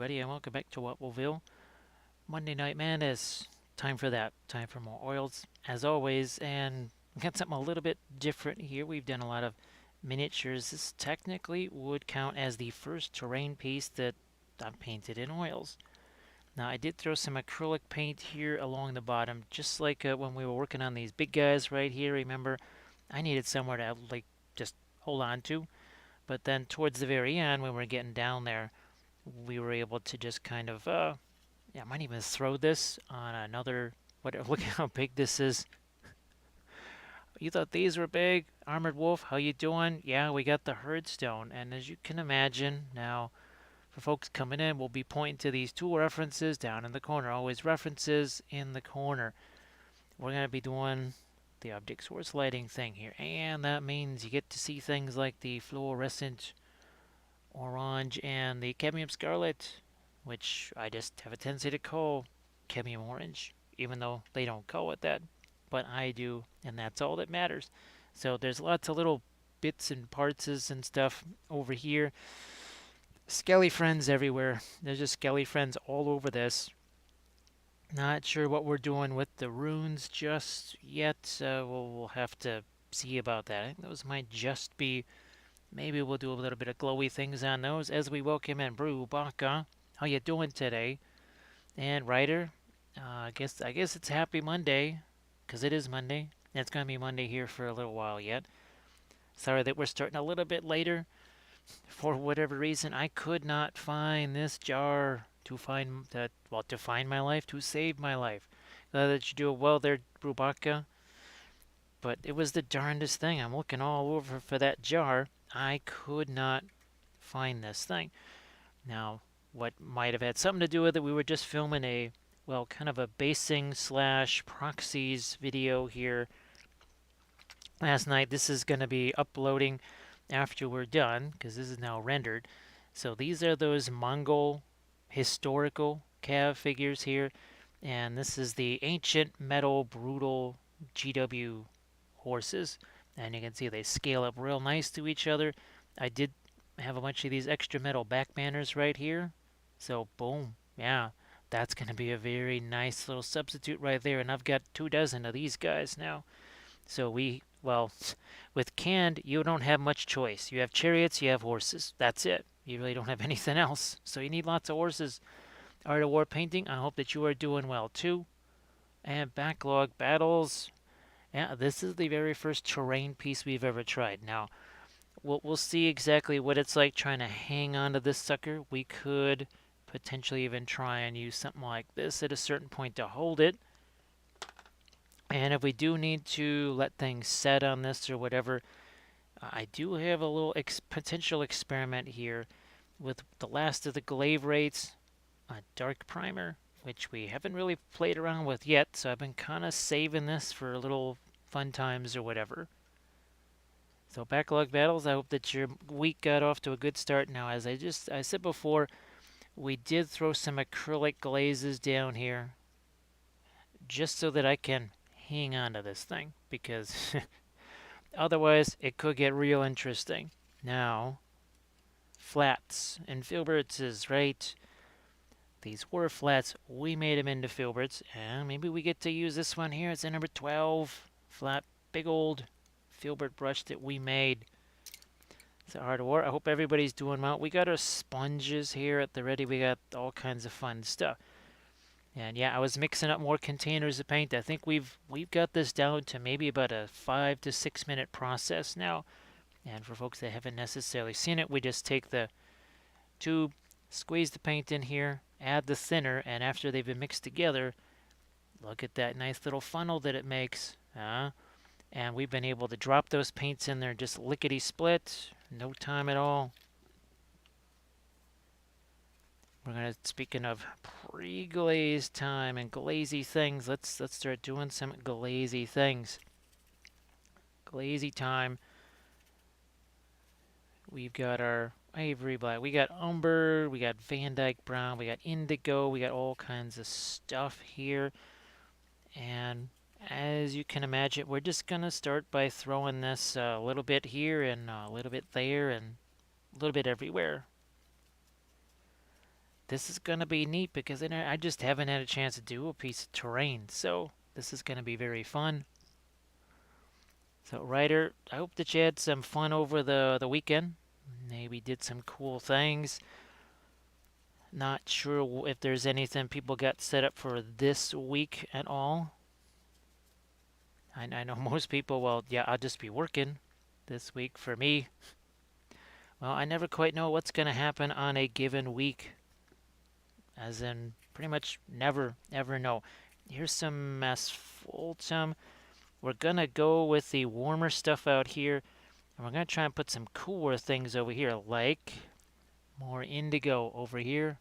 everybody, and welcome back to Wappelville. Monday Night Madness. Time for that. Time for more oils, as always, and we got something a little bit different here. We've done a lot of miniatures. This technically would count as the first terrain piece that I've painted in oils. Now, I did throw some acrylic paint here along the bottom, just like when we were working on these big guys right here. Remember, I needed somewhere to just hold on to. But then towards the very end, when we're getting down there, we were able to just kind of, yeah, I might even throw this on another, look at how big this is. You thought these were big? Armored Wolf, how you doing? Yeah, we got the Herdstone. And as you can imagine, now, for folks coming in, we'll be pointing to these tool references down in the corner. Always references in the corner. We're going to be doing the object source lighting thing here. And that means you get to see things like the fluorescent orange and the cadmium scarlet, which I just have a tendency to call cadmium orange, even though they don't call it that, but I do, and that's all that matters. So there's lots of little bits and parts and stuff over here. Skelly friends everywhere. There's just skelly friends all over this. Not sure what we're doing with the runes just yet. We'll have to see about that. I think those might just be. Maybe we'll do a little bit of glowy things on those as we welcome in Brew Baka. How you doing today? And Ryder, I guess it's Happy Monday, 'cause it is Monday. And it's gonna be Monday here for a little while yet. Sorry that we're starting a little bit later. For whatever reason, I could not find this jar to find that. Well, to find my life, to save my life. Glad that you do well there, Brubaka. But it was the darndest thing. I'm looking all over for that jar. I could not find this thing. Now, what might have had something to do with it, we were just filming a, well, kind of a basing slash proxies video here last night. This is going to be uploading after we're done, because this is now rendered. So these are those Mongol historical cav figures here. And this is the ancient metal brutal GW horses. And you can see they scale up real nice to each other. I did have a bunch of these extra metal back banners right here. So boom, yeah, that's going to be a very nice little substitute right there. And I've got 24 of these guys now. So well, with canned, you don't have much choice. You have chariots, you have horses. That's it. You really don't have anything else. So you need lots of horses. Art of War painting, I hope that you are doing well too. And backlog battles. Yeah, this is the very first terrain piece we've ever tried. Now, we'll see exactly what it's like trying to hang on to this sucker. We could potentially even try and use something like this at a certain point to hold it. And if we do need to let things set on this or whatever, I do have a little potential experiment here with the last of the glaive rates, a dark primer, which we haven't really played around with yet, so I've been kind of saving this for little fun times or whatever. So backlog battles, I hope that your week got off to a good start. Now, as I said before, we did throw some acrylic glazes down here just so that I can hang on to this thing, because otherwise it could get real interesting. Now, flats and filberts, right? These were flats. We made them into filberts, and maybe we get to use this one here. It's a number 12 flat, big old filbert brush that we made. It's a Art of War. I hope everybody's doing well. We got our sponges here at the ready. We got all kinds of fun stuff. And yeah, I was mixing up more containers of paint. I think we've got this down to maybe about a 5 to 6 minute process now. And for folks that haven't necessarily seen it, we just take the tube, squeeze the paint in here, add the thinner, and after they've been mixed together, look at that nice little funnel that it makes. And we've been able to drop those paints in there just lickety-split, no time at all. We're gonna, speaking of pre-glaze time and glazy things, let's start doing some glazy things. Glazy time. We've got our ivory black, we got umber, we got Van Dyke brown, we got indigo, we got all kinds of stuff here. And as you can imagine, we're just gonna start by throwing this a little bit here and a little bit there and a little bit everywhere. this is going to be neat because I just haven't had a chance to do a piece of terrain. So this is going to be very fun. So, Ryder, I hope that you had some fun over the weekend. Maybe did some cool things. Not sure if there's anything people got set up for this week at all. I know most people, well, yeah, I'll just be working this week. For me, well, I never quite know what's going to happen on a given week. As in, pretty much never, ever know. Here's some asphaltum. We're going to go with the warmer stuff out here. And we're going to try and put some cooler things over here, like more indigo over here.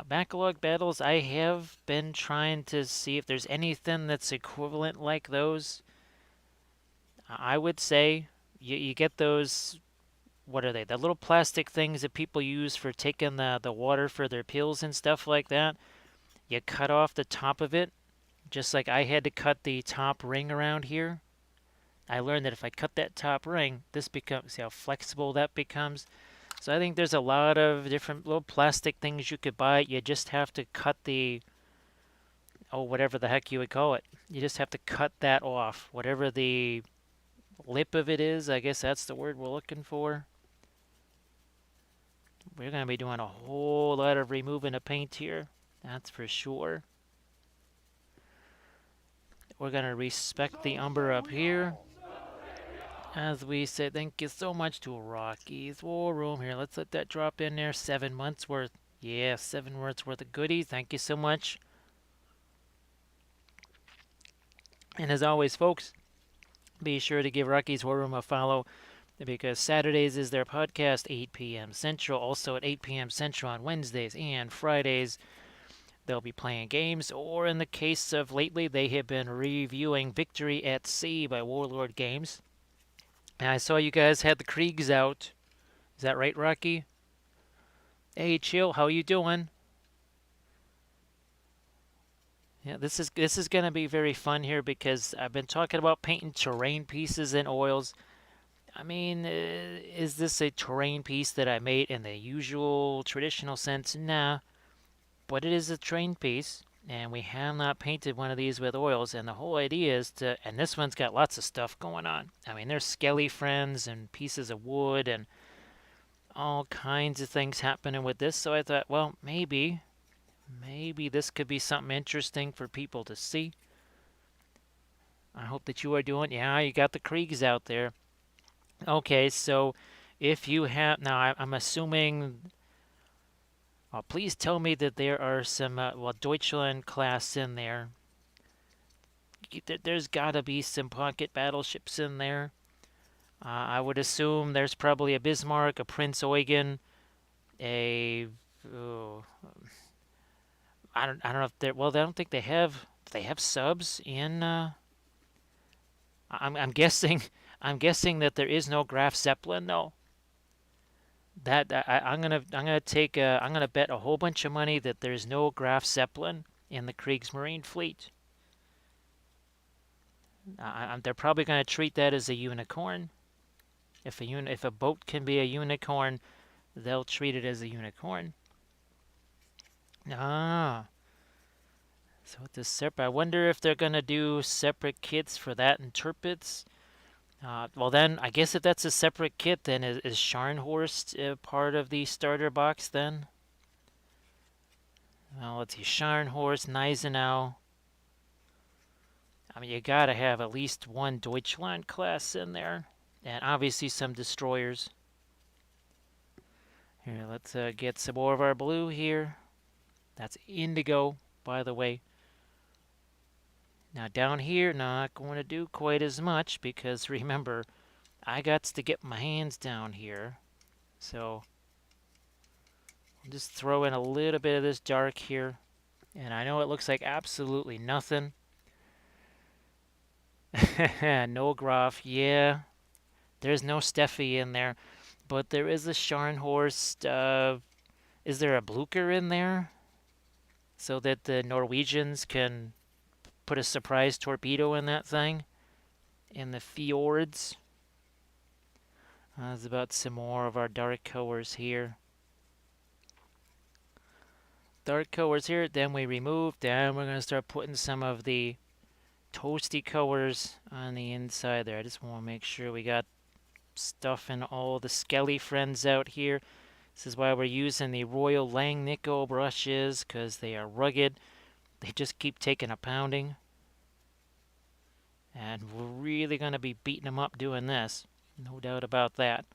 Backlog battles, I have been trying to see if there's anything that's equivalent like those. I would say you get those, what are they? The little plastic things that people use for taking the water for their pills and stuff like that. You cut off the top of it, just like I had to cut the top ring around here. I learned that if I cut that top ring, this becomes, see how flexible that becomes? So I think there's a lot of different little plastic things you could buy. You just have to cut the, oh, whatever the heck you would call it. You just have to cut that off. Whatever the lip of it is, I guess that's the word we're looking for. We're going to be doing a whole lot of removing of paint here. That's for sure. We're going to respect the umber up here. As we say, thank you so much to Rocky's War Room here. Let's let that drop in there. 7 months worth. Yeah, 7 months worth of goodies. Thank you so much. And as always, folks, be sure to give Rocky's War Room a follow because Saturdays is their podcast, 8 p.m. Central. Also at 8 p.m. Central on Wednesdays and Fridays, they'll be playing games. Or in the case of lately, they have been reviewing Victory at Sea by Warlord Games. And I saw you guys had the Kriegs out. Is that right, Rocky? Hey, Chill, how you doing? Yeah, this is going to be very fun here because I've been talking about painting terrain pieces in oils. I mean, is this a terrain piece that I made in the usual traditional sense? Nah, but it is a terrain piece, and we have not painted one of these with oils. And the whole idea is to, and this one's got lots of stuff going on. I mean, there's skelly friends and pieces of wood and all kinds of things happening with this. So I thought, well, maybe this could be something interesting for people to see. I hope that you are doing. Yeah, you got the Kriegs out there. Okay, so if you have now, I'm assuming. Please tell me that there are some well Deutschland class in there. There's got to be some pocket battleships in there. I would assume there's probably a Bismarck, a Prince Eugen, a oh, I don't know if they're, well, I don't think they have, do they have subs in I'm guessing I'm guessing that there is no Graf Zeppelin. No. That I'm gonna bet a whole bunch of money that there's no Graf Zeppelin in the Kriegsmarine fleet. They're probably gonna treat that as a unicorn. If a boat can be a unicorn, they'll treat it as a unicorn. Ah, so with this separate, I wonder if they're gonna do separate kits for that and turpits. Well then, I guess if that's a separate kit, then is Scharnhorst part of the starter box then? Well, let's see, Scharnhorst, Gneisenau. I mean, you gotta have at least one Deutschland class in there, and obviously some destroyers. Here, let's get some more of our blue here. That's indigo, by the way. Now down here, not going to do quite as much because remember, I got to get my hands down here. So I'll just throw in a little bit of this dark here. And I know it looks like absolutely nothing. No Graf, yeah. There's no Steffi in there. But there is a Scharnhorst. Is there a Blucher in there? So that the Norwegians can put a surprise torpedo in that thing? In the fjords? That's about some more of our dark colors here. Dark colors here, then we remove, then we're going to start putting some of the toasty colors on the inside there. I just want to make sure we got stuff in all the skelly friends out here. This is why we're using the Royal Langnickel brushes, because they are rugged. They just keep taking a pounding. And we're really going to be beating them up doing this. No doubt about that.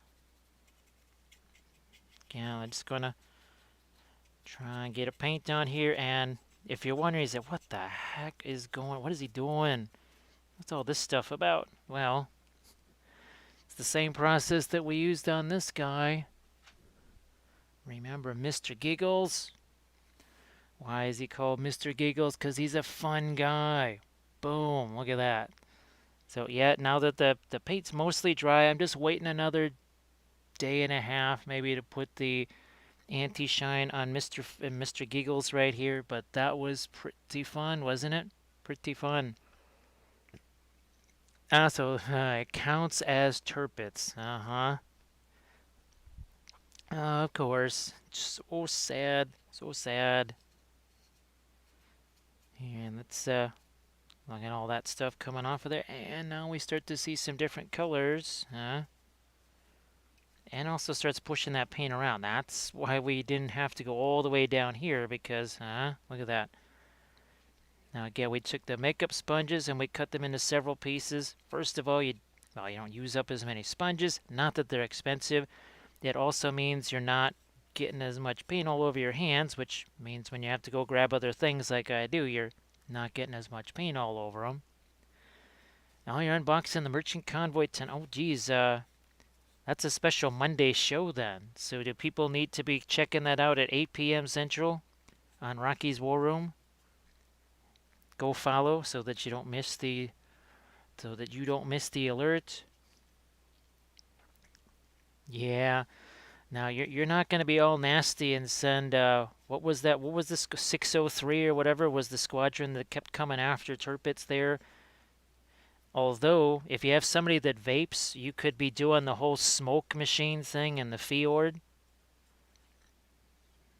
Yeah, I'm just going to try and get a paint on here. And if you're wondering, what the heck is going, what is he doing? What's all this stuff about? Well, it's the same process that we used on this guy. Remember Mr. Giggles? Why is he called Mr. Giggles? Because he's a fun guy. Boom, look at that. So yeah, now that the paint's mostly dry, I'm just waiting another day and a half maybe to put the anti-shine on Mr. Giggles right here. But that was pretty fun, wasn't it? Pretty fun. So it counts as turpits. Of course. So sad. So sad. And let's look at all that stuff coming off of there. And now we start to see some different colors. And also starts pushing that paint around. That's why we didn't have to go all the way down here, because, look at that. Now again, we took the makeup sponges and we cut them into several pieces. First of all, you don't use up as many sponges. Not that they're expensive. It also means you're not getting as much paint all over your hands, which means when you have to go grab other things like I do, you're not getting as much paint all over them. Now you're unboxing the Merchant Convoy 10. Oh, geez, that's a special Monday show then. So do people need to be checking that out at 8 p.m. Central on Rocky's War Room? Go follow so that you don't miss the alert. Yeah. Now you're not going to be all nasty and send what was that? What was this 603 or whatever was the squadron that kept coming after Turpits there? Although if you have somebody that vapes, you could be doing the whole smoke machine thing in the fjord.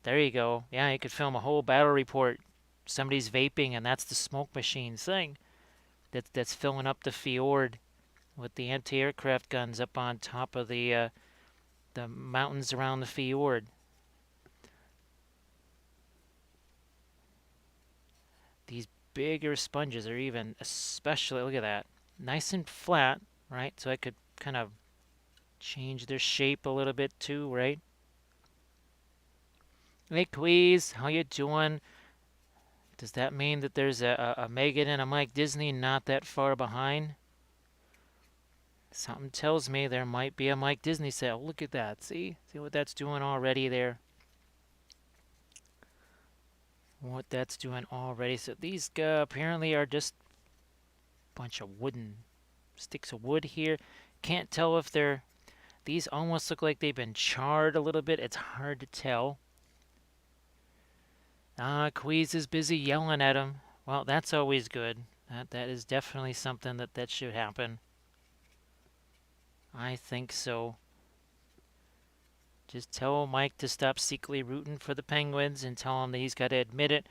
There you go. Yeah, you could film a whole battle report. Somebody's vaping and that's the smoke machine thing. That's filling up the fjord with the anti-aircraft guns up on top of the mountains around the fjord. These bigger sponges are even especially, look at that, nice and flat, right? So I could kind of change their shape a little bit too, right? Hey, Queez, how you doing? Does that mean that there's a Megan and a Mike Disney not that far behind? Something tells me there might be a Mike Disney set. Oh, look at that. See what that's doing already there? What that's doing already. So these apparently are just a bunch of wooden sticks of wood here. Can't tell if they're... These almost look like they've been charred a little bit. It's hard to tell. Queez is busy yelling at him. Well, that's always good. That is definitely something that should happen. I think so. Just tell Mike to stop secretly rooting for the Penguins and tell him that he's got to admit it,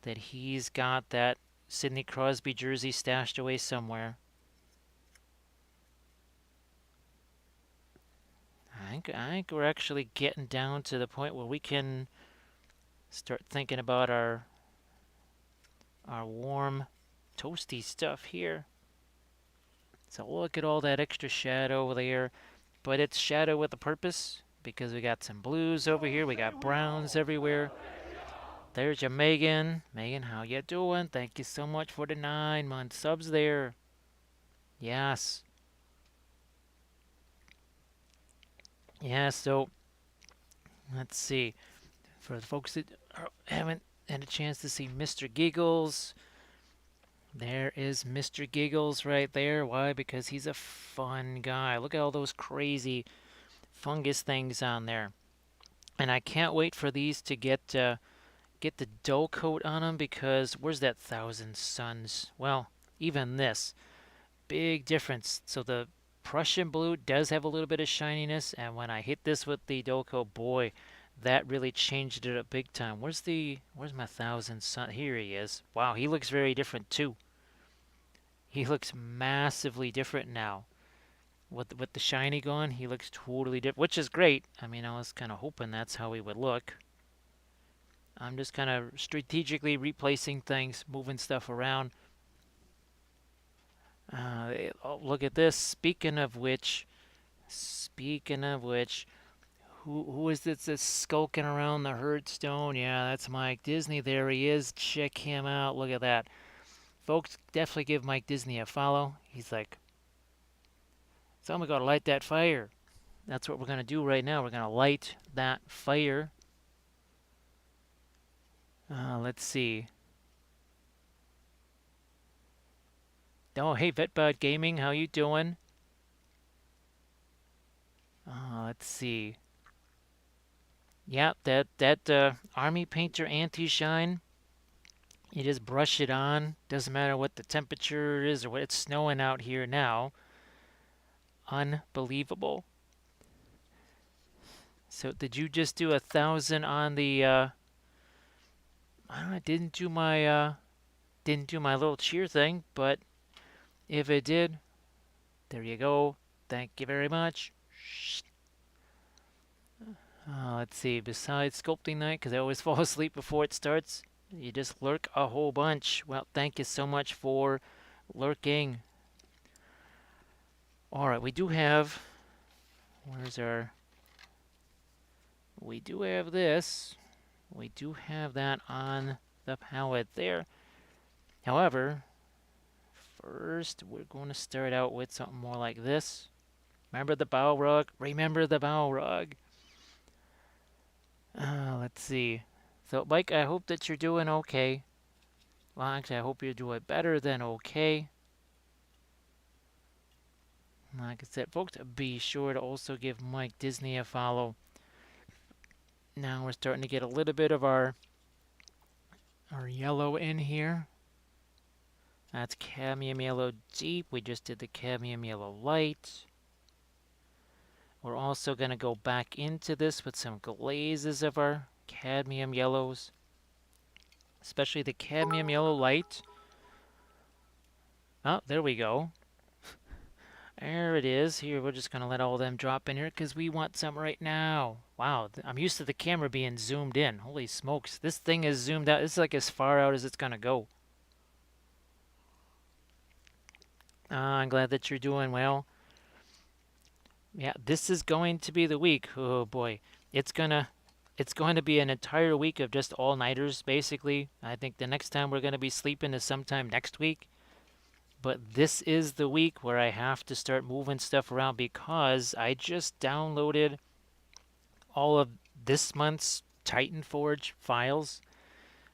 that he's got that Sidney Crosby jersey stashed away somewhere. I think we're actually getting down to the point where we can start thinking about our warm, toasty stuff here. So look at all that extra shadow there, but it's shadow with a purpose because we got some blues over here, we got browns everywhere. There's your Megan. Megan, how you doing? Thank you so much for the 9-month subs there. Yes. Yeah, so let's see. For the folks that haven't had a chance to see Mr. Giggles, there is Mr. Giggles right there. Why? Because he's a fun guy. Look at all those crazy fungus things on there. And I can't wait for these to get the dull coat on them, because where's that Thousand Suns? Well, even this. Big difference. So the Prussian blue does have a little bit of shininess, and when I hit this with the Dolko, boy, that really changed it up big time. Where's my Thousand Sun? Here he is. Wow, he looks very different too. He looks massively different now. With the shiny gone, he looks totally different, which is great. I mean, I was kind of hoping that's how he would look. I'm just kind of strategically replacing things, moving stuff around. Look at this. Speaking of which, who is this that's skulking around the Herdstone? Yeah, that's Mike Disney. There he is. Check him out. Look at that. Folks, definitely give Mike Disney a follow. He's like, somebody got to light that fire. That's what we're going to do right now. We're going to light that fire. Let's see. Oh, hey, VetBud Gaming, how you doing? Let's see. Yeah, that Army Painter Anti-Shine. You just brush it on. Doesn't matter what the temperature is or what it's snowing out here now. Unbelievable. So did you just do 1,000 on the? I don't know. I didn't do my little cheer thing, but if it did, there you go. Thank you very much. Let's see. Besides sculpting night, because I always fall asleep before it starts, you just lurk a whole bunch. Well, thank you so much for lurking. All right, we do have. Where's our? We do have this. We do have that on the palette there. However, first we're going to start out with something more like this. Remember the bow rug? Remember the bow rug. Let's see. So, Mike, I hope that you're doing okay. Well, actually, I hope you're doing better than okay. Like I said, folks, be sure to also give Mike Disney a follow. Now we're starting to get a little bit of our yellow in here. That's cadmium yellow deep. We just did the cadmium yellow light. We're also going to go back into this with some glazes of our cadmium yellows, especially the cadmium yellow light. Oh, there we go. There it is. Here, we're just going to let all of them drop in here because we want some right now. Wow, I'm used to the camera being zoomed in. Holy smokes, this thing is zoomed out. This is like as far out as it's going to go. I'm glad that you're doing well. Yeah, this is going to be the week. Oh boy, it's going to be an entire week of just all-nighters, basically. I think the next time we're going to be sleeping is sometime next week. But this is the week where I have to start moving stuff around because I just downloaded all of this month's Titan Forge files.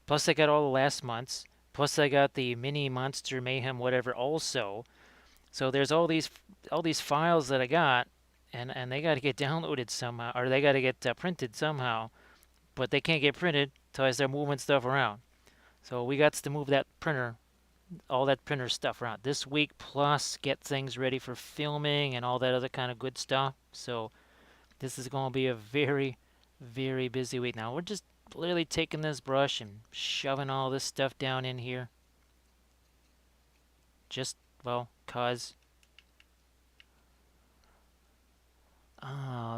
Plus I got all the last month's. Plus I got the mini Monster Mayhem whatever also. So there's all these files that I got, and they got to get downloaded somehow, or they got to get printed somehow. But they can't get printed until I start moving stuff around. So we got to move that printer, all that printer stuff around this week, plus get things ready for filming and all that other kind of good stuff. So this is going to be a very, very busy week. Now we're just literally taking this brush and shoving all this stuff down in here. Just, well, cause.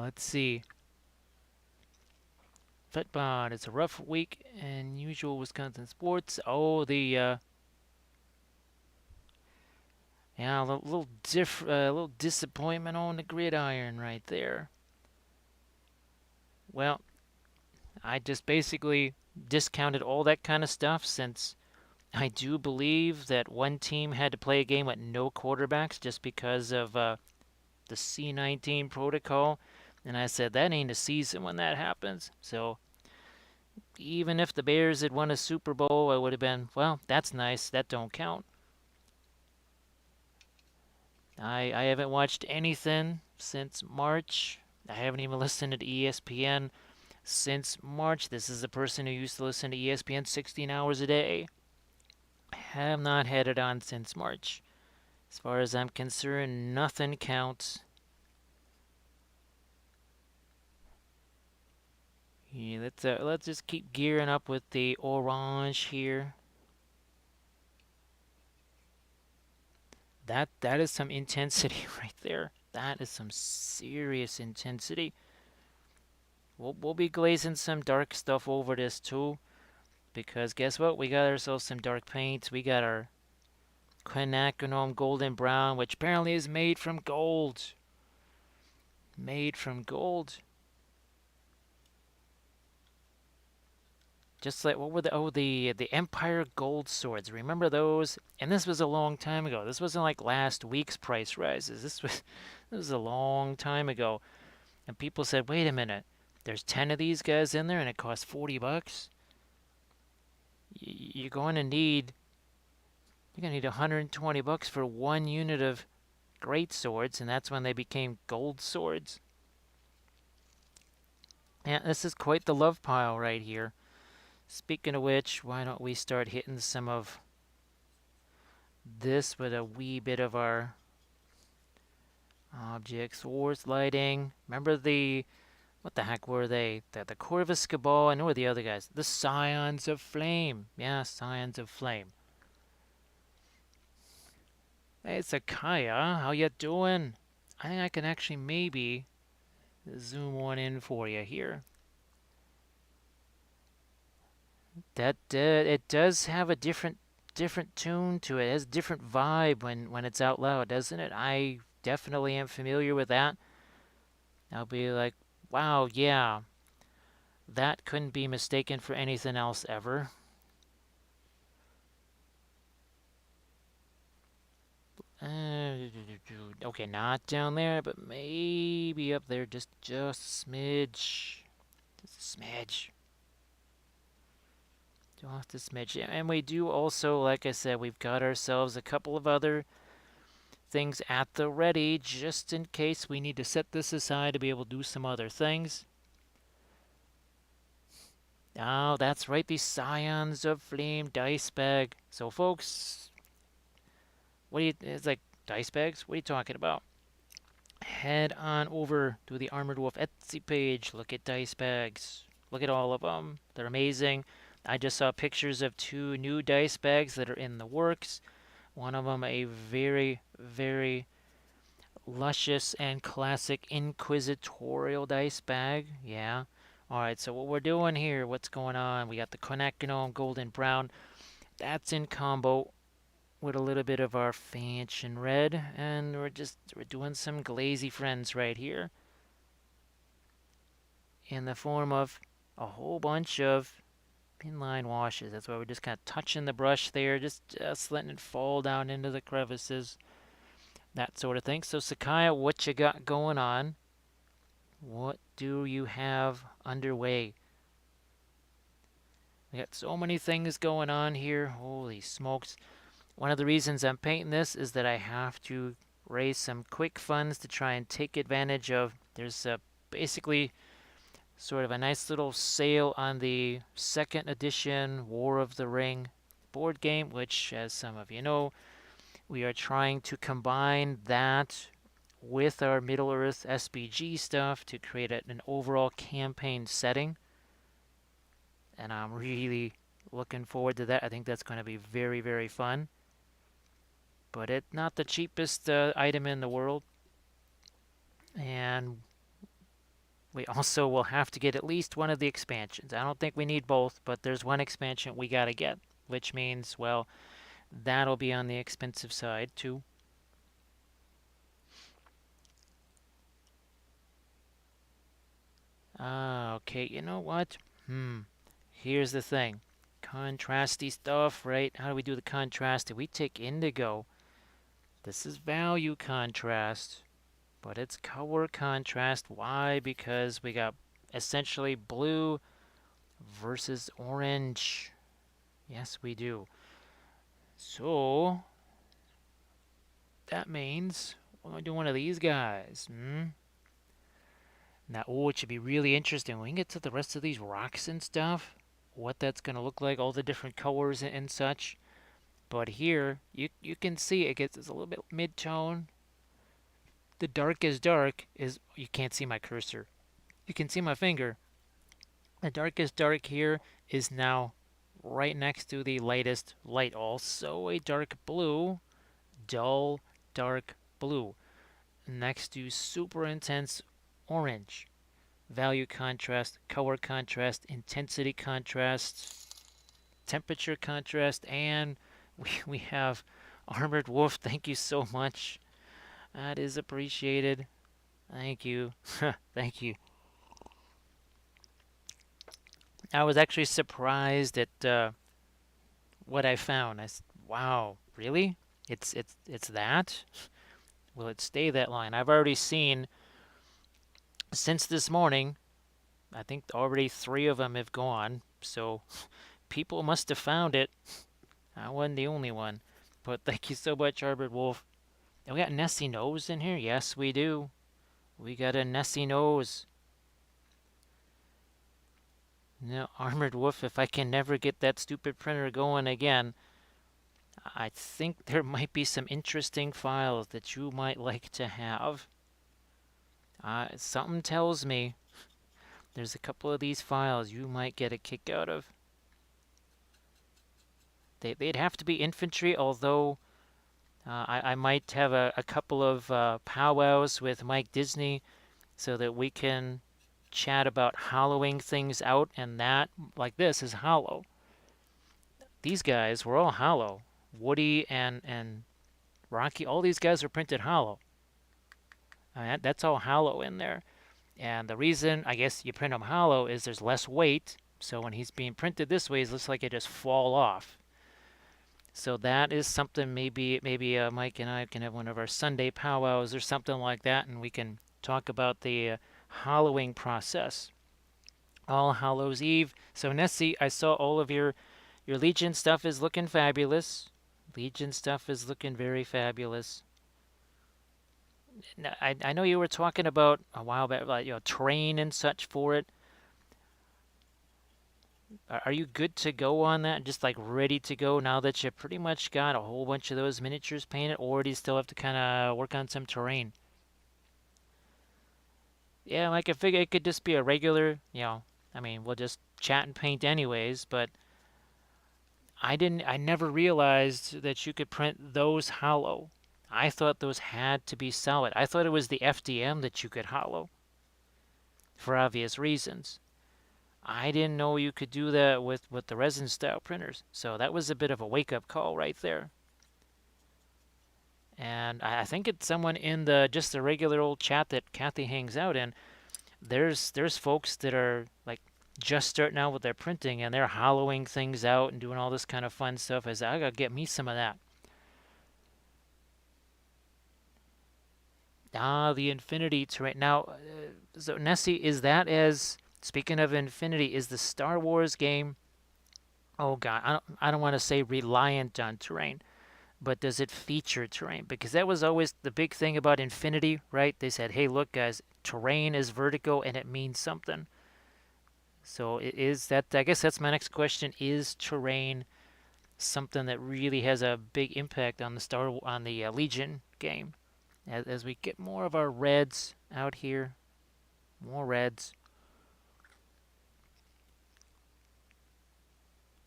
Let's see. Football, it's a rough week in usual Wisconsin sports. Oh, the yeah, a little disappointment on the gridiron right there. Well, I just basically discounted all that kind of stuff since I do believe that one team had to play a game with no quarterbacks just because of the C-19 protocol. And I said, that ain't a season when that happens. So even if the Bears had won a Super Bowl, I would have been, well, that's nice. That don't count. I haven't watched anything since March. I haven't even listened to ESPN since March. This is a person who used to listen to ESPN 16 hours a day. I have not had it on since March. As far as I'm concerned, nothing counts. Yeah, let's just keep gearing up with the orange here. That is some intensity right there. That is some serious intensity. We'll be glazing some dark stuff over this too, because guess what? We got ourselves some dark paints. We got our quinacridone golden brown, which apparently is made from gold. Made from gold. Just like what were the Empire gold swords? Remember those? And this was a long time ago. This wasn't like last week's price rises. This was a long time ago. And people said, "Wait a minute. There's 10 of these guys in there and it costs 40 bucks?" You're going to need 120 bucks for one unit of great swords, and that's when they became gold swords. Yeah, this is quite the love pile right here. Speaking of which, why don't we start hitting some of this with a wee bit of our objects. Swords lighting. Remember what the heck were they? The Corvus Cabal, and who are the other guys? The Scions of Flame. Yeah, Scions of Flame. Hey, Sakaya, how you doing? I think I can actually maybe zoom one in for you here. That it does have a different tune to it. It has a different vibe when it's out loud, doesn't it? I definitely am familiar with that. I'll be like, wow, yeah, that couldn't be mistaken for anything else ever. Okay, not down there, but maybe up there, just a smidge, just a smidge. Just a smidge. And we do also, like I said, we've got ourselves a couple of other things at the ready, just in case we need to set this aside to be able to do some other things. Oh, that's right, the Scions of Flame dice bag. So, folks, it's like dice bags? What are you talking about? Head on over to the Armored Wolf Etsy page. Look at dice bags. Look at all of them. They're amazing. I just saw pictures of 2 new dice bags that are in the works. One of them a very, very luscious and classic inquisitorial dice bag. Yeah. Alright, so what we're doing here, what's going on? We got the quinacridone golden brown. That's in combo with a little bit of our fanchon red. And we're doing some glazy friends right here. In the form of a whole bunch of pinline washes. That's why we're just kind of touching the brush there, just letting it fall down into the crevices. That sort of thing. So Sakaya, what you got going on? What do you have underway? We got so many things going on here. Holy smokes. One of the reasons I'm painting this is that I have to raise some quick funds to try and take advantage of. There's basically sort of a nice little sale on the 2nd edition War of the Ring board game, which, as some of you know, we are trying to combine that with our Middle-earth SBG stuff to create an overall campaign setting. And I'm really looking forward to that. I think that's going to be very, very fun. But it's not the cheapest item in the world. And we also will have to get at least one of the expansions. I don't think we need both, but there's one expansion we got to get, which means, well, that'll be on the expensive side too. Okay, you know what? Here's the thing. Contrasty stuff, right? How do we do the contrast? We take indigo. This is value contrast, but it's color contrast. Why? Because we got essentially blue versus orange. Yes, we do. So, that means we're going to do one of these guys. Now, it should be really interesting. When we can get to the rest of these rocks and stuff, what that's going to look like, all the different colors and such. But here, you can see it gets it's a little bit mid-tone. The darkest dark is, you can't see my cursor. You can see my finger. The darkest dark here is now right next to the lightest light. Also a dark blue, dull, dark blue, next to super intense orange. Value contrast, color contrast, intensity contrast, temperature contrast, and we have Armored Wolf. Thank you so much. That is appreciated. Thank you. Thank you. I was actually surprised at what I found. I said, "Wow, really? It's that? Will it stay that long?" I've already seen since this morning. I think already 3 of them have gone. So people must have found it. I wasn't the only one. But thank you so much, Armored Wolf. And we got Nessie Nose in here. Yes, we do. We got a Nessie Nose. Now, Armored Wolf, if I can never get that stupid printer going again, I think there might be some interesting files that you might like to have. Something tells me there's a couple of these files you might get a kick out of. They'd have to be infantry, although I might have a couple of powwows with Mike Disney so that we can chat about hollowing things out, and that, like this, is hollow. These guys were all hollow. Woody and Rocky, all these guys are printed hollow. That's all hollow in there. And the reason, I guess, you print them hollow is there's less weight. So when he's being printed this way, it looks like it just fall off. So that is something maybe Mike and I can have one of our Sunday powwows or something like that, and we can talk about the hollowing process. All Hallows Eve. So Nessie, I saw all of your Legion stuff is looking fabulous. Legion stuff is looking very fabulous. I know you were talking about a while back, like, terrain and such for it. Are you good to go on that? Just like ready to go now that you pretty much got a whole bunch of those miniatures painted, or do you still have to kind of work on some terrain? Yeah, like I figure it could just be a regular, I mean, we'll just chat and paint anyways, but I never realized that you could print those hollow. I thought those had to be solid. I thought it was the FDM that you could hollow for obvious reasons. I didn't know you could do that with the resin style printers. So that was a bit of a wake up call right there. And I think it's someone in just the regular old chat that Kathy hangs out in. There's folks that are like just starting out with their printing, and they're hollowing things out and doing all this kind of fun stuff. I gotta get me some of that. The Infinity terrain. Now, so Nessie, is that as speaking of Infinity, is the Star Wars game? Oh God, I don't want to say reliant on terrain, but does it feature terrain? Because that was always the big thing about Infinity, right? They said, hey, look, guys, terrain is vertical and it means something. So is that? I guess that's my next question. Is terrain something that really has a big impact on the Legion game? As we get more of our reds out here, more reds.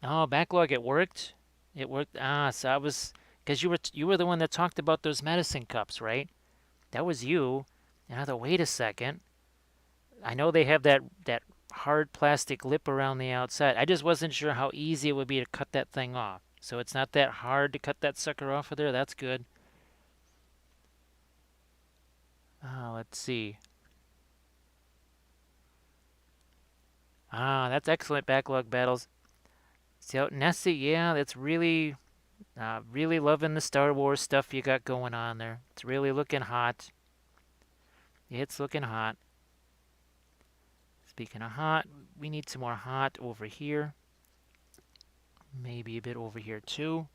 Oh, backlog! It worked. It worked. So I was because you were the one that talked about those medicine cups, right? That was you. And I thought, wait a second. I know they have that hard plastic lip around the outside. I just wasn't sure how easy it would be to cut that thing off. So it's not that hard to cut that sucker off of there. That's good. Let's see. That's excellent backlog battles. So Nessie, yeah, that's really loving the Star Wars stuff you got going on there. It's really looking hot. It's looking hot. Speaking of hot, we need some more hot over here. Maybe a bit over here too.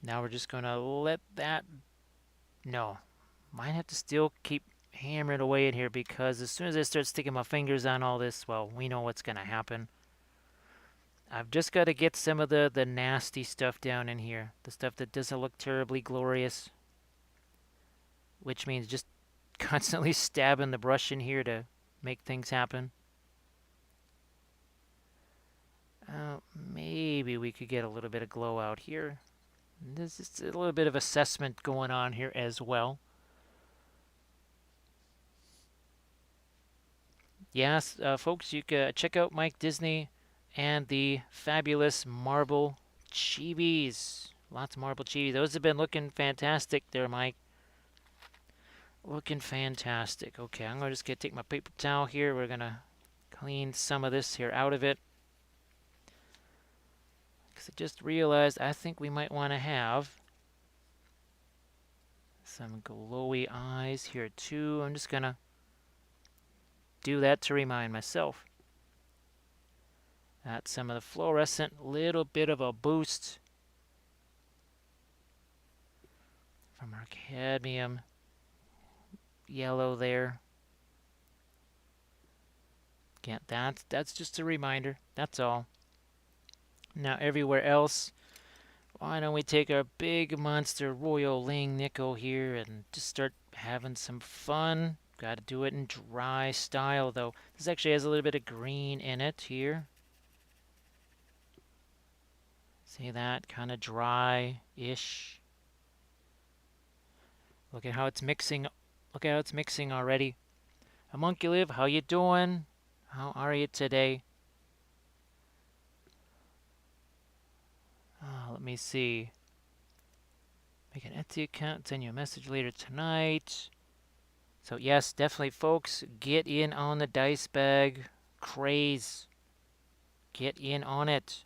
Now we're just going to let that... No. Might have to still keep hammering away in here because as soon as I start sticking my fingers on all this, well, we know what's going to happen. I've just got to get some of the nasty stuff down in here. The stuff that doesn't look terribly glorious. Which means just constantly stabbing the brush in here to make things happen. Maybe we could get a little bit of glow out here. There's just a little bit of assessment going on here as well. Yes, folks, you can check out Mike Disney and the fabulous marble chibis. Lots of marble chibis. Those have been looking fantastic there, Mike. Looking fantastic. Okay, I'm just going to take my paper towel here. We're going to clean some of this here out of it. Because I just realized I think we might want to have some glowy eyes here too. I'm just going to do that to remind myself. That's some of the fluorescent, little bit of a boost from our cadmium yellow there. Again, that's just a reminder. That's all. Now everywhere else, why don't we take our big monster royal ling nickel here and just start having some fun. Got to do it in dry style though. This actually has a little bit of green in it here. See that? Kind of dry-ish. Look at how it's mixing. Look at how it's mixing already. Homunculus, how you doing? How are you today? Let me see. Make an Etsy account, send you a message later tonight. So yes, definitely folks, get in on the dice bag craze. Get in on it.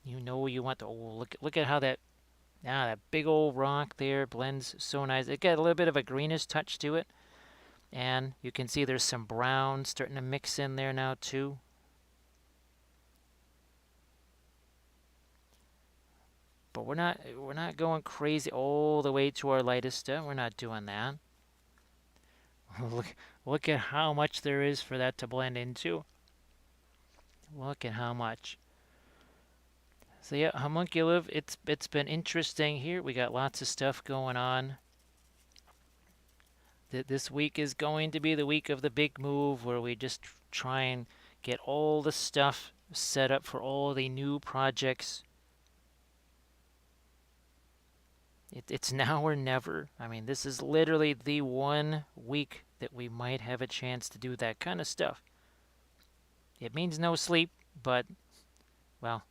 You know you want to. Oh, look at how that big old rock there blends so nice. It got a little bit of a greenish touch to it. And you can see there's some brown starting to mix in there now too. But we're not going crazy all the way to our lightest stuff. We're not doing that. Look at how much there is for that to blend into. Look at how much. So yeah, homunculus, it's been interesting here. We got lots of stuff going on. This week is going to be the week of the big move where we just try and get all the stuff set up for all the new projects. It's now or never. I mean, this is literally the one week that we might have a chance to do that kind of stuff. It means no sleep, but, well,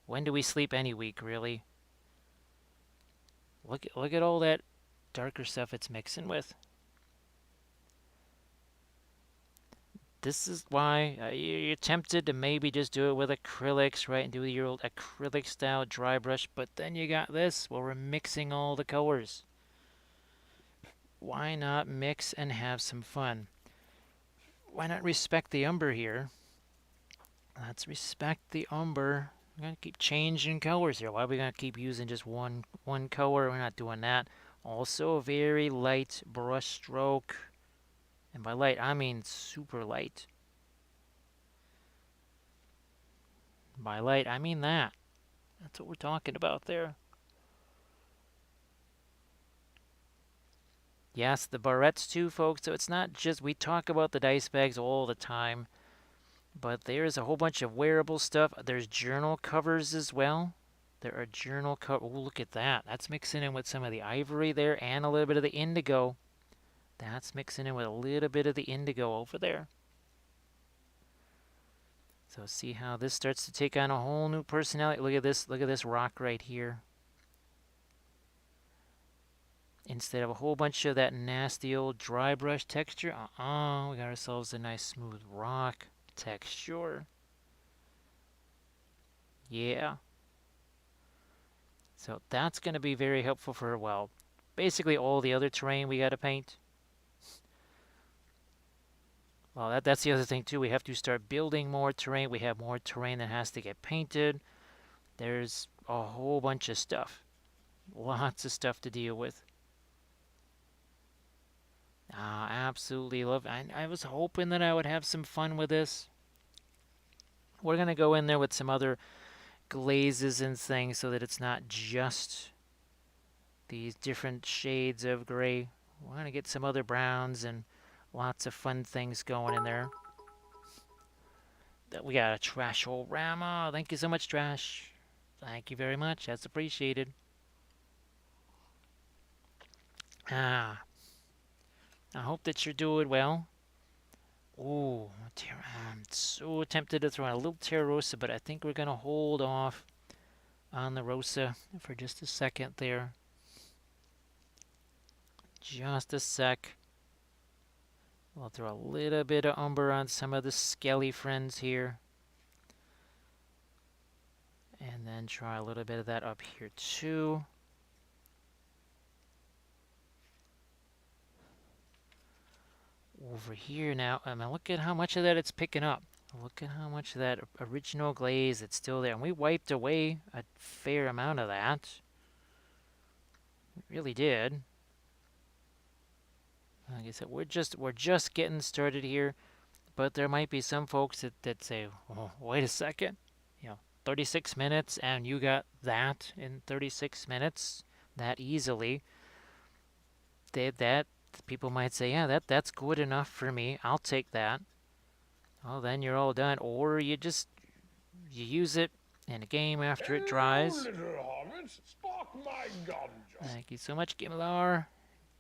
when do we sleep any week, really? Look at all that darker stuff it's mixing with. This is why you're tempted to maybe just do it with acrylics, right? And do your old acrylic style dry brush. But then you got this, well, we're mixing all the colors. Why not mix and have some fun? Why not respect the umber here? Let's respect the umber. We're going to keep changing colors here. Why are we going to keep using just one color? We're not doing that. Also a very light brush stroke. And by light, I mean super light. By light, I mean that. That's what we're talking about there. Yes, the barrettes too, folks. So it's not just, we talk about the dice bags all the time. But there's a whole bunch of wearable stuff. There's journal covers as well. There are journal covers. Oh, look at that. That's mixing in with some of the ivory there and a little bit of the indigo. That's mixing in with a little bit of the indigo over there. So see how this starts to take on a whole new personality. Look at this rock right here. Instead of a whole bunch of that nasty old dry brush texture, we got ourselves a nice smooth rock texture. Yeah. So that's going to be very helpful for, well, basically all the other terrain we got to paint. Well, that's the other thing too. We have to start building more terrain. We have more terrain that has to get painted. There's a whole bunch of stuff. Lots of stuff to deal with. Absolutely love it. I was hoping that I would have some fun with this. we're going to go in there with some other glazes and things so that it's not just these different shades of gray. We're going to get some other browns and lots of fun things going in there. We got a Trash-O-Rama. Thank you so much, Trash. Thank you very much. That's appreciated. I hope that you're doing well. Ooh, I'm so tempted to throw in a little Terra Rosa, but I think we're going to hold off on the Rosa for just a second there. Just a sec. We'll throw a little bit of umber on some of the skelly friends here. And then try a little bit of that up here too. Over here now, I mean, look at how much of that it's picking up. Look at how much of that original glaze that's still there. And we wiped away a fair amount of that. We really did. Like I said, we're just getting started here. But there might be some folks that say, oh, wait a second. 36 minutes and you got that in 36 minutes that easily. That people might say, yeah, that's good enough for me. I'll take that. Well, then you're all done. Or you use it in a game after it dries. Little hobbit, spark my ganja. Thank you so much, Gimlar.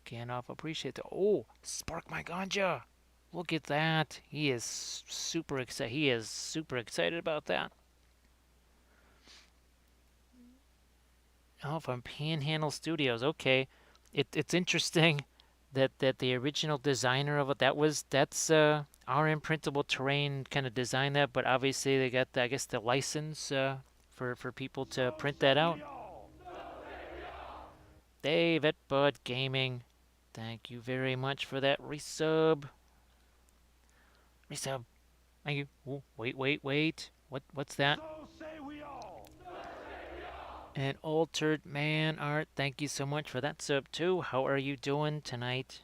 Gandalf, appreciate it. Oh, spark my ganja. Look at that. He is super excited. He is super excited about that. Oh, from Panhandle Studios. Okay, it's interesting that the original designer of it that's our imprintable terrain kind of designed that, but obviously they got I guess the license for people to print that out. David Bud Gaming, thank you very much for that resub. Resub, thank you. Ooh, wait. What's that? And Altered Man Art, thank you so much for that sub too. How are you doing tonight?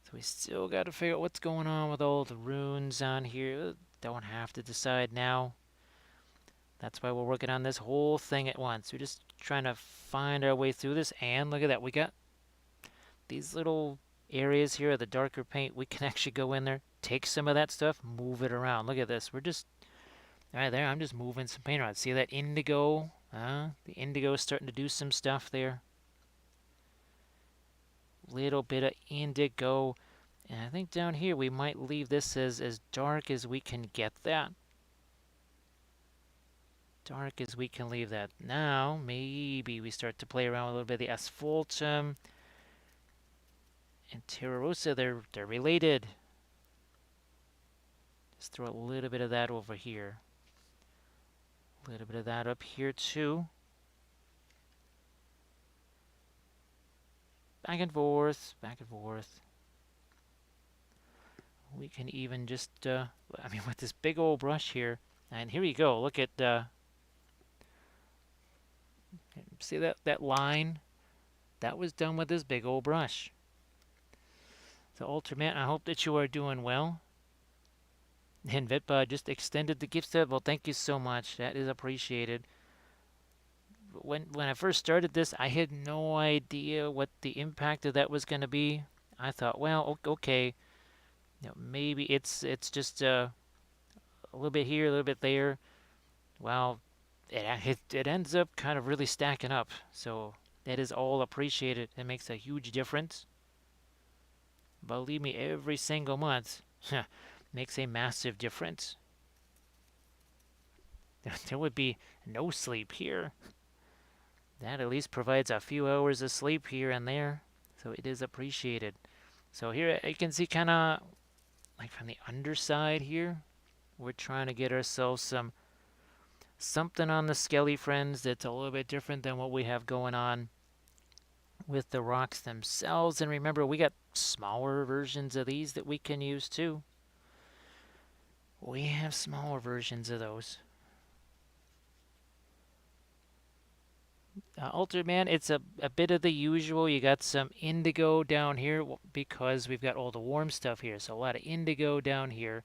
So we still got to figure out what's going on with all the runes on here. Don't have to decide now. That's why we're working on this whole thing at once. We're just trying to find our way through this. And look at that. We got these little areas here of the darker paint. We can actually go in there, take some of that stuff, move it around. Look at this. We're just... Right there, I'm just moving some paint around. See that indigo? The indigo is starting to do some stuff there. Little bit of indigo. And I think down here we might leave this as dark as we can get that. Dark as we can leave that. Now, maybe we start to play around with a little bit of the asphaltum. And Terra Rosa, they're related. Just throw a little bit of that over here. A little bit of that up here too. Back and forth, back and forth. We can even just, with this big old brush here. And here we go. Look at, see that line? That was done with this big old brush. So Ultraman, I hope that you are doing well. And Vitpa just extended the gift sub. Well, thank you so much. That is appreciated. When I first started this, I had no idea what the impact of that was going to be. I thought, well, okay, maybe it's just a little bit here, a little bit there. Well, it ends up kind of really stacking up. So that is all appreciated. It makes a huge difference. Believe me, every single month. Makes a massive difference. There would be no sleep here. That at least provides a few hours of sleep here and there. So it is appreciated. So here you can see kind of like from the underside here. We're trying to get ourselves something on the skelly friends that's a little bit different than what we have going on with the rocks themselves. And remember, we got smaller versions of these that we can use too. We have smaller versions of those. Altered Man, it's a bit of the usual. You got some indigo down here because we've got all the warm stuff here. So a lot of indigo down here.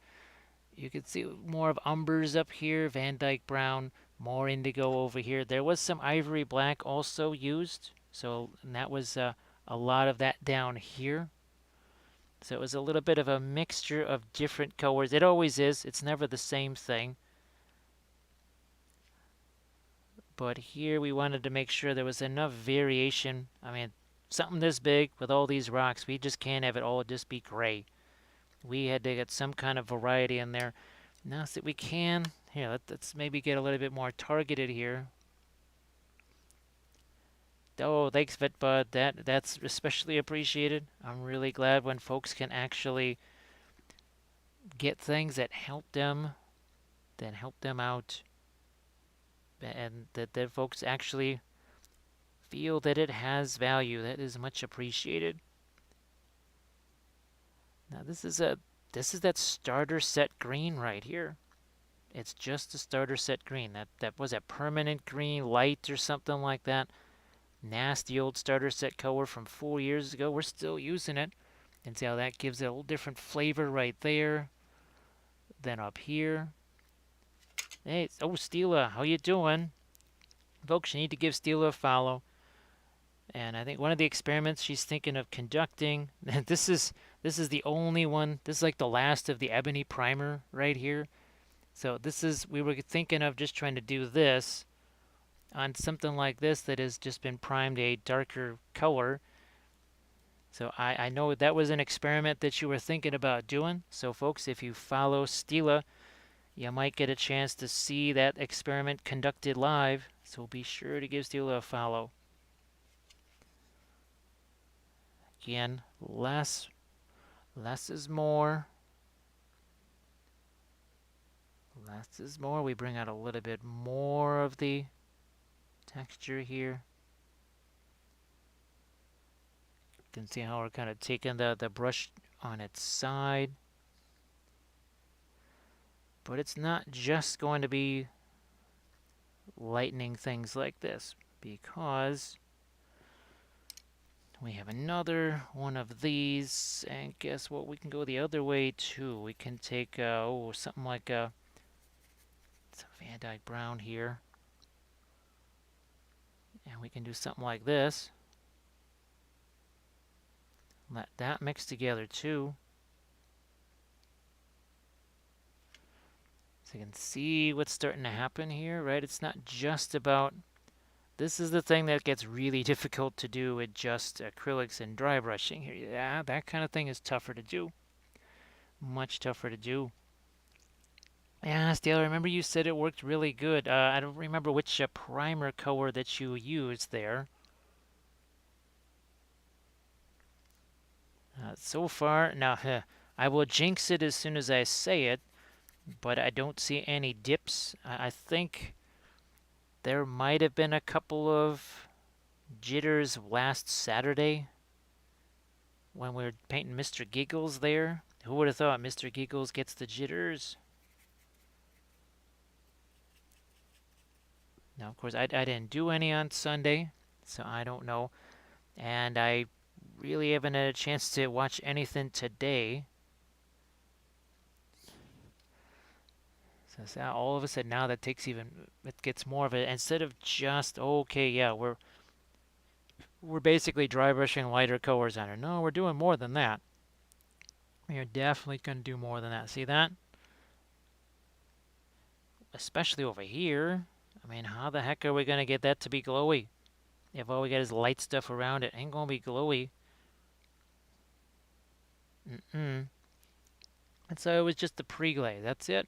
You can see more of umbers up here, Van Dyke brown, more indigo over here. There was some ivory black also used, so and that was a lot of that down here. So it was a little bit of a mixture of different colors. It always is. It's never the same thing. But here we wanted to make sure there was enough variation. I mean, something this big with all these rocks, we just can't have it all just be gray. We had to get some kind of variety in there. Now that we can, here, let's maybe get a little bit more targeted here. Oh, thanks, VetBud. That's especially appreciated. I'm really glad when folks can actually get things that help them, then help them out, and that folks actually feel that it has value. That is much appreciated. Now this is that starter set green right here. It's just a starter set green. That was a permanent green light or something like that. Nasty old starter set color from 4 years ago. We're still using it. And see how that gives it a little different flavor right there. Then up here. Hey, oh Steela, how you doing? Folks, you need to give Steela a follow. And I think one of the experiments she's thinking of conducting, this is the only one. This is like the last of the ebony primer right here. So we were thinking of just trying to do this on something like this that has just been primed a darker color. So I know that was an experiment that you were thinking about doing. So folks, if you follow Stila, you might get a chance to see that experiment conducted live. So be sure to give Stila a follow. Again, less is more. Less is more. We bring out a little bit more of the texture here. You can see how we're kind of taking the brush on its side. But it's not just going to be lightening things like this, because we have another one of these, and guess what? We can go the other way too. We can take something like a Van Dyke brown here, and we can do something like this. Let that mix together too. So you can see what's starting to happen here, right? It's not just about... This is the thing that gets really difficult to do with just acrylics and dry brushing here. Yeah, that kind of thing is tougher to do. Much tougher to do. Yeah, Steel, I remember you said it worked really good. I don't remember which primer color that you used there. So far, now, I will jinx it as soon as I say it, but I don't see any dips. I think there might have been a couple of jitters last Saturday when we were painting Mr. Giggles there. Who would have thought Mr. Giggles gets the jitters? Now, of course, I didn't do any on Sunday, so I don't know. And I really haven't had a chance to watch anything today. So all of a sudden now that takes even, it gets more of it. Instead of just, okay, yeah, we're basically dry brushing lighter colors on it. No, we're doing more than that. We are definitely going to do more than that. See that? Especially over here. I mean, how the heck are we going to get that to be glowy? If all we got is light stuff around it, ain't going to be glowy. And so it was just the pre-glaze. That's it.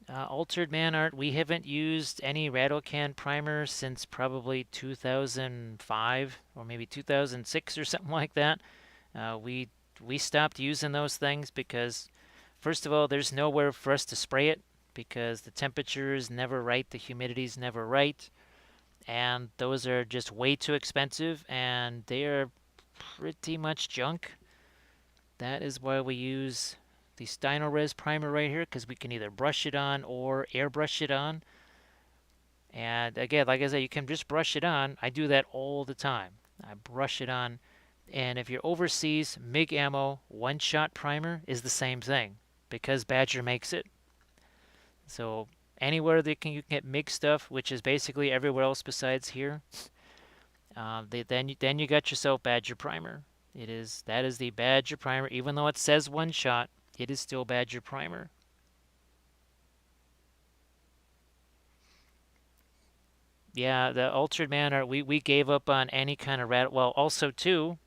Altered Man Art, we haven't used any rattle can primer since probably 2005 or maybe 2006 or something like that. We stopped using those things because, first of all, there's nowhere for us to spray it because the temperature is never right, the humidity is never right, and those are just way too expensive, and they are pretty much junk. That is why we use the Stynylrez primer right here, because we can either brush it on or airbrush it on. And again, like I said, you can just brush it on. I do that all the time. I brush it on And if you're overseas, MIG ammo one-shot primer is the same thing because Badger makes it. So anywhere you can get MIG stuff, which is basically everywhere else besides here, then you got yourself Badger primer. That is the Badger primer. Even though it says one shot, it is still Badger primer. Yeah, the Altered Man, we gave up on any kind of rat. Well, also too,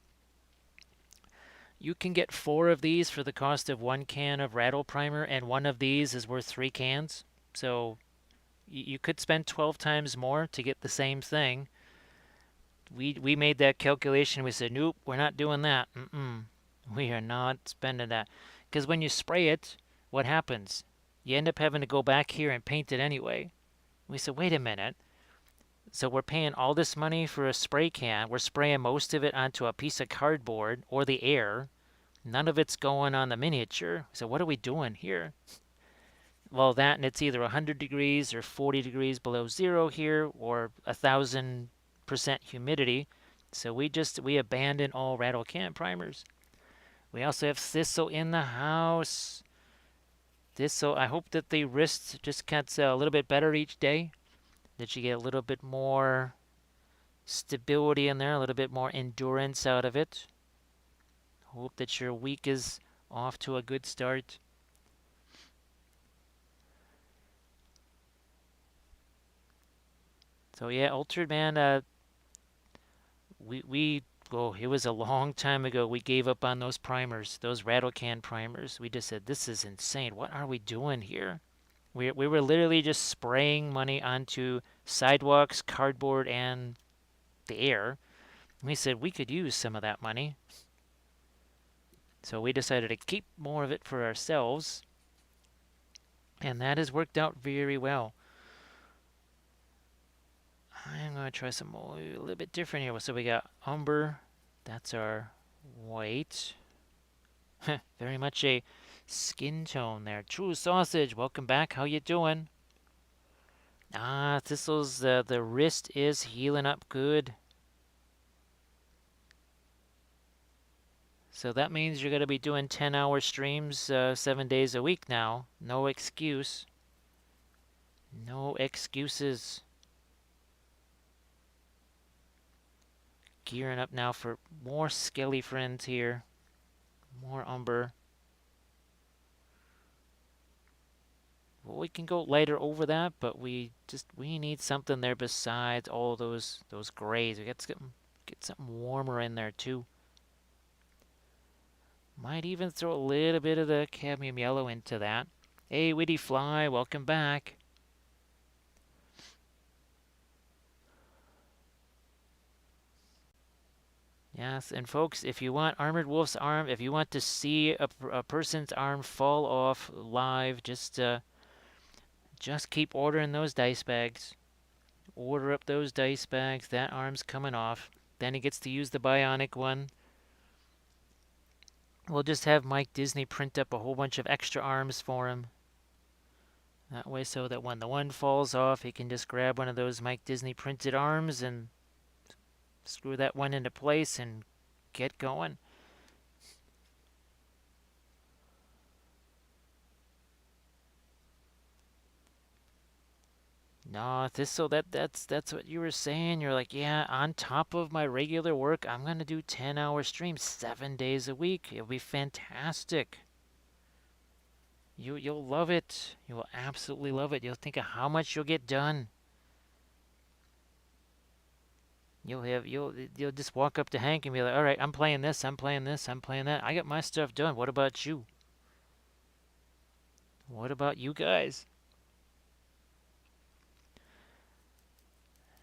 you can get 4 of these for the cost of 1 can of rattle primer, and one of these is worth 3 cans. So you could spend 12 times more to get the same thing. We made that calculation. We said, nope, we're not doing that. We are not spending that. Because when you spray it, what happens? You end up having to go back here and paint it anyway. We said, wait a minute. So we're paying all this money for a spray can. We're spraying most of it onto a piece of cardboard or the air. None of it's going on the miniature. So what are we doing here? Well, that and it's either 100 degrees or 40 degrees below zero here, or 1,000% humidity. So we abandon all rattle can primers. We also have Thistle in the house. Thistle, I hope that the wrist just gets a little bit better each day. That you get a little bit more stability in there, a little bit more endurance out of it. Hope that your week is off to a good start. So yeah, Altered Man, it was a long time ago. We gave up on those primers, those rattle can primers. We just said, this is insane. What are we doing here? We were literally just spraying money onto sidewalks, cardboard, and the air. We said we could use some of that money. So we decided to keep more of it for ourselves. And that has worked out very well. I'm going to try some a little bit different here. So we got umber. That's our white. Very much a skin tone there. True Sausage, welcome back. How you doing? Thistle's the wrist is healing up good. So that means you're going to be doing 10-hour streams 7 days a week now. No excuse. No excuses. Gearing up now for more skelly friends here. More umber. Well, we can go lighter over that, but we need something there besides all those grays. We got to get something warmer in there too. Might even throw a little bit of the cadmium yellow into that. Hey, Witty Fly, welcome back. Yes, and folks, if you want Armored Wolf's arm, if you want to see a person's arm fall off live, just keep ordering those dice bags. Order up those dice bags. That arm's coming off. Then he gets to use the bionic one. We'll just have Mike Disney print up a whole bunch of extra arms for him. That way, so that when the one falls off, he can just grab one of those Mike Disney printed arms and screw that one into place and get going. No, that's what you were saying. You're like, yeah, on top of my regular work, I'm gonna do 10-hour streams 7 days a week. It'll be fantastic. You'll love it. You will absolutely love it. You'll think of how much you'll get done. You'll just walk up to Hank and be like, all right, I'm playing this, I'm playing this, I'm playing that. I got my stuff done. What about you? What about you guys?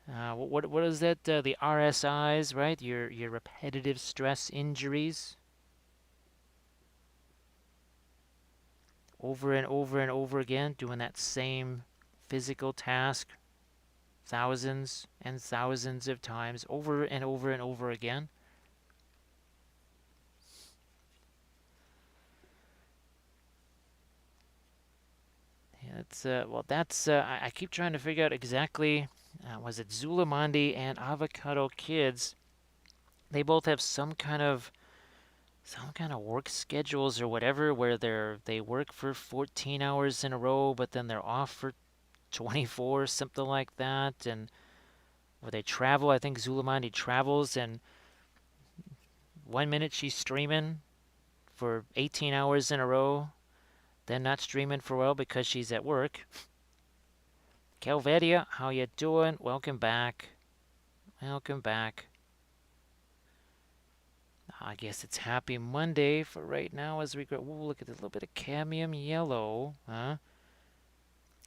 What is that? The RSIs, right? Your repetitive stress injuries. Over and over and over again, doing that same physical task thousands and thousands of times, over and over and over again. Yeah, I keep trying to figure out exactly. Was it Zulamandi and Avocado Kids they both have some kind of work schedules or whatever where they work for 14 hours in a row, but then they're off for 24, something like that, and where they travel. I think Zulamandi travels, and 1 minute she's streaming for 18 hours in a row, then not streaming for a while because she's at work. Calvadia, how you doing? Welcome back. Welcome back. I guess it's Happy Monday for right now as we go. Ooh, look at this little bit of cadmium yellow, huh?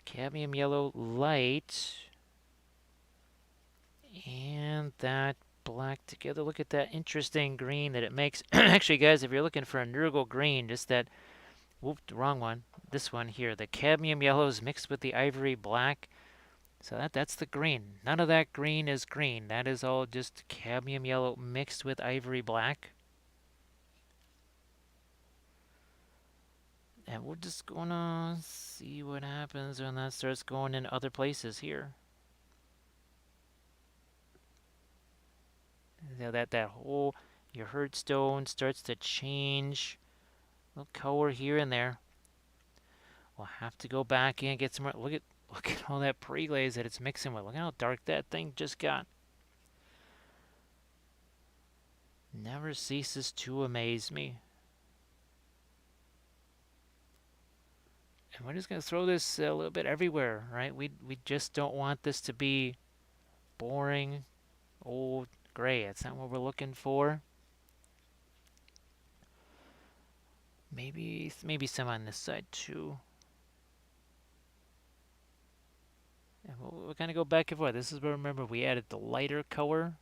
Cadmium yellow light. And that black together. Look at that interesting green that it makes. Actually, guys, if you're looking for a Nurgle green, just that, whoop, the wrong one. This one here, the cadmium yellows mixed with the ivory black. So that's the green. None of that green is green. That is all just cadmium yellow mixed with ivory black. And we're just gonna see what happens when that starts going in other places here. That whole, your Herdstone starts to change. A little color here and there. We'll have to go back in and get some more. Look at all that pre-glaze that it's mixing with. Look how dark that thing just got. Never ceases to amaze me. And we're just gonna throw this a little bit everywhere, right? We just don't want this to be boring, old, gray. That's not what we're looking for. Maybe some on this side too. And we're gonna go back and forth. This is where, remember, we added the lighter color.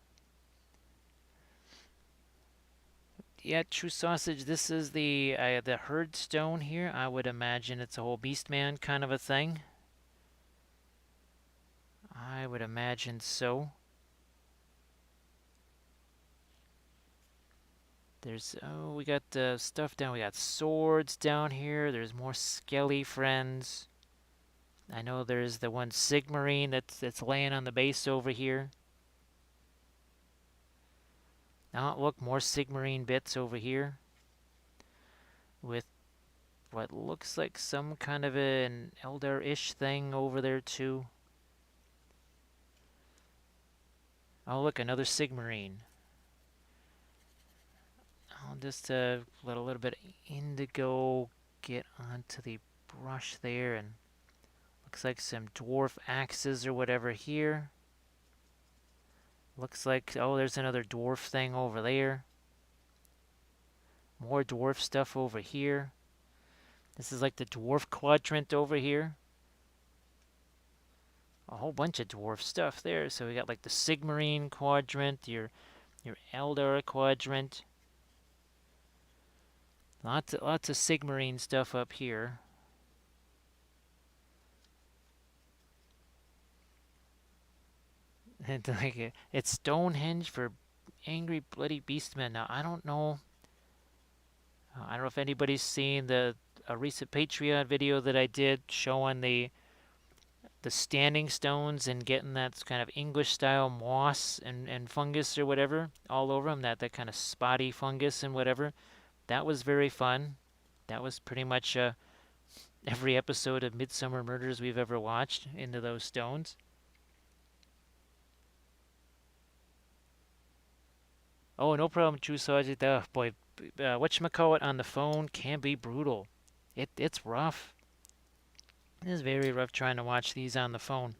Yeah, True Sausage, this is the Herdstone here. I would imagine it's a whole Beastman kind of a thing. I would imagine so. We got stuff down. We got swords down here. There's more skelly friends. I know there's the one Sigmarine that's laying on the base over here. Now look, more Sigmarine bits over here with what looks like some kind of an Eldar-ish thing over there too. Oh look, another Sigmarine. I'll just let a little bit of indigo get onto the brush there, and looks like some dwarf axes or whatever here. Looks like, oh, there's another dwarf thing over there. More dwarf stuff over here. This is like the dwarf quadrant over here. A whole bunch of dwarf stuff there. So we got like the Sigmarine quadrant, your Eldar quadrant. Lots of Sigmarine stuff up here. And like it's Stonehenge for angry bloody beastmen. Now I don't know. I don't know if anybody's seen a recent Patreon video that I did showing the standing stones and getting that kind of English style moss and fungus or whatever all over them. That kind of spotty fungus and whatever. That was very fun. That was pretty much every episode of Midsummer Murders we've ever watched into those stones. Oh, no problem, True Sergeant. Boy, whatchamacallit on the phone can be brutal. It's rough. It is very rough trying to watch these on the phone.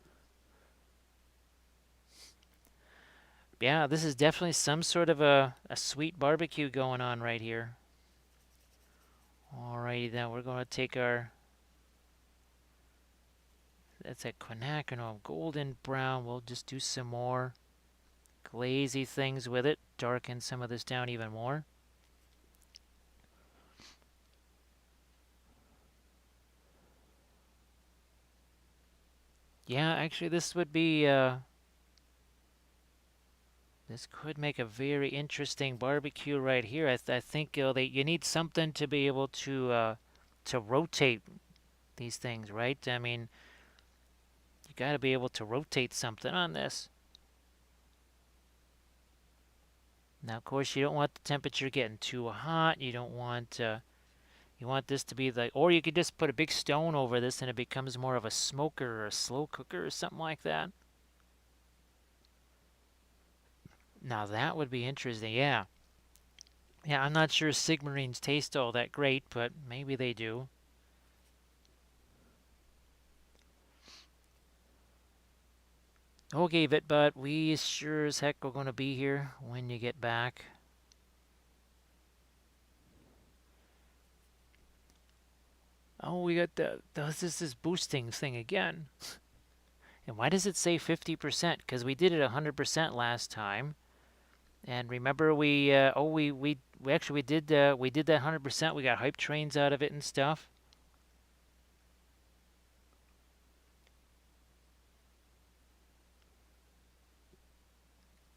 Yeah, this is definitely some sort of a sweet barbecue going on right here. Alrighty then, we're going to take our... That's a quinacridone, golden brown. We'll just do some more glazy things with it. Darken some of this down even more. Yeah, actually this would be... this could make a very interesting barbecue right here. I think you need something to be able to rotate these things, right? I mean, you got to be able to rotate something on this. Now, of course, you don't want the temperature getting too hot. You don't want you want this to be like, or you could just put a big stone over this and it becomes more of a smoker or a slow cooker or something like that. Now that would be interesting. Yeah. Yeah, I'm not sure Sigmarines taste all that great, but maybe they do. Okay, Vitbot, we sure as heck are going to be here when you get back. Oh, we got this is boosting thing again. And why does it say 50%? Because we did it 100% last time. And remember, we actually we did that 100%. We got hype trains out of it and stuff.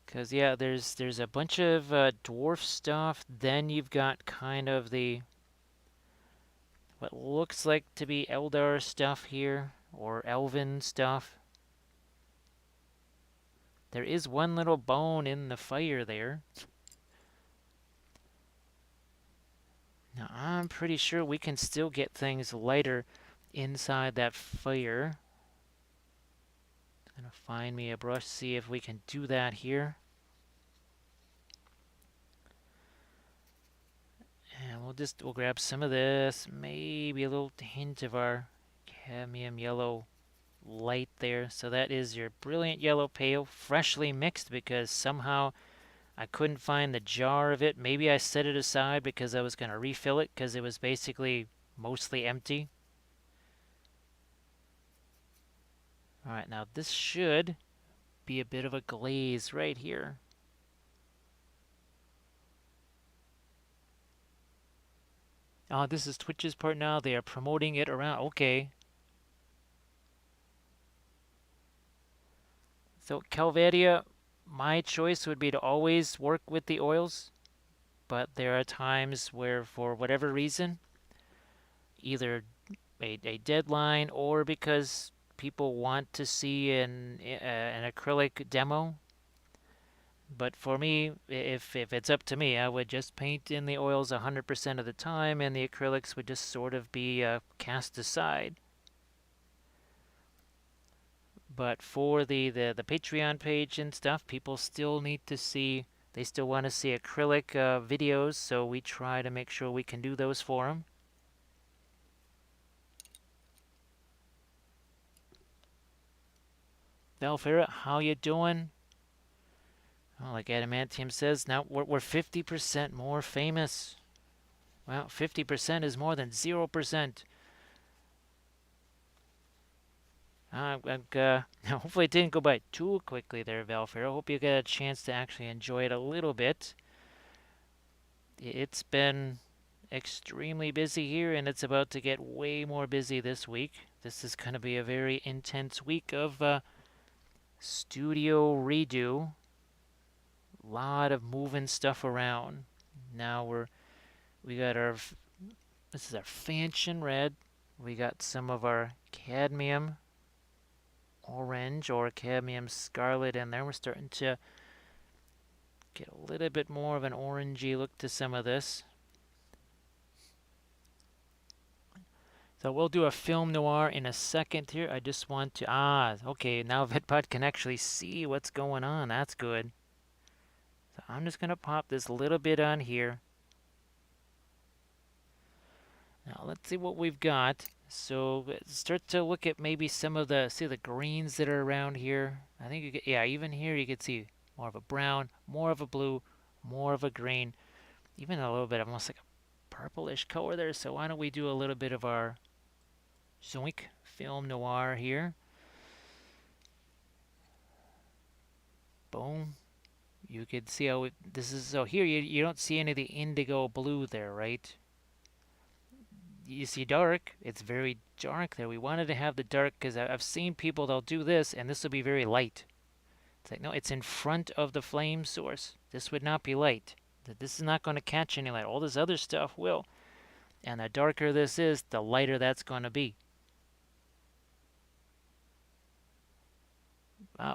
Cause yeah, there's a bunch of dwarf stuff. Then you've got kind of the what looks like to be Eldar stuff here or Elven stuff. There is one little bone in the fire there. Now I'm pretty sure we can still get things lighter inside that fire. Gonna find me a brush, see if we can do that here. And we'll grab some of this, maybe a little hint of our cadmium yellow light there. So that is your brilliant yellow pale, freshly mixed because somehow I couldn't find the jar of it. Maybe I set it aside because I was going to refill it because it was basically mostly empty. All right, now this should be a bit of a glaze right here. Oh, this is Twitch's part now. They are promoting it around. Okay. So Calvadia, my choice would be to always work with the oils, but there are times where, for whatever reason, either a deadline or because people want to see an acrylic demo. But for me, if it's up to me, I would just paint in the oils 100% of the time, and the acrylics would just sort of be cast aside. But for the Patreon page and stuff, people still need to see, they still want to see acrylic videos, so we try to make sure we can do those for them. Belferra, how you doing? Oh, like Adamantium says, now we're 50% more famous. Well, 50% is more than 0%. Hopefully it didn't go by too quickly there, Valfair. I hope you get a chance to actually enjoy it a little bit. It's been extremely busy here, and it's about to get way more busy this week. This is going to be a very intense week of studio redo. A lot of moving stuff around. Now we got this is our Fanchon Red. We got some of our Cadmium Orange or Cadmium Scarlet in there. We're starting to get a little bit more of an orangey look to some of this. So we'll do a film noir in a second here. I just want to, okay, now VidPod can actually see what's going on. That's good. So I'm just going to pop this little bit on here. Now let's see what we've got. So start to look at maybe some of the greens that are around here. I think you get, yeah, even here you can see more of a brown, more of a blue, more of a green, even a little bit of almost like a purplish color there. So why don't we do a little bit of our Zoink film noir here. Boom. You can see how this is. So here you don't see any of the indigo blue there, right? You see dark. It's very dark there. We wanted to have the dark because I've seen people, they'll do this and this will be very light. It's like, no, it's in front of the flame source. This would not be light. This is not going to catch any light. All this other stuff will. And the darker this is, the lighter that's going to be.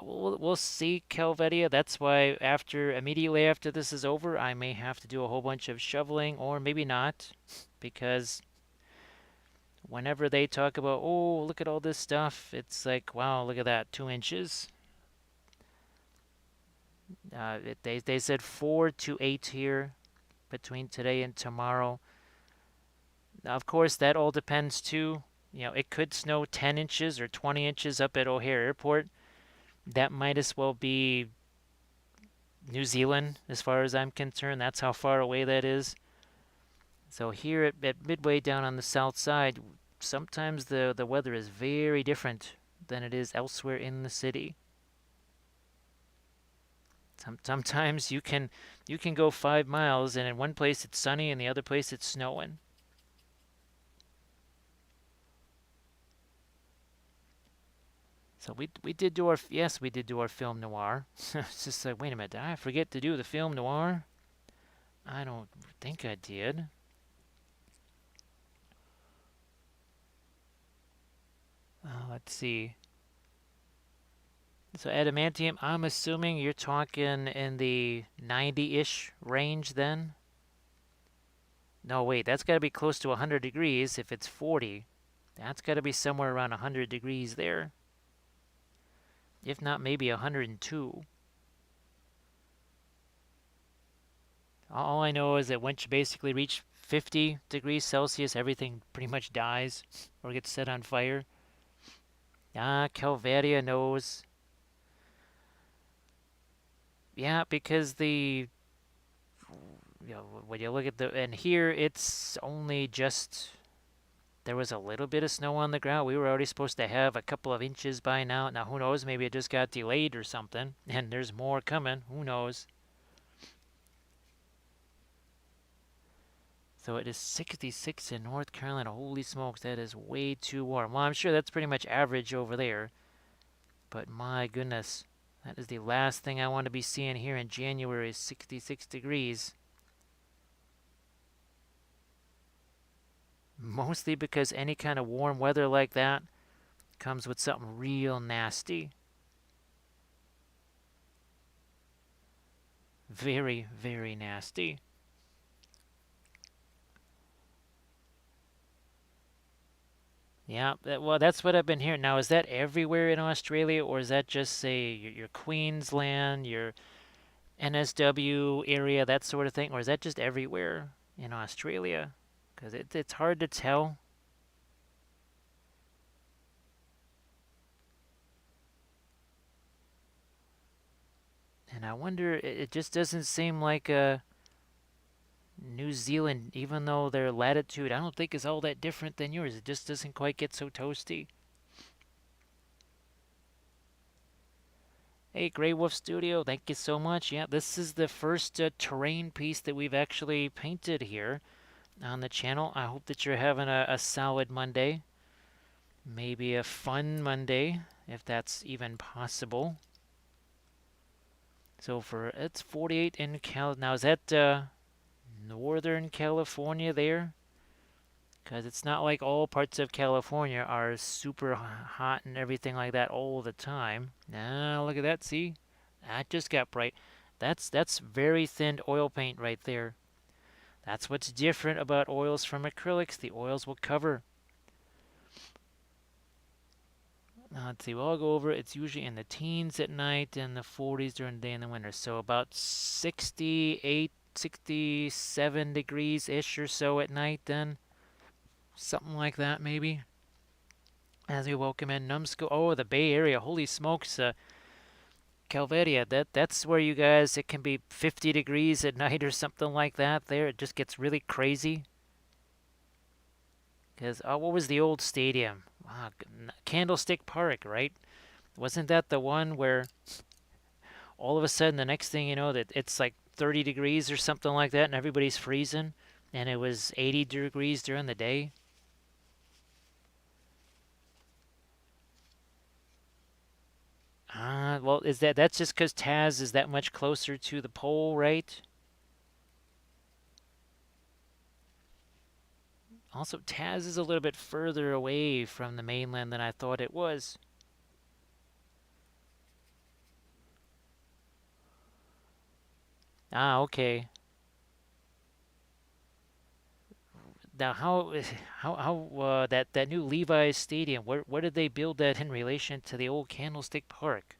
We'll see, Calvedia. That's why immediately after this is over, I may have to do a whole bunch of shoveling, or maybe not, because whenever they talk about, oh, look at all this stuff, it's like, wow, look at that, 2 inches. They said 4 to 8 here between today and tomorrow. Now, of course, that all depends too. It could snow 10 inches or 20 inches up at O'Hare Airport. That might as well be New Zealand, as far as I'm concerned. That's how far away that is. So here at Midway down on the south side, sometimes the weather is very different than it is elsewhere in the city. Sometimes you can go 5 miles and in one place it's sunny and the other place it's snowing. So we did do our yes, we did do our film noir. It's just like, wait a minute, did I forget to do the film noir? I don't think I did. Let's see. So adamantium, I'm assuming you're talking in the 90-ish range then? No, wait, that's got to be close to 100 degrees if it's 40. That's got to be somewhere around 100 degrees there. If not, maybe 102. All I know is that once you basically reach 50 degrees Celsius, everything pretty much dies or gets set on fire. Calvaria knows. Yeah, because when you look at and here it's only just, there was a little bit of snow on the ground. We were already supposed to have a couple of inches by now. Now, who knows? Maybe it just got delayed or something, and there's more coming. Who knows? So it is 66 in North Carolina. Holy smokes, that is way too warm. Well, I'm sure that's pretty much average over there. But my goodness, that is the last thing I want to be seeing here in January is 66 degrees. Mostly because any kind of warm weather like that comes with something real nasty. Very, very nasty. Yeah, well, that's what I've been hearing. Now, is that everywhere in Australia, or is that just, say, your Queensland, your NSW area, that sort of thing, or is that just everywhere in Australia? Because it's hard to tell. And I wonder, it just doesn't seem like New Zealand, even though their latitude, I don't think is all that different than yours. It just doesn't quite get so toasty. Hey, Grey Wolf Studio, thank you so much. Yeah, this is the first terrain piece that we've actually painted here on the channel. I hope that you're having a solid Monday. Maybe a fun Monday, if that's even possible. So it's 48 in now is that Northern California there? Because it's not like all parts of California are super hot and everything like that all the time. Now, look at that, see? That just got bright. That's very thin oil paint right there. That's what's different about oils from acrylics. The oils will cover. Let's see, we'll go over it. It's usually in the teens at night and the 40s during the day in the winter. So about 68, 67 degrees-ish or so at night then. Something like that, maybe. As we welcome in Numbskull. Oh, the Bay Area. Holy smokes. Calvaria, that's where you guys, it can be 50 degrees at night or something like that there. It just gets really crazy. Because, what was the old stadium? Candlestick Park, right? Wasn't that the one where all of a sudden the next thing you know that it's like 30 degrees or something like that and everybody's freezing and it was 80 degrees during the day? Well, that's just because Taz is that much closer to the pole, right? Also, Taz is a little bit further away from the mainland than I thought it was. Ah, okay. Now, that new Levi's Stadium? Where did they build that in relation to the old Candlestick Park?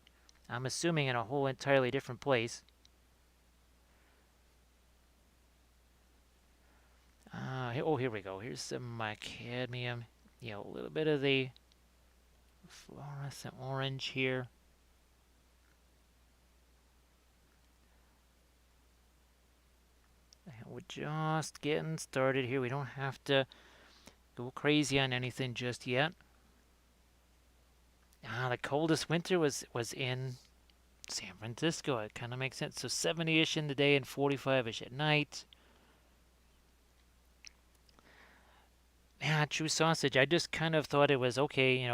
I'm assuming in a whole entirely different place. Oh, here we go. Here's some cadmium. A little bit of the fluorescent orange here. And we're just getting started here. We don't have to go crazy on anything just yet. The coldest winter was in San Francisco. It kind of makes sense. So 70-ish in the day and 45-ish at night. Yeah, true sausage. I just kind of thought it was okay,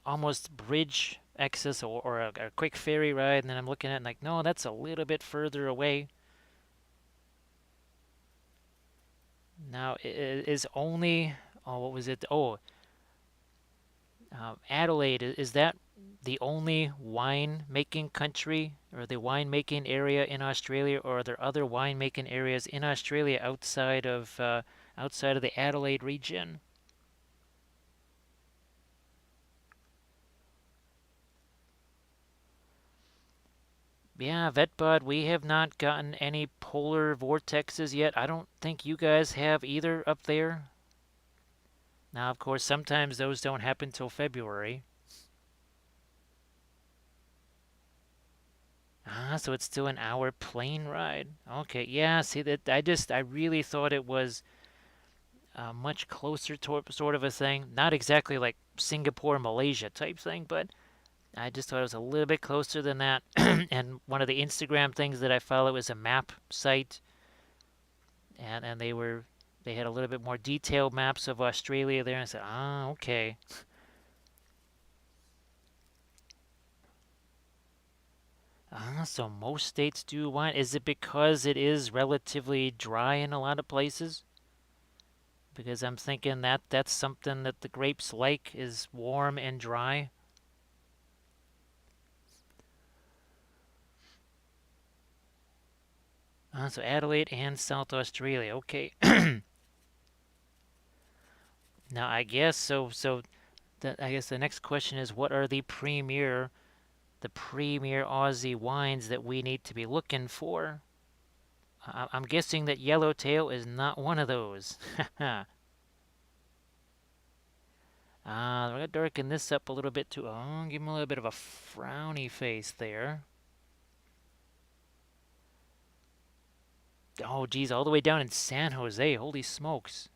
almost bridge access or a quick ferry ride. And then I'm looking at it and like, no, that's a little bit further away. Now, is only, oh, what was it? Oh, Adelaide, is that the only wine making country or the wine making area in Australia, or are there other wine making areas in Australia outside of the Adelaide region? Yeah, VetBud, we have not gotten any polar vortexes yet. I don't think you guys have either up there. Now, of course, sometimes those don't happen till February. So it's still an hour plane ride. Okay, yeah, see that I really thought it was much closer to sort of a thing. Not exactly like Singapore, Malaysia type thing, but I just thought it was a little bit closer than that. And one of the Instagram things that I follow is a map site, and they had a little bit more detailed maps of Australia there. And I said, okay. So most states do wine. Is it because it is relatively dry in a lot of places? Because I'm thinking that that's something that the grapes like is warm and dry. So Adelaide and South Australia. Okay. Now I guess so. I guess the next question is, what are the premier Aussie wines that we need to be looking for? I'm guessing that Yellowtail is not one of those. We're gonna darken this up a little bit too. Oh, give him a little bit of a frowny face there. Oh, geez, all the way down in San Jose. Holy smokes.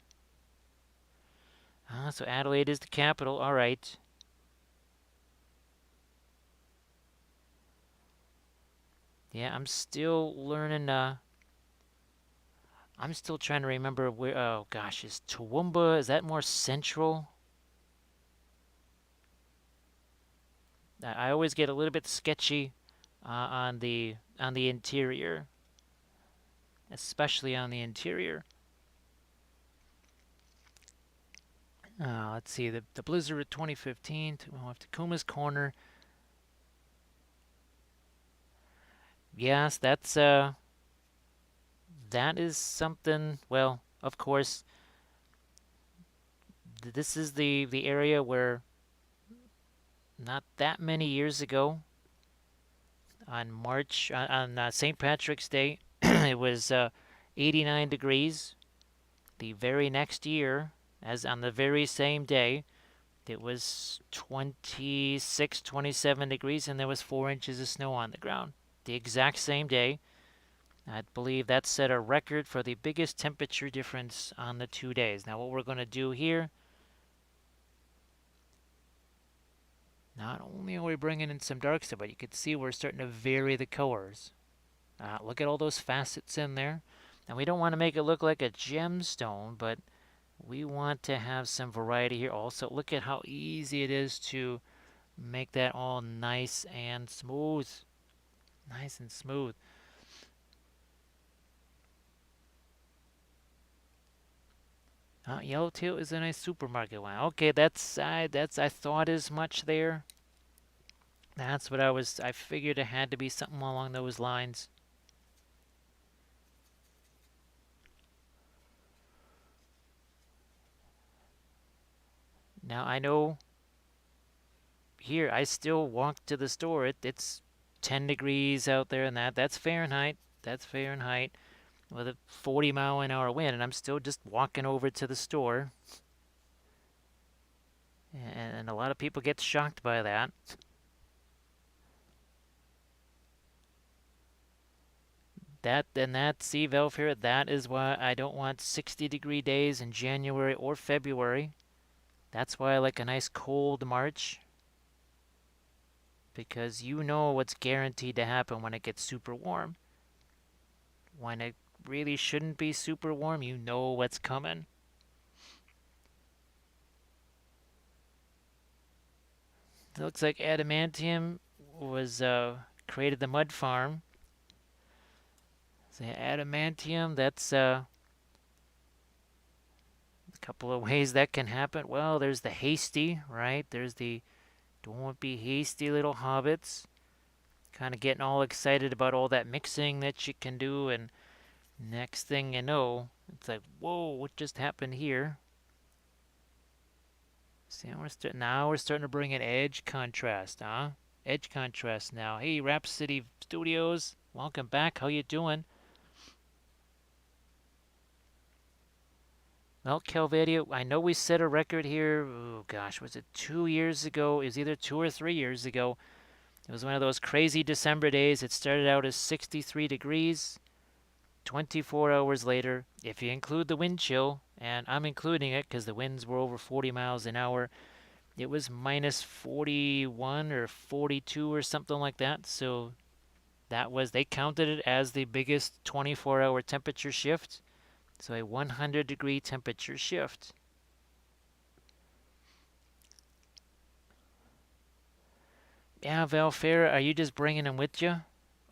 So Adelaide is the capital. All right. Yeah, I'm still learning. I'm still trying to remember where. Oh gosh, is Toowoomba? Is that more central? I always get a little bit sketchy on the interior, especially on the interior. Let's see, the Blizzard 2015, off Takuma's Corner. Yes, that is something. Well, of course, this is the area where not that many years ago, on St. Patrick's Day, it was 89 degrees. The very next year, as on the very same day, it was 26, 27 degrees, and there was 4 inches of snow on the ground. The exact same day. I believe that set a record for the biggest temperature difference on the 2 days. Now, what we're going to do here, not only are we bringing in some dark stuff, but you can see we're starting to vary the colors. Look at all those facets in there. And we don't want to make it look like a gemstone, but we want to have some variety here also. Look at how easy it is to make that all nice and smooth. Nice and smooth. Yellowtail is a nice supermarket wine. Okay, that's I thought as much there. That's what I figured it had to be something along those lines. Now I know here I still walk to the store. It's 10 degrees out there and that's Fahrenheit. That's Fahrenheit with a 40-mile-an-hour wind, and I'm still just walking over to the store. And a lot of people get shocked by that. See, Velfair, that is why I don't want 60-degree days in January or February. That's why I like a nice cold March. Because you know what's guaranteed to happen when it gets super warm. When it really shouldn't be super warm, you know what's coming. It looks like adamantium was created the mud farm. So adamantium, that's a couple of ways that can happen. Well, there's the hasty, right? There's the don't be hasty little hobbits. Kind of getting all excited about all that mixing that you can do, and next thing you know, it's like, whoa, what just happened here? See, now we're starting to bring in edge contrast, huh? Edge contrast now. Hey, Rhapsody Studios, welcome back. How you doing? Well, Calvadio, I know we set a record here. Oh gosh, was it 2 years ago? It was either 2 or 3 years ago. It was one of those crazy December days. It started out as 63 degrees. 24 hours later, if you include the wind chill, and I'm including it because the winds were over 40 miles an hour, it was minus 41 or 42 or something like that. So they counted it as the biggest 24-hour temperature shift. So a 100-degree temperature shift. Yeah, Valfair, are you just bringing them with you?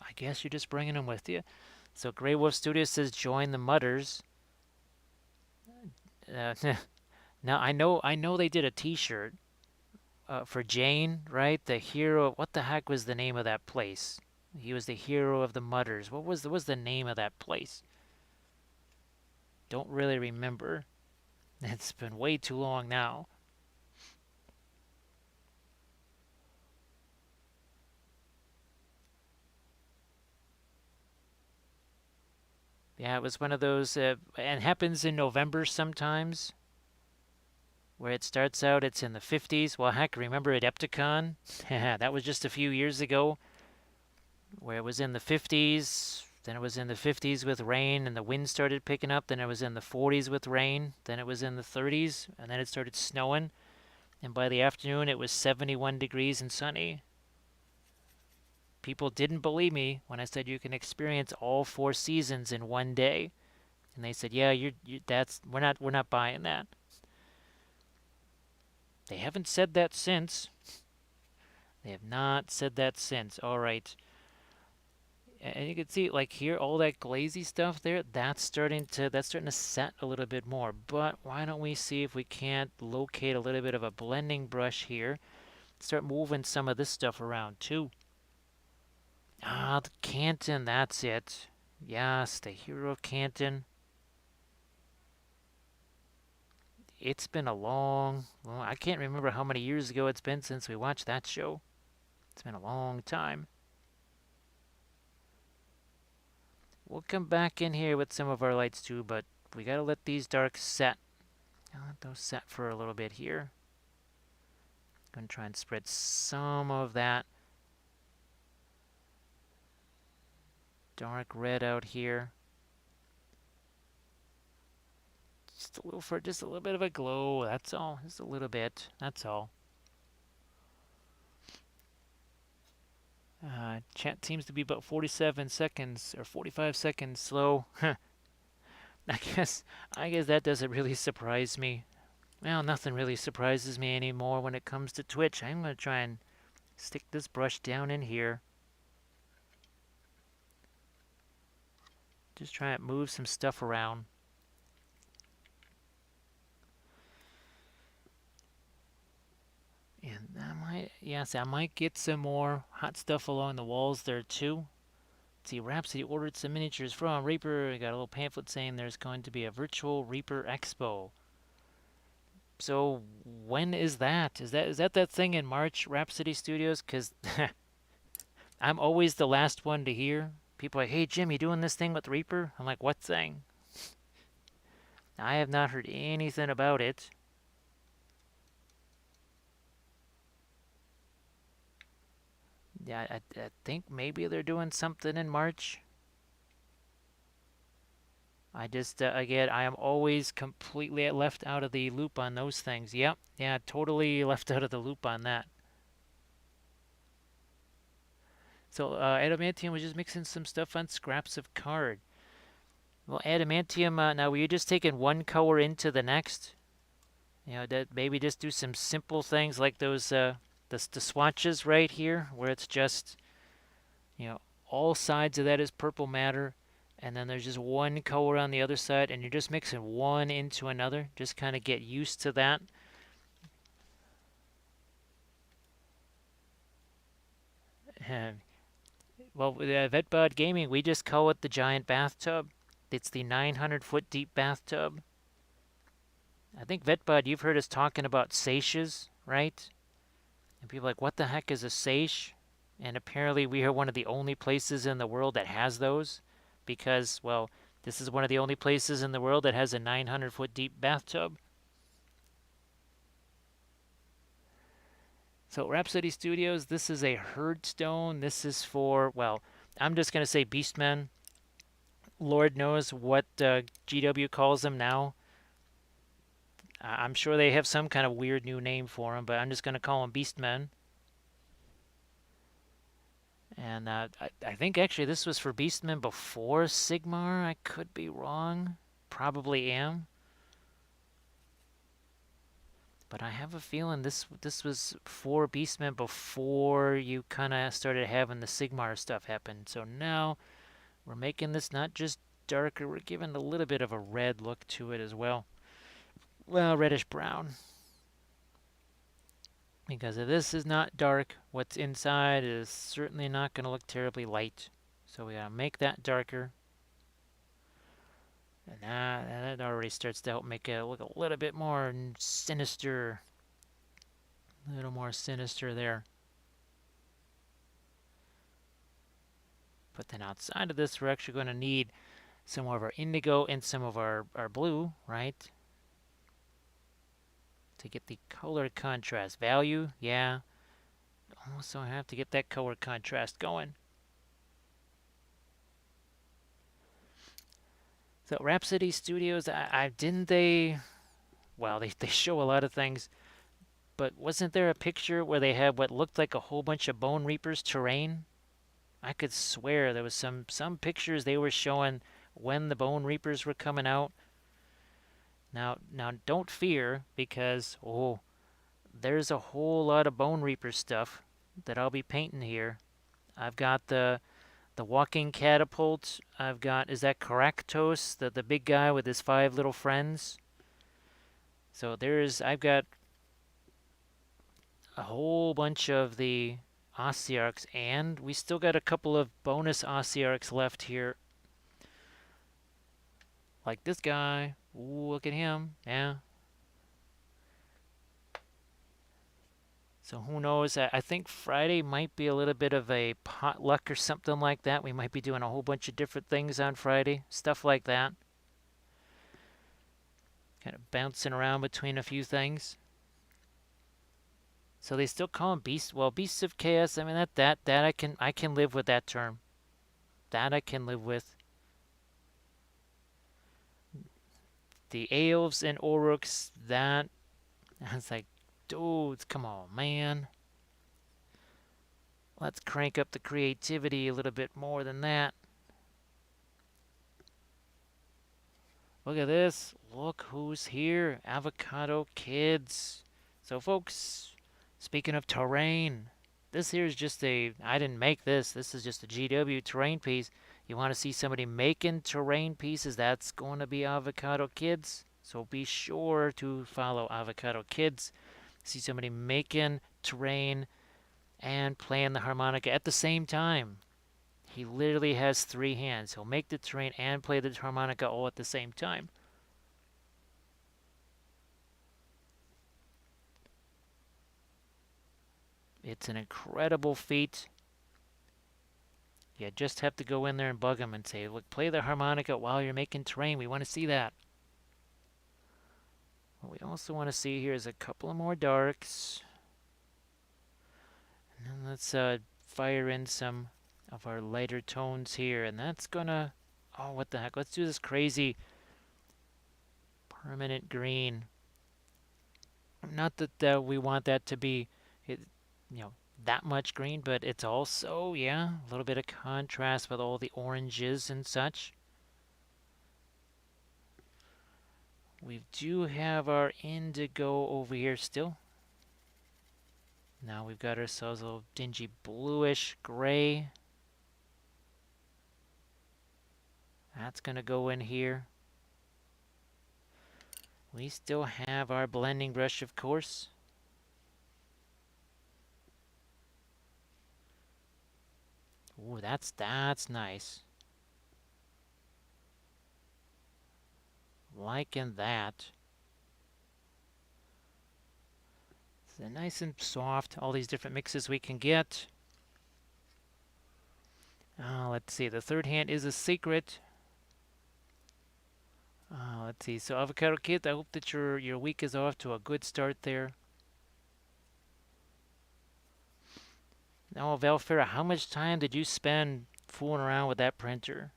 I guess you're just bringing them with you. So Grey Wolf Studio says join the Mutters. Uh, now I know they did a T-shirt for Jane, right? The hero. What the heck was the name of that place? He was the hero of the Mutters. What was the name of that place? Don't really remember. It's been way too long now. Yeah, it was one of those, and happens in November sometimes, where it starts out, it's in the 50s. Well, heck, remember at Epticon? That was just a few years ago, where it was in the 50s, then it was in the 50s with rain, and the wind started picking up, then it was in the 40s with rain, then it was in the 30s, and then it started snowing, and by the afternoon it was 71 degrees and sunny. People didn't believe me when I said you can experience all 4 seasons in one day. And they said, "Yeah, we're not buying that." They haven't said that since. They have not said that since. All right. And you can see like here all that glazy stuff there, that's starting to set a little bit more. But why don't we see if we can't locate a little bit of a blending brush here? Start moving some of this stuff around too. Ah, the Canton, that's it. Yes, the Hero Canton. It's been I can't remember how many years ago it's been since we watched that show. It's been a long time. We'll come back in here with some of our lights too, but we gotta let these darks set. I'll let those set for a little bit here. Gonna try and spread some of that dark red out here. Just a little bit of a glow, that's all. Just a little bit, that's all. Chat seems to be about 47 seconds or 45 seconds slow. I guess that doesn't really surprise me. Well, nothing really surprises me anymore when it comes to Twitch. I'm going to try and stick this brush down in here. Just try and move some stuff around. And I might get some more hot stuff along the walls there too. Let's see, Rhapsody ordered some miniatures from Reaper. I got a little pamphlet saying there's going to be a virtual Reaper Expo. So when is that? Is that thing in March, Rhapsody Studios? Because I'm always the last one to hear. People are like, hey, Jim, you doing this thing with Reaper? I'm like, what thing? I have not heard anything about it. Yeah, I think maybe they're doing something in March. I just, again, I am always completely left out of the loop on those things. Yep, yeah, totally left out of the loop on that. So, Adamantium was just mixing some stuff on scraps of card. Well, Adamantium, now were you just taking one color into the next? You know, that maybe just do some simple things like those, the swatches right here, where it's just, you know, all sides of that is purple matter, and then there's just one color on the other side, and you're just mixing one into another. Just kind of get used to that. Well, with Vetbod Gaming, we just call it the giant bathtub. It's the 900-foot deep bathtub. I think Vetbod, you've heard us talking about seiches, right? And people are like, what the heck is a seiche? And apparently we are one of the only places in the world that has those because, well, this is one of the only places in the world that has a 900-foot deep bathtub. So Rhapsody Studios, this is a Herdstone. This is for, well, I'm just going to say Beastmen. Lord knows what GW calls them now. I'm sure they have some kind of weird new name for them, but I'm just going to call them Beastmen. And I think actually this was for Beastmen before Sigmar. I could be wrong. Probably am. But I have a feeling this was for Beastmen before you kind of started having the Sigmar stuff happen. So now we're making this not just darker, we're giving a little bit of a red look to it as well. Well, reddish brown. Because if this is not dark, what's inside is certainly not going to look terribly light. So we gotta make that darker. And that already starts to help make it look a little bit more sinister. A little more sinister there. But then outside of this, we're actually going to need some more of our indigo and some of our blue, right? To get the color contrast value. Yeah. Also have to get that color contrast going. So Rhapsody Studios, I didn't they, well, they show a lot of things, but wasn't there a picture where they had what looked like a whole bunch of Bone Reapers terrain? I could swear there was some pictures they were showing when the Bone Reapers were coming out. Now don't fear because there's a whole lot of Bone Reaper stuff that I'll be painting here. I've got the walking catapult. I've got, is that Caractos, the big guy with his 5 little friends? So I've got a whole bunch of the Ossiarchs, and we still got a couple of bonus Ossiarchs left here. Like this guy. Ooh, look at him. Yeah. So who knows? I think Friday might be a little bit of a potluck or something like that. We might be doing a whole bunch of different things on Friday. Stuff like that. Kind of bouncing around between a few things. So they still call them beasts. Well, beasts of chaos. I mean that I can live with that term. That I can live with. The elves and Oryx. That it's like, dudes, come on, man. Let's crank up the creativity a little bit more than that. Look at this. Look who's here. Avocado Kids. So, folks, speaking of terrain, this here is just I didn't make this. This is just a GW terrain piece. You want to see somebody making terrain pieces? That's going to be Avocado Kids. So be sure to follow Avocado Kids. See somebody making terrain and playing the harmonica at the same time. He literally has 3 hands. He'll make the terrain and play the harmonica all at the same time. It's an incredible feat. You just have to go in there and bug them and say, look, play the harmonica while you're making terrain. We want to see that. What we also want to see here is a couple of more darks. And then let's fire in some of our lighter tones here. And that's gonna, oh, what the heck. Let's do this crazy permanent green. Not that we want that to be, you know, that much green, but it's also, yeah, a little bit of contrast with all the oranges and such. We do have our indigo over here still. Now we've got ourselves a little dingy bluish gray. That's going to go in here. We still have our blending brush, of course. Ooh, that's nice. Liking that. So nice and soft. All these different mixes we can get. Let's see. The third hand is a secret. Let's see. So Avocado Kid, I hope that your week is off to a good start there. Now, Valfera, how much time did you spend fooling around with that printer?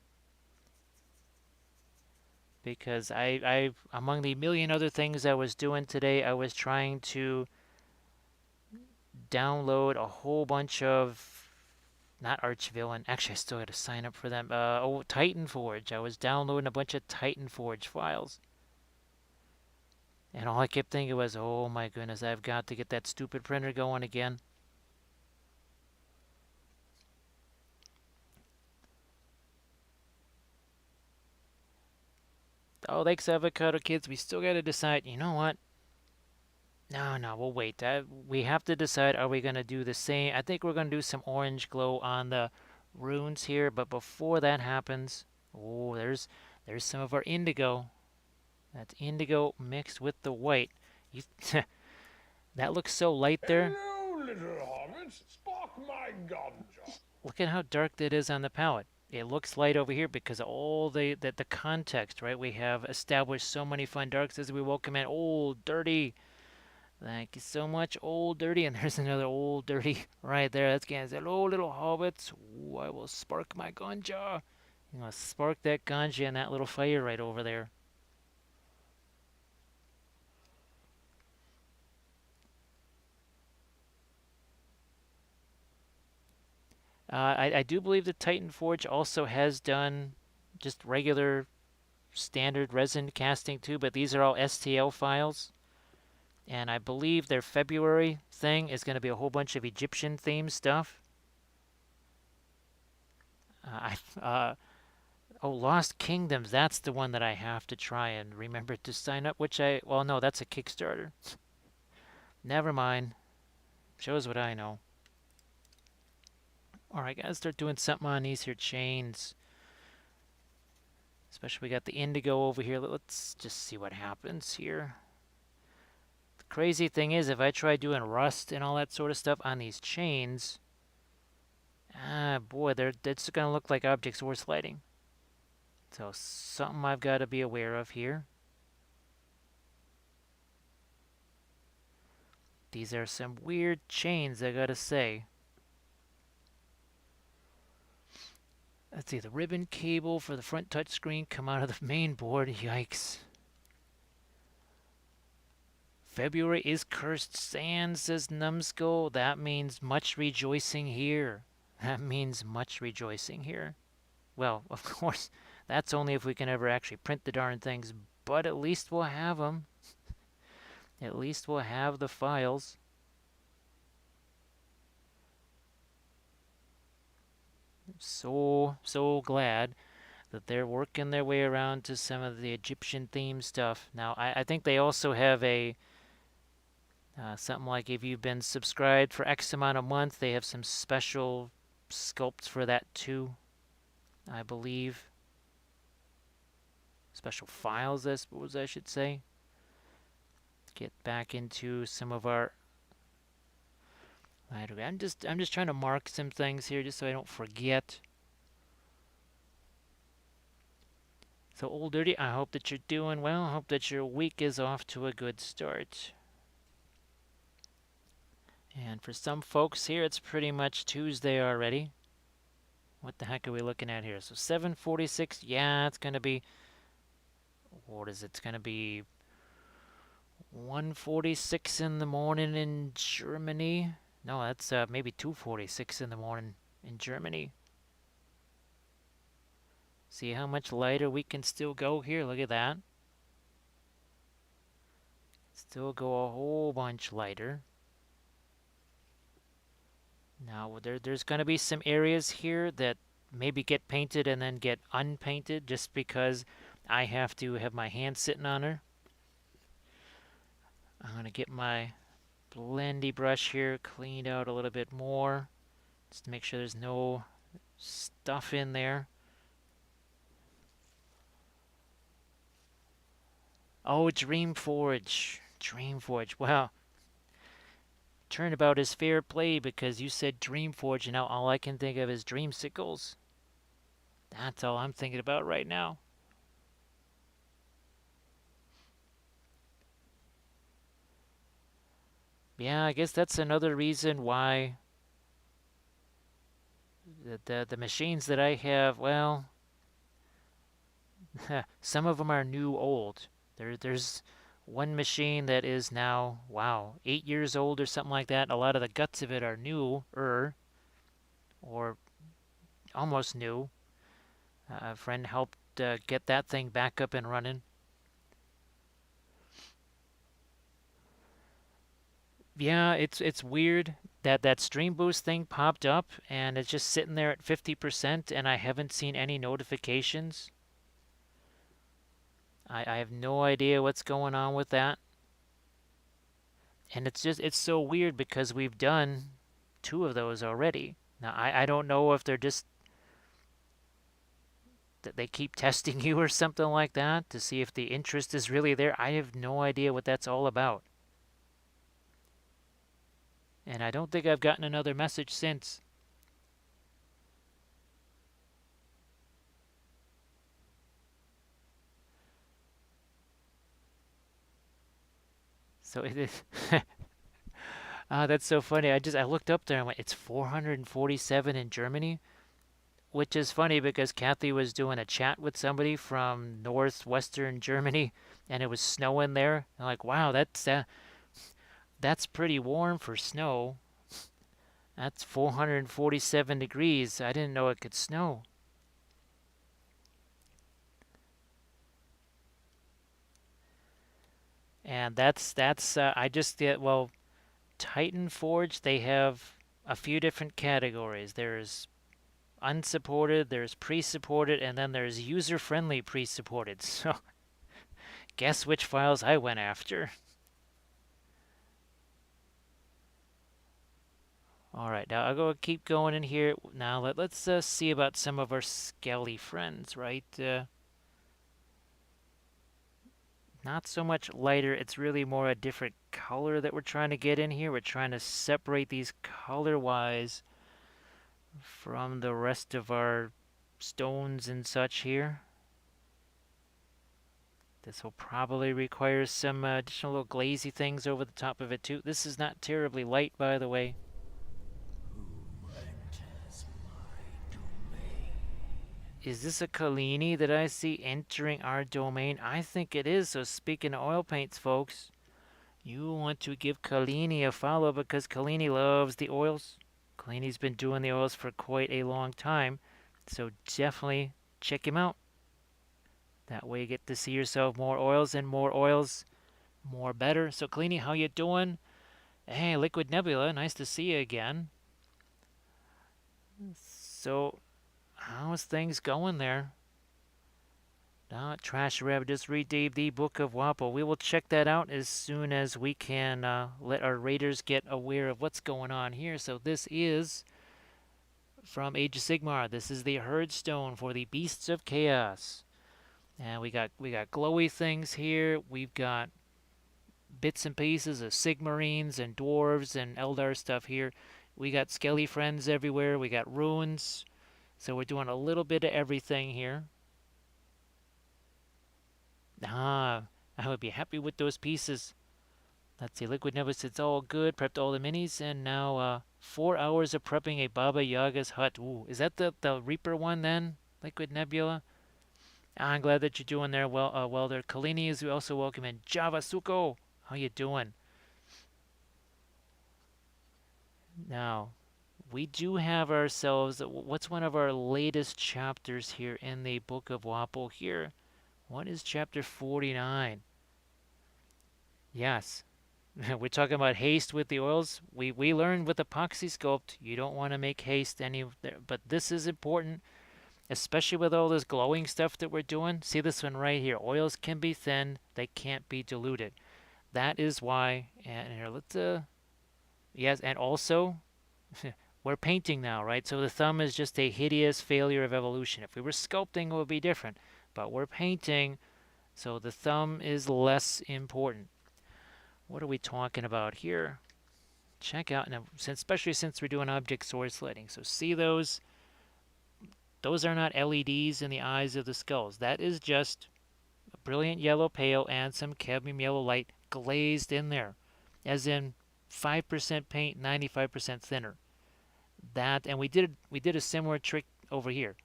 Because I among the million other things I was doing today, I was trying to download a whole bunch of, not Archvillain. Actually, I still got to sign up for them. Titan Forge. I was downloading a bunch of Titan Forge files. And all I kept thinking was, oh my goodness, I've got to get that stupid printer going again. Oh, thanks, Avocado Kids. We still got to decide, you know what? No, we'll wait. We have to decide, are we going to do the same? I think we're going to do some orange glow on the runes here, but before that happens, oh, there's some of our indigo. That's indigo mixed with the white. You that looks so light there. Hello, little hobbits. Spark my ganja. Look at how dark that is on the palette. It looks light over here because of all the context, right? We have established so many fun darks as we welcome in old dirty. Thank you so much, old dirty. And there's another old dirty right there. That's Gans. Hello, little hobbits. Ooh, I will spark my ganja. You know, spark that ganja and that little fire right over there. I do believe the Titan Forge also has done just regular standard resin casting too, but these are all STL files. And I believe their February thing is going to be a whole bunch of Egyptian themed stuff. Oh, Lost Kingdoms, that's the one that I have to try and remember to sign up, well, no, that's a Kickstarter. Never mind. Shows what I know. Alright, gotta start doing something on these here chains. Especially we got the indigo over here. Let's just see what happens here. The crazy thing is, if I try doing rust and all that sort of stuff on these chains, boy, they're just gonna look like objects worth lighting. So something I've got to be aware of here. These are some weird chains, I gotta say. Let's see, the ribbon cable for the front touchscreen come out of the main board. Yikes. February is cursed sand, says Numbskull. That means much rejoicing here. That means much rejoicing here. Well, of course, that's only if we can ever actually print the darn things, but at least we'll have them. At least we'll have the files. So glad that they're working their way around to some of the Egyptian themed stuff. Now, I think they also have a something like if you've been subscribed for X amount a month, they have some special sculpts for that too, I believe. Special files, I suppose I should say. Let's get back into some of our... I'm just trying to mark some things here just so I don't forget. So Old Dirty, I hope that you're doing well. I hope that your week is off to a good start. And for some folks here, it's pretty much Tuesday already. What the heck are we looking at here? So 7:46. Yeah, it's gonna be. What is it? It's gonna be 1:46 in the morning in Germany. No, that's maybe 2:46 in the morning in Germany. See how much lighter we can still go here. Look at that. Still go a whole bunch lighter. Now there's going to be some areas here that maybe get painted and then get unpainted just because I have to have my hand sitting on her. I'm going to get my blendy brush here cleaned out a little bit more just to make sure there's no stuff in there. Oh, Dreamforge. Dreamforge. Wow. Turnabout is fair play because you said Dreamforge and now all I can think of is Dreamsicles. That's all I'm thinking about right now. Yeah, I guess that's another reason why the machines that I have, well, some of them are new old. There's one machine that is now, wow, 8 years old or something like that. A lot of the guts of it are newer or almost new. A friend helped get that thing back up and running. Yeah, it's weird that that Stream Boost thing popped up and it's just sitting there at 50% and I haven't seen any notifications. I have no idea what's going on with that. And it's so weird because we've done two of those already. Now I don't know if they're just that they keep testing you or something like that to see if the interest is really there. I have no idea what that's all about. And I don't think I've gotten another message since. So it is. That's so funny. I looked up there and went, it's 447 in Germany, which is funny because Kathy was doing a chat with somebody from northwestern Germany, and it was snowing there. I'm like, wow, that's pretty warm for snow. That's 447 degrees. I didn't know it could snow. And that's I just get well, Titan Forge. They have a few different categories. There's unsupported, there's pre-supported, and then there's user-friendly pre-supported. So guess which files I went after. All right, now I'll go keep going in here. Now let's see about some of our skelly friends, right? Not so much lighter. It's really more a different color that we're trying to get in here. We're trying to separate these color-wise from the rest of our stones and such here. This will probably require some additional little glazy things over the top of it too. This is not terribly light, by the way. Is this a Kalini that I see entering our domain? I think it is. So speaking of oil paints, folks, you want to give Kalini a follow because Kalini loves the oils. Kalini's been doing the oils for quite a long time. So definitely check him out. That way you get to see yourself more oils, more better. So Kalini, how you doing? Hey, Liquid Nebula, nice to see you again. So how's things going there? Trash Rabbit just redeemed the Book of Wappel. We will check that out as soon as we can let our raiders get aware of what's going on here. So this is from Age of Sigmar. This is the Herdstone for the Beasts of Chaos. And we got glowy things here. We've got bits and pieces of Sigmarines and Dwarves and Eldar stuff here. We got skelly friends everywhere. We got runes. So we're doing a little bit of everything here. Ah, I would be happy with those pieces. Let's see, Liquid Nebulous, it's all good. Prepped all the minis, and now 4 hours of prepping a Baba Yaga's hut. Ooh, is that the Reaper one then? Liquid Nebula? I'm glad that you're doing there well there. Kalini is also welcome in. Java Suko, how you doing? Now, we do have ourselves, what's one of our latest chapters here in the Book of Wappel here? What is chapter 49? Yes, we're talking about haste with the oils. We learned with epoxy sculpt, you don't want to make haste any, but this is important, especially with all this glowing stuff that we're doing. See this one right here. Oils can be thin, they can't be diluted. That is why, and here, yes, and also, we're painting now, right? So the thumb is just a hideous failure of evolution. If we were sculpting, it would be different, but we're painting, so the thumb is less important. What are we talking about here? Check out now, especially since we're doing object source lighting. So see those? Those are not LEDs in the eyes of the skulls. That is just a brilliant yellow pale and some cadmium yellow light glazed in there, as in 5% paint, 95% thinner. That, and we did a similar trick over here.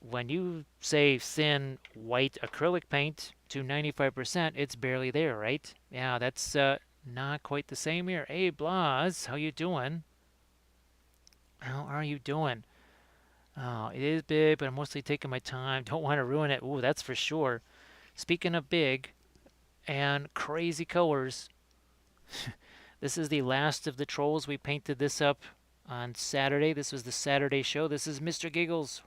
When you say thin white acrylic paint to 95%, it's barely there, right? Yeah, that's not quite the same here. Hey, Blas, how you doing? How are you doing? Oh, it is big, but I'm mostly taking my time. Don't want to ruin it. Ooh, that's for sure. Speaking of big and crazy colors, this is the last of the trolls. We painted this up on Saturday. This was the Saturday show. This is Mr. Giggles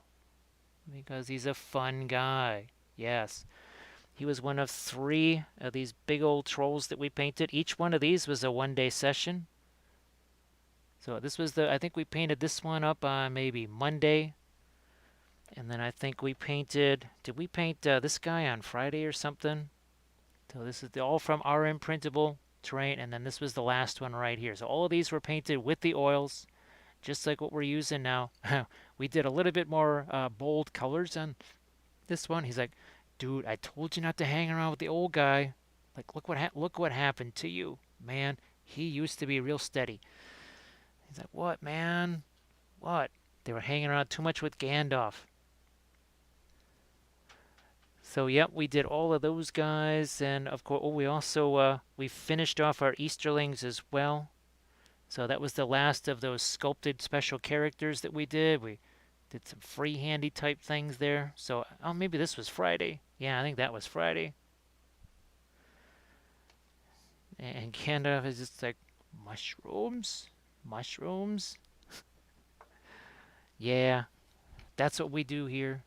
because he's a fun guy. Yes. He was one of 3 of these big old trolls that we painted. Each one of these was a 1-day session. So this was I think we painted this one up on maybe Monday. And then I think we painted, did we paint this guy on Friday or something? So this is all from our imprintable terrain. And then this was the last one right here. So all of these were painted with the oils, just like what we're using now. We did a little bit more bold colors on this one. He's like, dude, I told you not to hang around with the old guy. Like, look what happened to you, man. He used to be real steady. He's like, what, man? What? They were hanging around too much with Gandalf. So, yep, we did all of those guys, and of course, we also we finished off our Easterlings as well. So that was the last of those sculpted special characters that we did. We did some free-handy type things there. So, oh, maybe this was Friday. Yeah, I think that was Friday. And Gandalf is just like, mushrooms? Mushrooms? Yeah, that's what we do here.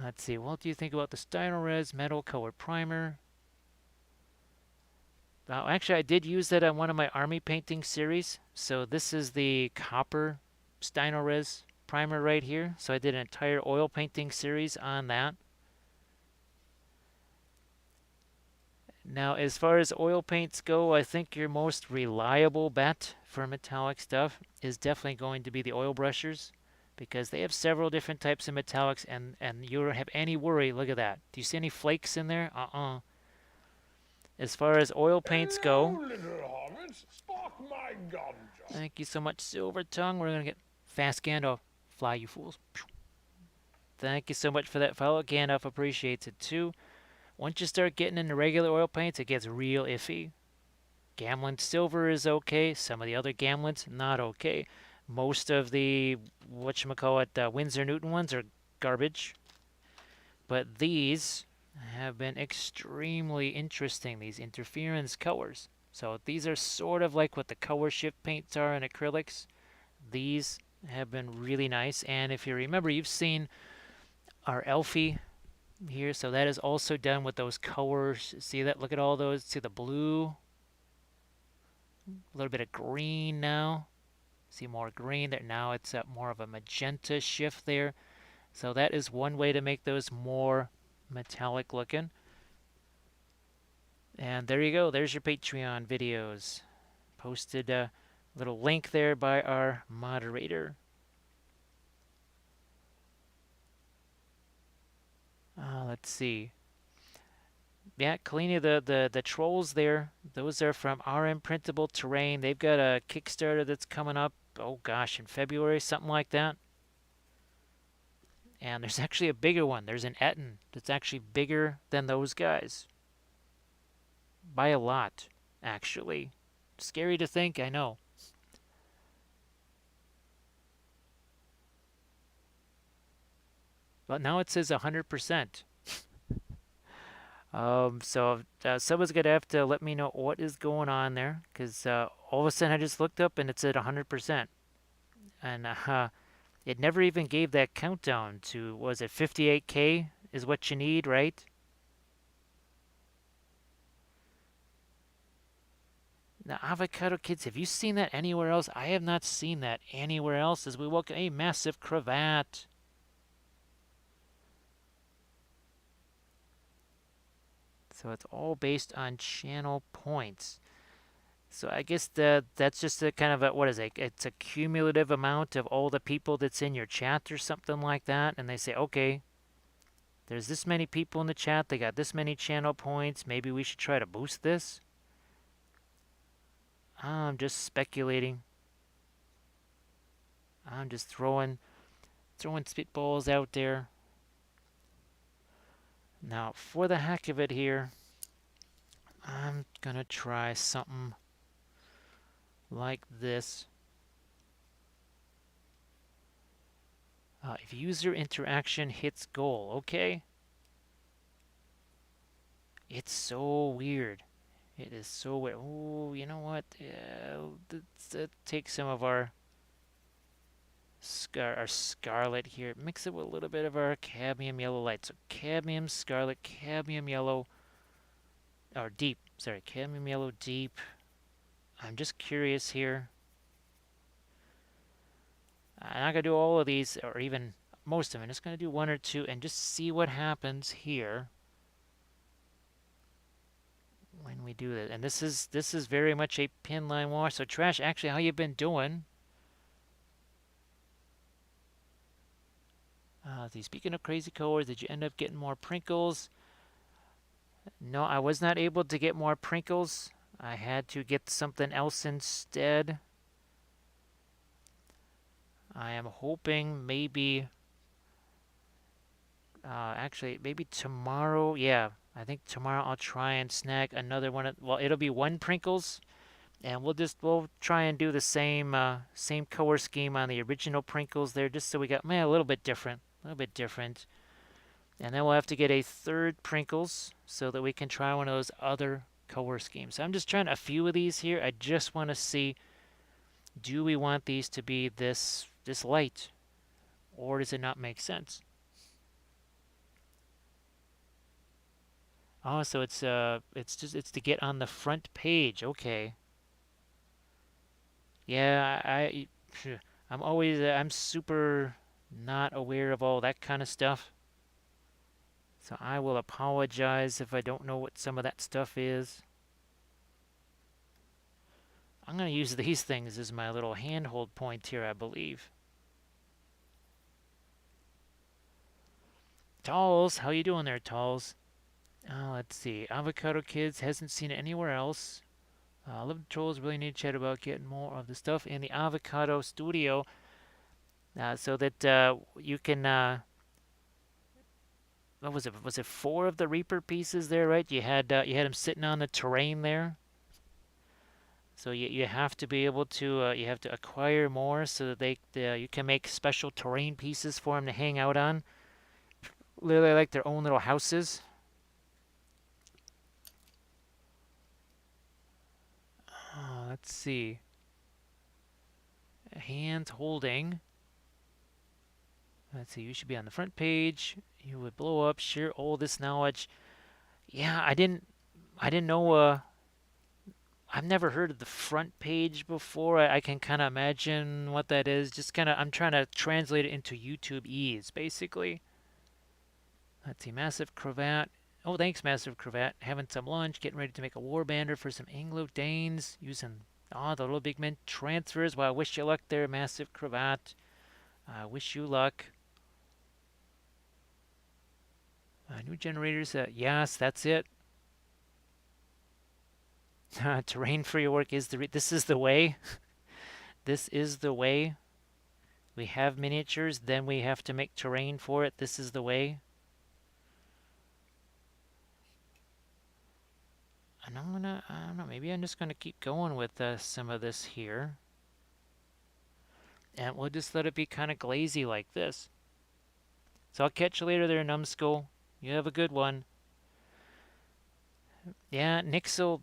Let's see, what do you think about the Styrorez Metal Color Primer? Actually, I did use that on one of my army painting series. So this is the copper Styrorez primer right here. So I did an entire oil painting series on that. Now, as far as oil paints go, I think your most reliable bet for metallic stuff is definitely going to be the oil brushers, because they have several different types of metallics, and you don't have any worry. Look at that. Do you see any flakes in there? As far as oil paints go, Hello, little hobbits. Spark my ganja. thank you so much, Silver Tongue. We're going to get fast Gandalf. Fly, you fools. Thank you so much for that follow. Gandalf appreciates it too. Once you start getting into regular oil paints, it gets real iffy. Gamlin Silver is okay. Some of the other Gamlins, not okay. Most of the, whatchamacallit, Winsor Newton ones are garbage. But these have been extremely interesting, these interference colors. So these are sort of like what the color shift paints are in acrylics. These have been really nice. And if you remember, you've seen our Elfie here. So that is also done with those colors. See that? Look at all those. See the blue? A little bit of green now. See more green there. Now it's more of a magenta shift there. So that is one way to make those more metallic looking. And there you go. There's your Patreon videos posted Little link there by our moderator. Let's see. Yeah, Kalini, the trolls there, those are from our Imprintable Terrain. They've got a Kickstarter that's coming up, oh gosh, in February, something like that. And there's actually a bigger one. There's an Etten that's actually bigger than those guys. By a lot, actually. Scary to think, I know. But now it says 100%. Someone's gonna have to let me know what is going on there, because all of a sudden I just looked up and it said 100%, and it never even gave that countdown to, was it 58K is what you need, right? Now, Avocado Kids, have you seen that anywhere else? I have not seen that anywhere else. As we welcome a massive cravat. So it's all based on channel points. So I guess that's just a kind of a, what is it? It's a cumulative amount of all the people that's in your chat or something like that. And they say, okay, there's this many people in the chat. They got this many channel points. Maybe we should try to boost this. I'm just speculating. I'm just throwing spitballs out there. Now, for the heck of it here, I'm gonna try something like this. If user interaction hits goal, okay? It's so weird. It is so weird. Oh, you know what? Let's take some of our scarlet here. Mix it with a little bit of our cadmium yellow light. So cadmium, scarlet, cadmium yellow, or deep. Sorry, cadmium yellow, deep. I'm just curious here. I'm not going to do all of these, or even most of them. I'm just going to do one or two and just see what happens here when we do this. And this is very much a pin line wash. So Trash, actually, how you been doing? Speaking of crazy colors, did you end up getting more Prinkles? No, I was not able to get more Prinkles. I had to get something else instead. I am hoping maybe, actually, maybe tomorrow. Yeah, I think tomorrow I'll try and snag another one. Well, it'll be one Prinkles, and we'll try and do the same color scheme on the original Prinkles there, just so we got a little bit different, And then we'll have to get a third Prinkles so that we can try one of those other color schemes. So I'm just trying a few of these here. I just want to see, do we want these to be this light, or does it not make sense? Oh, so it's to get on the front page. Okay. Yeah, I'm super not aware of all that kind of stuff. So I will apologize if I don't know what some of that stuff is. I'm going to use these things as my little handhold point here, I believe. Talls, how you doing there, Talls? Let's see. Avocado Kids hasn't seen it anywhere else. Live Trolls really need to chat about getting more of the stuff in the Avocado Studio, so that you can. What was it? Was it 4 of the Reaper pieces there, right? You had them sitting on the terrain there. So you have to be able to you have to acquire more so that you can make special terrain pieces for them to hang out on. Literally like their own little houses. Let's see. Hand holding. Let's see. You should be on the front page. You would blow up. Share all this knowledge. Yeah, I didn't know. I've never heard of the front page before. I can kind of imagine what that is. Just kind of, I'm trying to translate it into YouTube ease, basically. Let's see, Massive Cravat. Oh, thanks, Massive Cravat. Having some lunch, getting ready to make a warbander for some Anglo-Danes, using Oh, the little big men transfers. Well, I wish you luck there, Massive Cravat. I wish you luck. New generators. Yes, that's it. Terrain for your work is this is the way. This is the way. We have miniatures, then we have to make terrain for it. This is the way. And I don't know, maybe I'm just gonna keep going with some of this here. And we'll just let it be kind of glazy like this. So I'll catch you later there, Numbskull. You have a good one. Yeah, Nixel,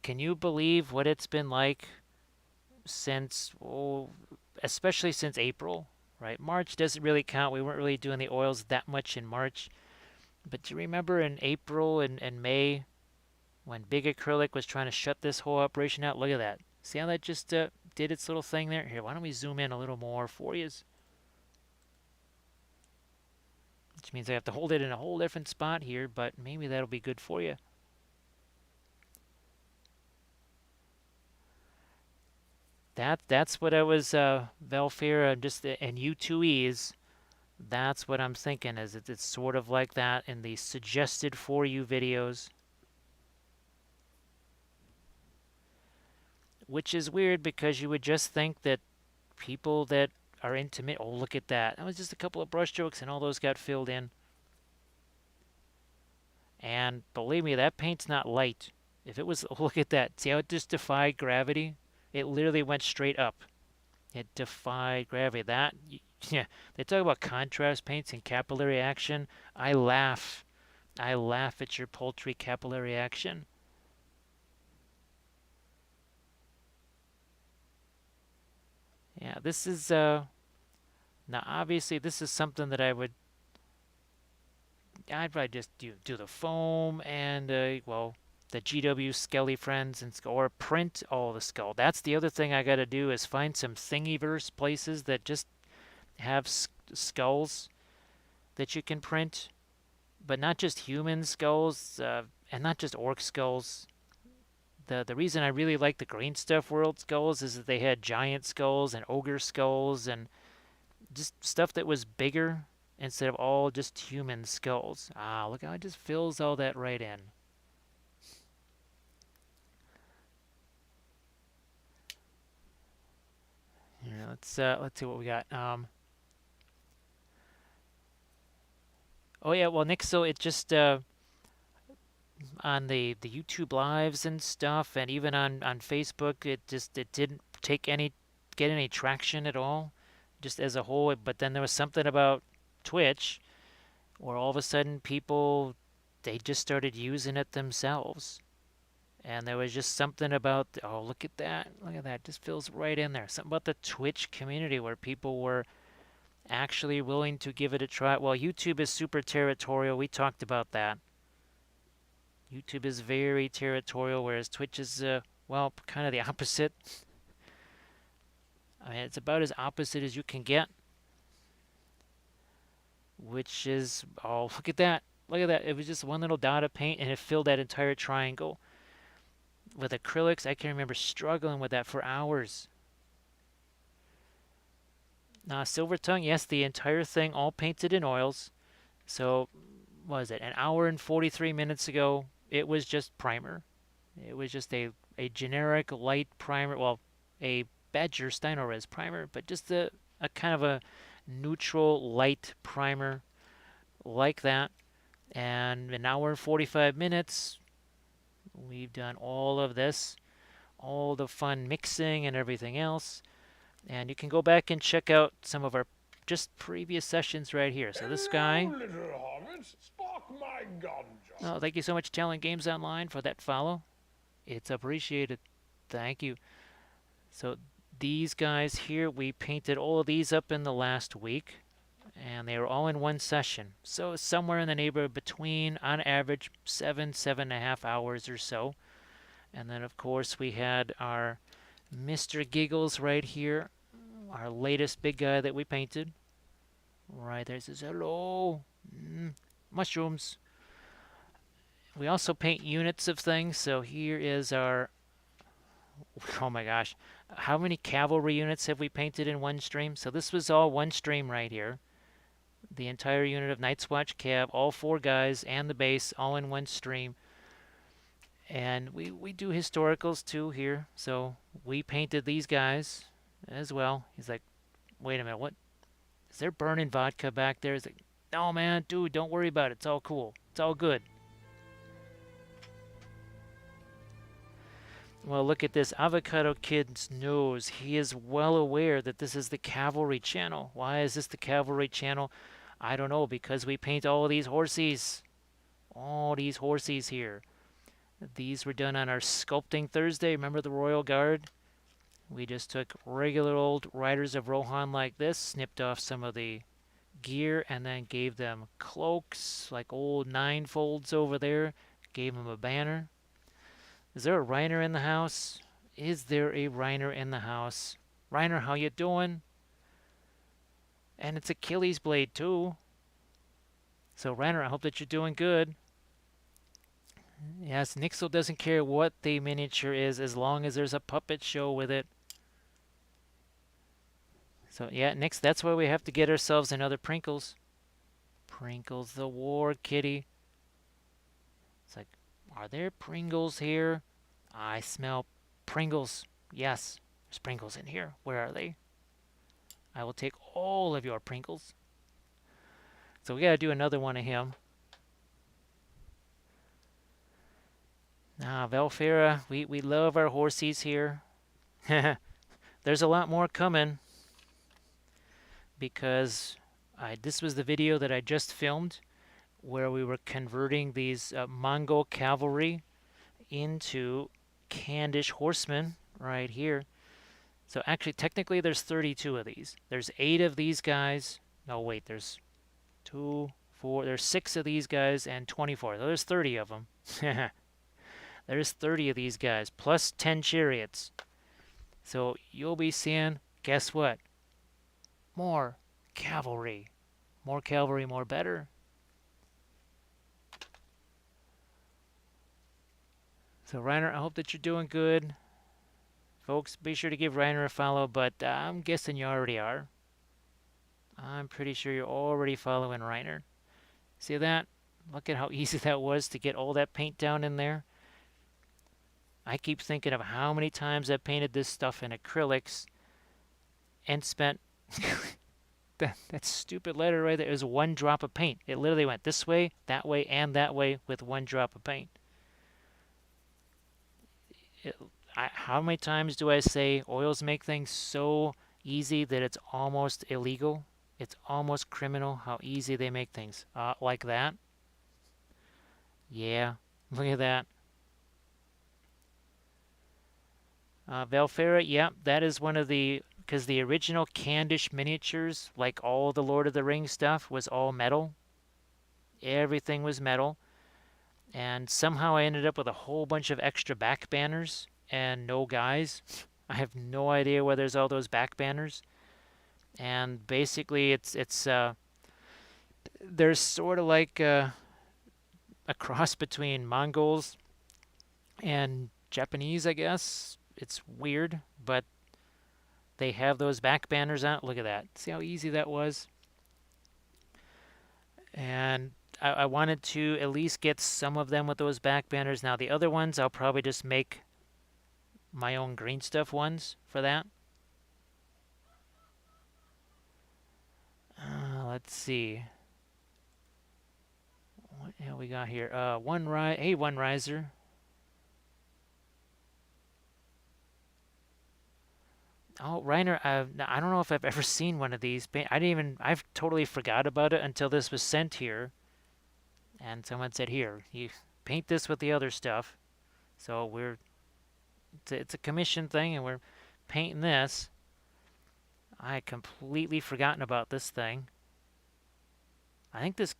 can you believe what it's been like since, especially since April, right? March doesn't really count. We weren't really doing the oils that much in March. But do you remember in April and May when Big Acrylic was trying to shut this whole operation out? Look at that. See how that just did its little thing there? Here, why don't we zoom in a little more for you? Which means I have to hold it in a whole different spot here, but maybe that'll be good for you. That's what I was Velfair just and U2Es. That's what I'm thinking. Is it's sort of like that in the suggested for you videos, which is weird because you would just think that people that are intimate. Oh, look at that! That was just a couple of brushstrokes, and all those got filled in. And believe me, that paint's not light. If it was, look at that. See how it just defied gravity? It literally went straight up. It defied gravity. That, yeah, they talk about contrast paints and capillary action. I laugh. I laugh at your paltry capillary action. Yeah, this is, now obviously this is something that I'd probably just do the foam and, well, the GW Skelly friends and or print all the skull. That's the other thing I got to do is find some Thingiverse places that just have skulls that you can print, but not just human skulls and not just orc skulls. The reason I really like the Green Stuff World skulls is that they had giant skulls and ogre skulls and just stuff that was bigger instead of all just human skulls. Ah, look how it just fills all that right in. Here, let's see what we got. Oh yeah, well Nick, so it just on the YouTube lives and stuff, and even on Facebook, it didn't get any traction at all, just as a whole. But then there was something about Twitch, where all of a sudden people they just started using it themselves, and there was just something about oh look at that, just feels right in there. Something about the Twitch community where people were actually willing to give it a try. Well, YouTube is super territorial. We talked about that. YouTube is very territorial, whereas Twitch is, well, kind of the opposite. I mean, it's about as opposite as you can get, which is, oh, look at that. Look at that. It was just one little dot of paint, and it filled that entire triangle. With acrylics, I can remember struggling with that for hours. Silver Tongue, yes, the entire thing all painted in oils. So, what was it, an hour and 43 minutes ago, it was just primer. It was just a generic light primer, well, a Badger Steinorez primer, but just a kind of a neutral light primer like that. And an hour and 45 minutes, we've done all of this, all the fun mixing and everything else. And you can go back and check out some of our just previous sessions right here. So this guy. Hello, little hobbits. Spark my gun, Oh, thank you so much, Talent Games Online, for that follow. It's appreciated. Thank you. So these guys here, we painted all of these up in the last week, and they were all in one session. So somewhere in the neighborhood between, on average, 7.5 hours or so. And then, of course, we had our Mr. Giggles right here, our latest big guy that we painted. Right there, it says hello. Mushrooms. We also paint units of things. So here is our Oh my gosh. How many cavalry units have we painted in one stream? So this was all one stream right here. The entire unit of Night's Watch Cav, all 4 guys, and the base, all in one stream. And we do historicals too here. So we painted these guys as well. He's like, wait a minute, what? Is there burning vodka back there? He's like, no, man, dude, don't worry about it. It's all cool. It's all good. Well, look at this. Avocado Kid's nose. He is well aware that this is the cavalry channel. Why is this the cavalry channel? I don't know, because we paint all these horsies. All these horsies here. These were done on our Sculpting Thursday. Remember the Royal Guard? We just took regular old Riders of Rohan like this, snipped off some of the gear, and then gave them cloaks, like old 9-folds over there. Gave them a banner. Is there a Reiner in the house? Is there a Reiner in the house? Reiner, how you doing? And it's Achilles blade too. So Reiner, I hope that you're doing good. Yes, Nixel doesn't care what the miniature is as long as there's a puppet show with it. So yeah, Nix, that's why we have to get ourselves another Prinkles. Prinkles the War Kitty. It's like, are there Pringles here? I smell Pringles. Yes, there's Pringles in here. Where are they? I will take all of your Pringles. So we gotta do another one of him. Ah, Velfera, we love our horsies here. There's a lot more coming because this was the video that I just filmed where we were converting these Mongol cavalry into Kandish horsemen right here. So actually, technically, there's 32 of these. There's 8 of these guys. No, wait, there's 2, 4. There's 6 of these guys and 24. So there's 30 of them. There's 30 of these guys plus 10 chariots. So you'll be seeing, guess what? More cavalry. More cavalry, more better. So Reiner, I hope that you're doing good. Folks, be sure to give Reiner a follow, but I'm guessing you already are. I'm pretty sure you're already following Reiner. See that? Look at how easy that was to get all that paint down in there. I keep thinking of how many times I painted this stuff in acrylics and spent that stupid letter right there. It was 1 drop of paint. It literally went this way, and that way with 1 drop of paint. How many times do I say oils make things so easy that it's almost illegal? It's almost criminal how easy they make things. Like that. Yeah, look at that. Velfera, yeah, that is one of the, because the original Kandish miniatures, like all the Lord of the Rings stuff, was all metal. Everything was metal. And somehow I ended up with a whole bunch of extra back banners and no guys. I have no idea where there's all those back banners. And basically there's sort of like a cross between Mongols and Japanese, I guess. It's weird, but they have those back banners on. Look at that. See how easy that was? And I wanted to at least get some of them with those back banners. Now the other ones, I'll probably just make my own green stuff ones for that. Let's see. What the hell we got here? Hey, One Riser. Oh, Reiner, I don't know if I've ever seen one of these. I've totally forgot about it until this was sent here. And someone said, here, you paint this with the other stuff. So it's a commission thing and we're painting this. I had completely forgotten about this thing. I think this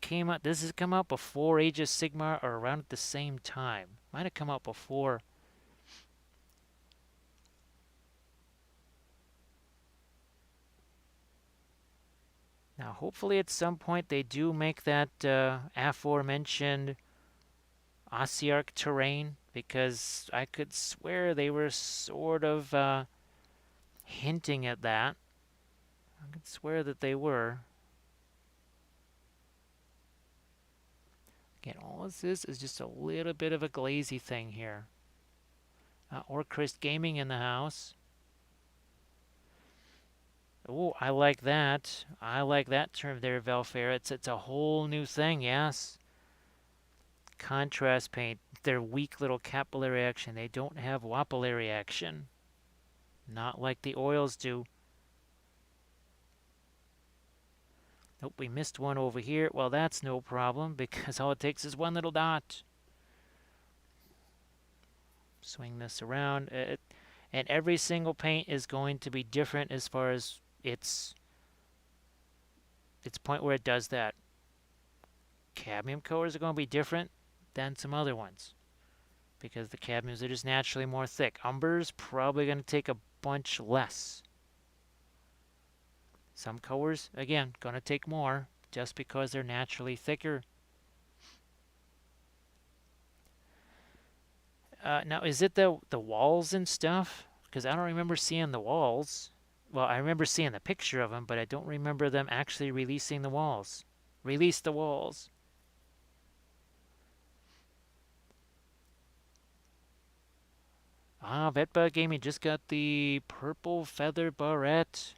has come out before Age of Sigmar or around at the same time. Might have come out before. Now, hopefully at some point they do make that aforementioned Ossiarch terrain because I could swear they were sort of hinting at that. I could swear that they were. Again, all of this is just a little bit of a glazy thing here. Orchrist Gaming in the house. Oh, I like that. I like that term there, Velfair. It's a whole new thing, yes. Contrast paint. Their weak little capillary action. They don't have wappillary action. Not like the oils do. Nope, we missed one over here. Well, that's no problem because all it takes is one little dot. Swing this around. And every single paint is going to be different as far as its point where it does that. Cadmium colors are going to be different than some other ones because the cadmiums are just naturally more thick. Umber's probably going to take a bunch less. Some colors, again, going to take more just because they're naturally thicker. Now, is it the walls and stuff? Because I don't remember seeing the walls. Well, I remember seeing the picture of them, but I don't remember them actually releasing the walls. Release the walls. Vetbug Gaming just got the purple feather barrette.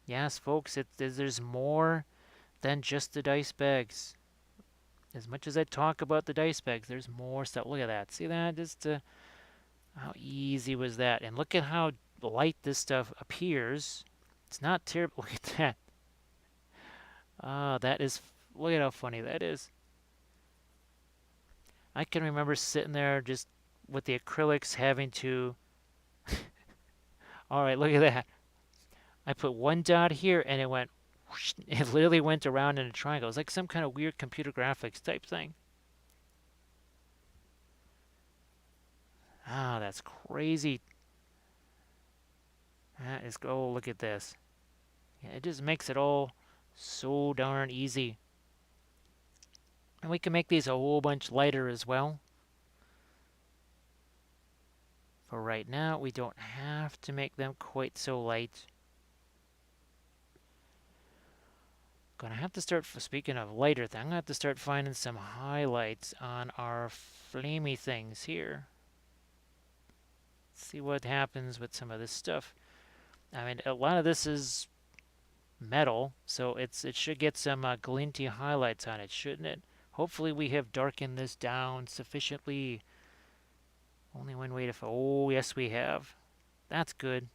Yes, folks, there's more than just the dice bags. As much as I talk about the dice bags, there's more stuff. Look at that. See that? Just how easy was that? And look at how light this stuff appears. It's not terrible. Look at that. That is. Look at how funny that is. I can remember sitting there just with the acrylics having to. All right, look at that. I put one dot here and it went. Whoosh, it literally went around in a triangle. It was like some kind of weird computer graphics type thing. That's crazy. That is. Oh, look at this. Yeah, it just makes it all so darn easy. And we can make these a whole bunch lighter as well. For right now, we don't have to make them quite so light. Gonna have to start, speaking of lighter thing, I'm gonna have to start finding some highlights on our flamey things here. See what happens with some of this stuff. I mean, a lot of this is metal, so it should get some glinty highlights on it, shouldn't it? Hopefully we have darkened this down sufficiently. Only one way to... Oh, yes, we have. That's good.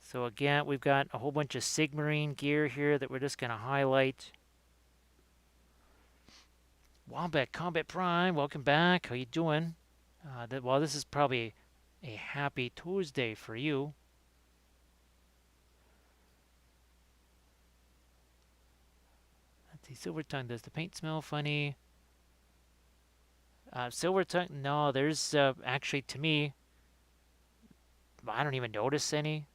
So again, we've got a whole bunch of Sigmarine gear here that we're just going to highlight. Wombat Combat Prime, welcome back. How you doing? Well, this is probably a happy Tuesday for you. Let's see, Silver Tongue, does the paint smell funny? Silver Tongue, no, there's actually, to me, I don't even notice any.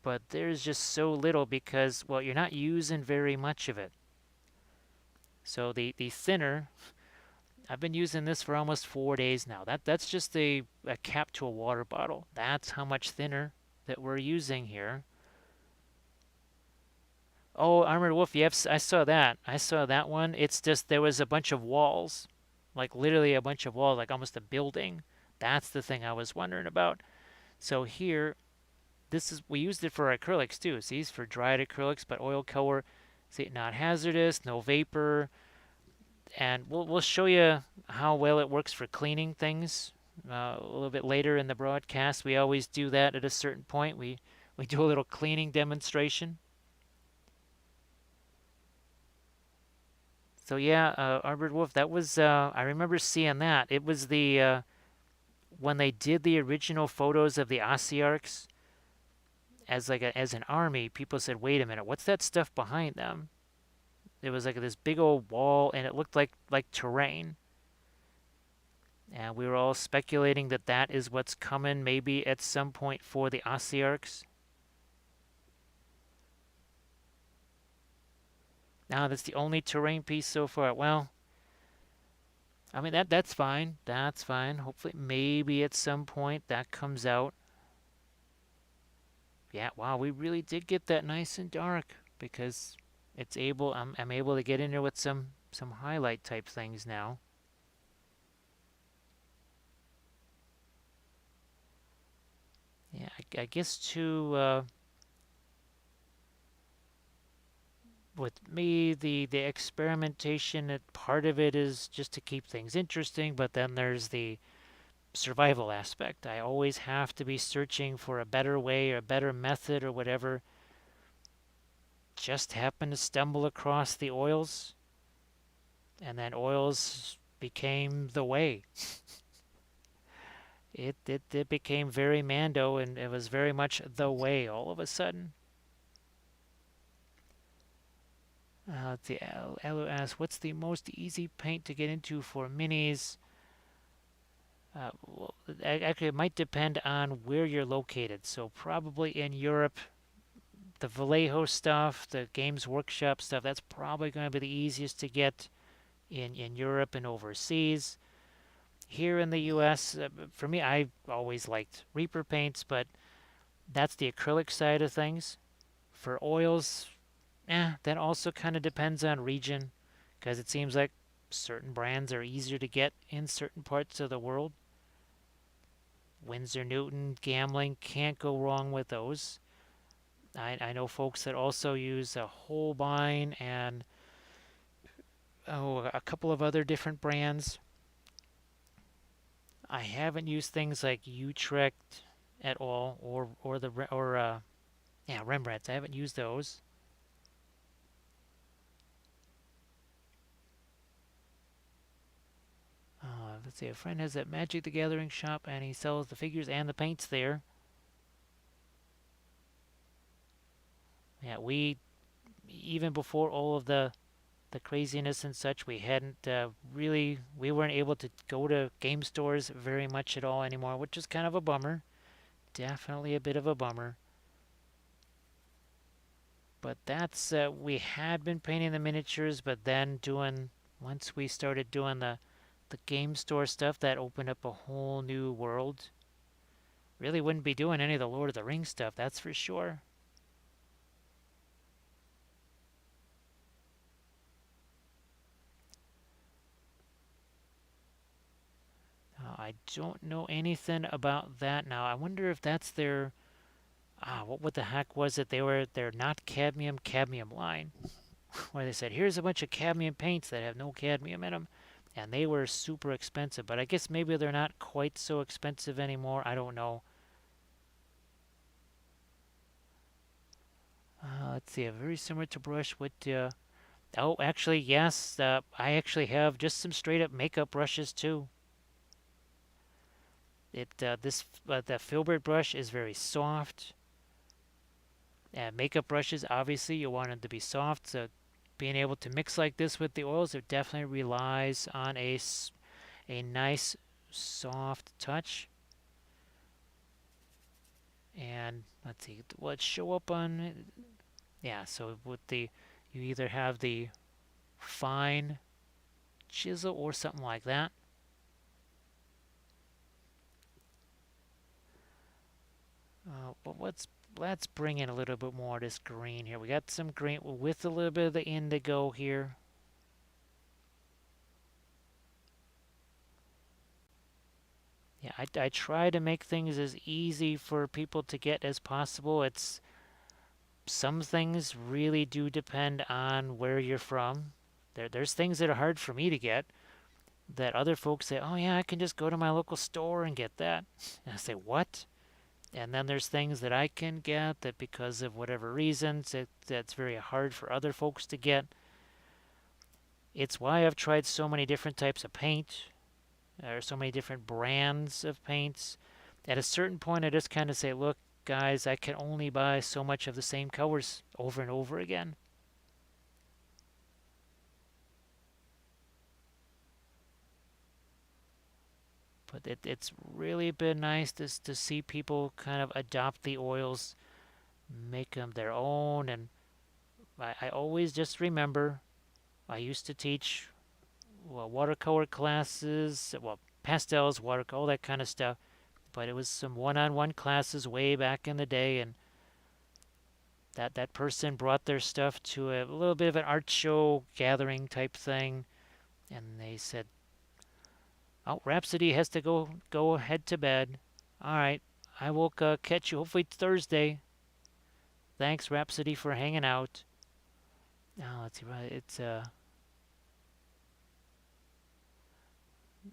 But there's just so little because, well, you're not using very much of it. So the thinner, I've been using this for almost 4 days now. That's just a cap to a water bottle. That's how much thinner that we're using here. Oh, Armored Wolf, yep, I saw that. I saw that one. It's just there was a bunch of walls, like literally a bunch of walls, like almost a building. That's the thing I was wondering about. So here, we used it for acrylics too. See, it's for dried acrylics, but oil color. See, not hazardous, no vapor, and we'll show you how well it works for cleaning things a little bit later in the broadcast. We always do that at a certain point. We do a little cleaning demonstration. So yeah, Armored Wolf. That was I remember seeing that. It was the when they did the original photos of the Ossiarchs as an army. People said, "Wait a minute, what's that stuff behind them?" It was like this big old wall, and it looked like terrain. And we were all speculating that that is what's coming maybe at some point for the Ossiarchs. Now that's the only terrain piece so far. Well, I mean that's fine. That's fine. Hopefully, maybe at some point that comes out. Yeah, wow, we really did get that nice and dark because it's able. I'm able to get in there with some highlight type things now. Yeah, I guess too. With me, the experimentation, part of it is just to keep things interesting, but then there's the survival aspect. I always have to be searching for a better way or a better method or whatever. Just happen to stumble across the oils, and then oils became the way. It became very Mando, and it was very much the way all of a sudden. The Elu asks, "What's the most easy paint to get into for minis?" Well, actually, it might depend on where you're located. So probably in Europe, the Vallejo stuff, the Games Workshop stuff, that's probably going to be the easiest to get in Europe and overseas. Here in the U.S., for me, I always liked Reaper paints, but that's the acrylic side of things. For oils, that also kind of depends on region, because it seems like certain brands are easier to get in certain parts of the world. Winsor Newton, Gambling, can't go wrong with those. I know folks that also use a Holbein and a couple of other different brands. I haven't used things like Utrecht at all, or yeah, Rembrandts. I haven't used those. Let's see. A friend has that Magic the Gathering shop, and he sells the figures and the paints there. Yeah, we even before all of the craziness and such, we hadn't we weren't able to go to game stores very much at all anymore, which is kind of a bummer. Definitely a bit of a bummer. But that's we had been painting the miniatures, but then doing once we started doing the game store stuff, that opened up a whole new world. Really wouldn't be doing any of the Lord of the Rings stuff, that's for sure. I don't know anything about that now. I wonder if that's their what the heck was it? They're not cadmium line, where they said here's a bunch of cadmium paints that have no cadmium in them, and they were super expensive. But I guess maybe they're not quite so expensive anymore. I don't know. Let's see, very similar to brush. What? Oh, actually, yes. I actually have just some straight up makeup brushes too. The filbert brush is very soft. And makeup brushes, obviously, you want them to be soft. So being able to mix like this with the oils, it definitely relies on a nice soft touch. And let's see, what show up on? Yeah, so with the you either have the fine chisel or something like that. But let's bring in a little bit more of this green here. We got some green with a little bit of the indigo here. Yeah, I try to make things as easy for people to get as possible. It's some things really do depend on where you're from. There's things that are hard for me to get that other folks say, "Oh yeah, I can just go to my local store and get that." And I say, "What?" And then there's things that I can get that because of whatever reasons that's very hard for other folks to get. It's why I've tried so many different types of paint, or so many different brands of paints. At a certain point, I just kind of say, look, guys, I can only buy so much of the same colors over and over again. But it's really been nice to see people kind of adopt the oils, make them their own. And I always just remember I used to teach well, watercolor classes, well, pastels, watercolor, all that kind of stuff. But it was some one-on-one classes way back in the day, and that person brought their stuff to a little bit of an art show gathering type thing, and they said, "Oh, Rhapsody has to go head to bed. All right, I will catch you hopefully Thursday. Thanks, Rhapsody, for hanging out." Oh, let's see, right? It's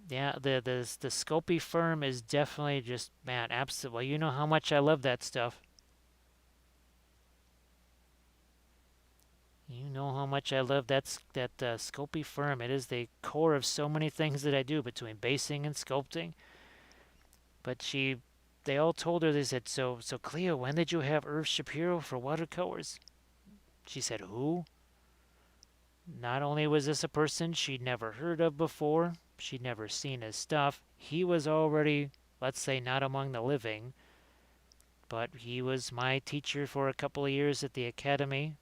yeah, the Sculpey firm is definitely just man, absolutely. Well, you know how much I love that stuff. You know how much I love that Sculpey firm. It is the core of so many things that I do between basing and sculpting. But they all told her, they said, so Cleo, when did you have Irv Shapiro for watercolors? She said, who? Not only was this a person she'd never heard of before, she'd never seen his stuff, he was already, let's say, not among the living, but he was my teacher for a couple of years at the academy.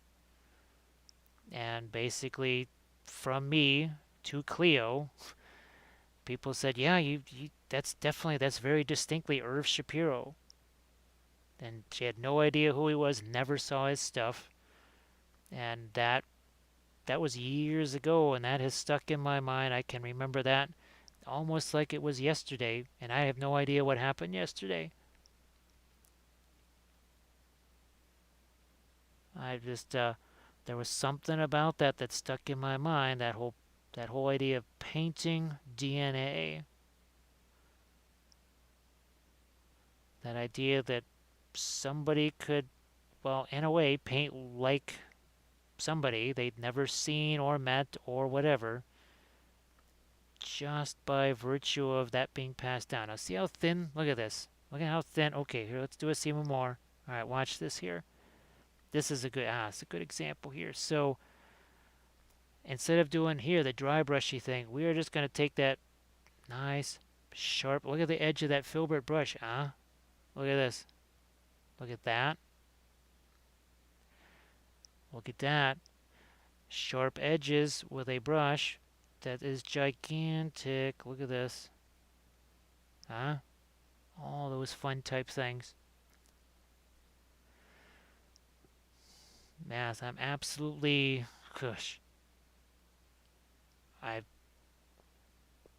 And basically, from me to Cleo, people said, yeah, that's very distinctly Irv Shapiro. And she had no idea who he was, never saw his stuff. And that was years ago, and that has stuck in my mind. I can remember that almost like it was yesterday, and I have no idea what happened yesterday. I just there was something about that stuck in my mind. That whole idea of painting DNA. That idea that somebody could, well, in a way, paint like somebody they'd never seen or met or whatever, just by virtue of that being passed down. Now, see how thin? Look at this. Look at how thin. Okay, here, let's do a even more. All right, watch this here. This is it's a good example here. So instead of doing here the dry brushy thing, we are just going to take that nice, sharp. Look at the edge of that filbert brush. Look at this. Look at that. Look at that. Sharp edges with a brush that is gigantic. Look at this. Huh? All those fun type things. Math, I'm absolutely gosh. I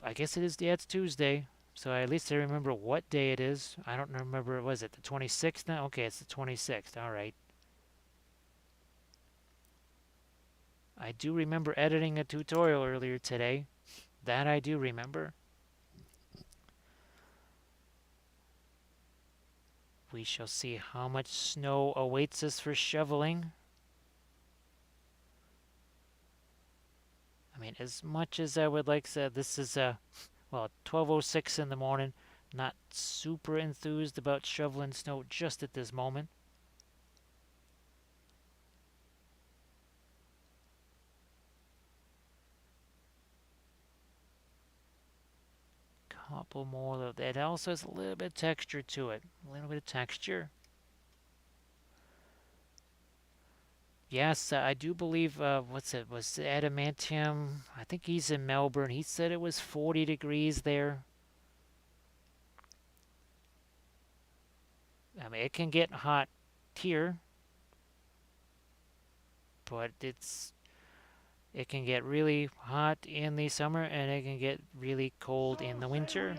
I guess it is, yeah, it's Tuesday. So at least I remember what day it is. I don't remember, was it the 26th now? Okay, it's the 26th. All right. I do remember editing a tutorial earlier today. That I do remember. We shall see how much snow awaits us for shoveling. I mean, as much as I would like to say, this is 12:06 in the morning. Not super enthused about shoveling snow just at this moment. Couple more of that. Also has a little bit of texture to it. A little bit of texture. Yes, I do believe, what's it, was Adamantium. I think he's in Melbourne. He said it was 40 degrees there. I mean, it can get hot here, but it can get really hot in the summer and it can get really cold in the winter.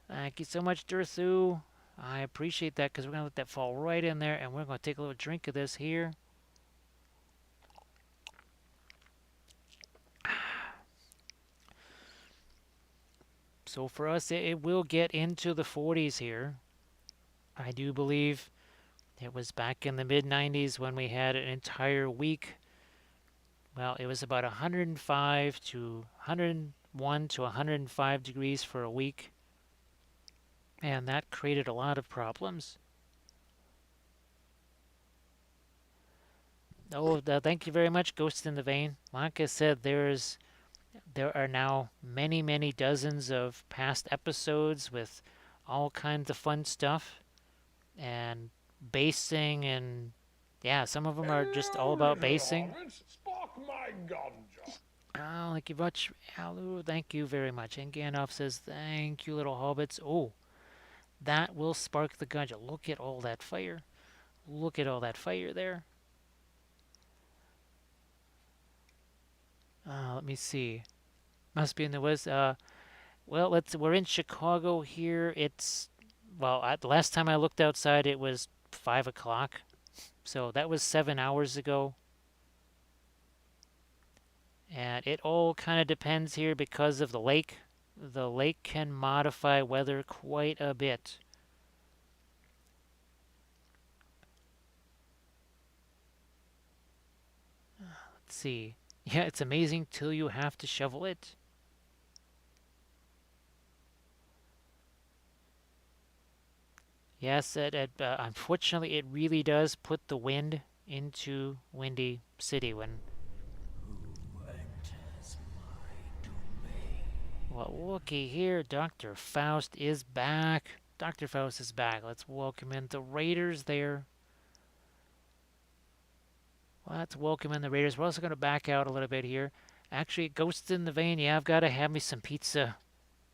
Thank you so much, Durthu. I appreciate that because we're going to let that fall right in there and we're going to take a little drink of this here. So for us, it will get into the 40s here. I do believe it was back in the mid 90s when we had an entire week. Well, it was about 105 to 101 to 105 degrees for a week. And that created a lot of problems. Oh, thank you very much, Ghost in the Vein. Like I said, there are now many, many dozens of past episodes with all kinds of fun stuff and basing and yeah, some of them are just all about basing. Spark my ganja. Oh, thank you much, Alu. Thank you very much. And Gandalf says, thank you, little hobbits. Oh, that will spark the gungeon. Look at all that fire. Look at all that fire there. Let me see. Must be in the west. Well, we're in Chicago here. The last time I looked outside, it was 5 o'clock. So that was 7 hours ago. And it all kind of depends here because of the lake. The lake can modify weather quite a bit. Let's see. Yeah, it's amazing till you have to shovel it. Yes, unfortunately, it really does put the wind into Windy City when. Well, looky here, Dr. Faust is back. Dr. Faust is back. Let's welcome in the Raiders there. Let's welcome in the Raiders. We're also going to back out a little bit here. Actually, Ghosts in the Vein, yeah, I've got to have me some pizza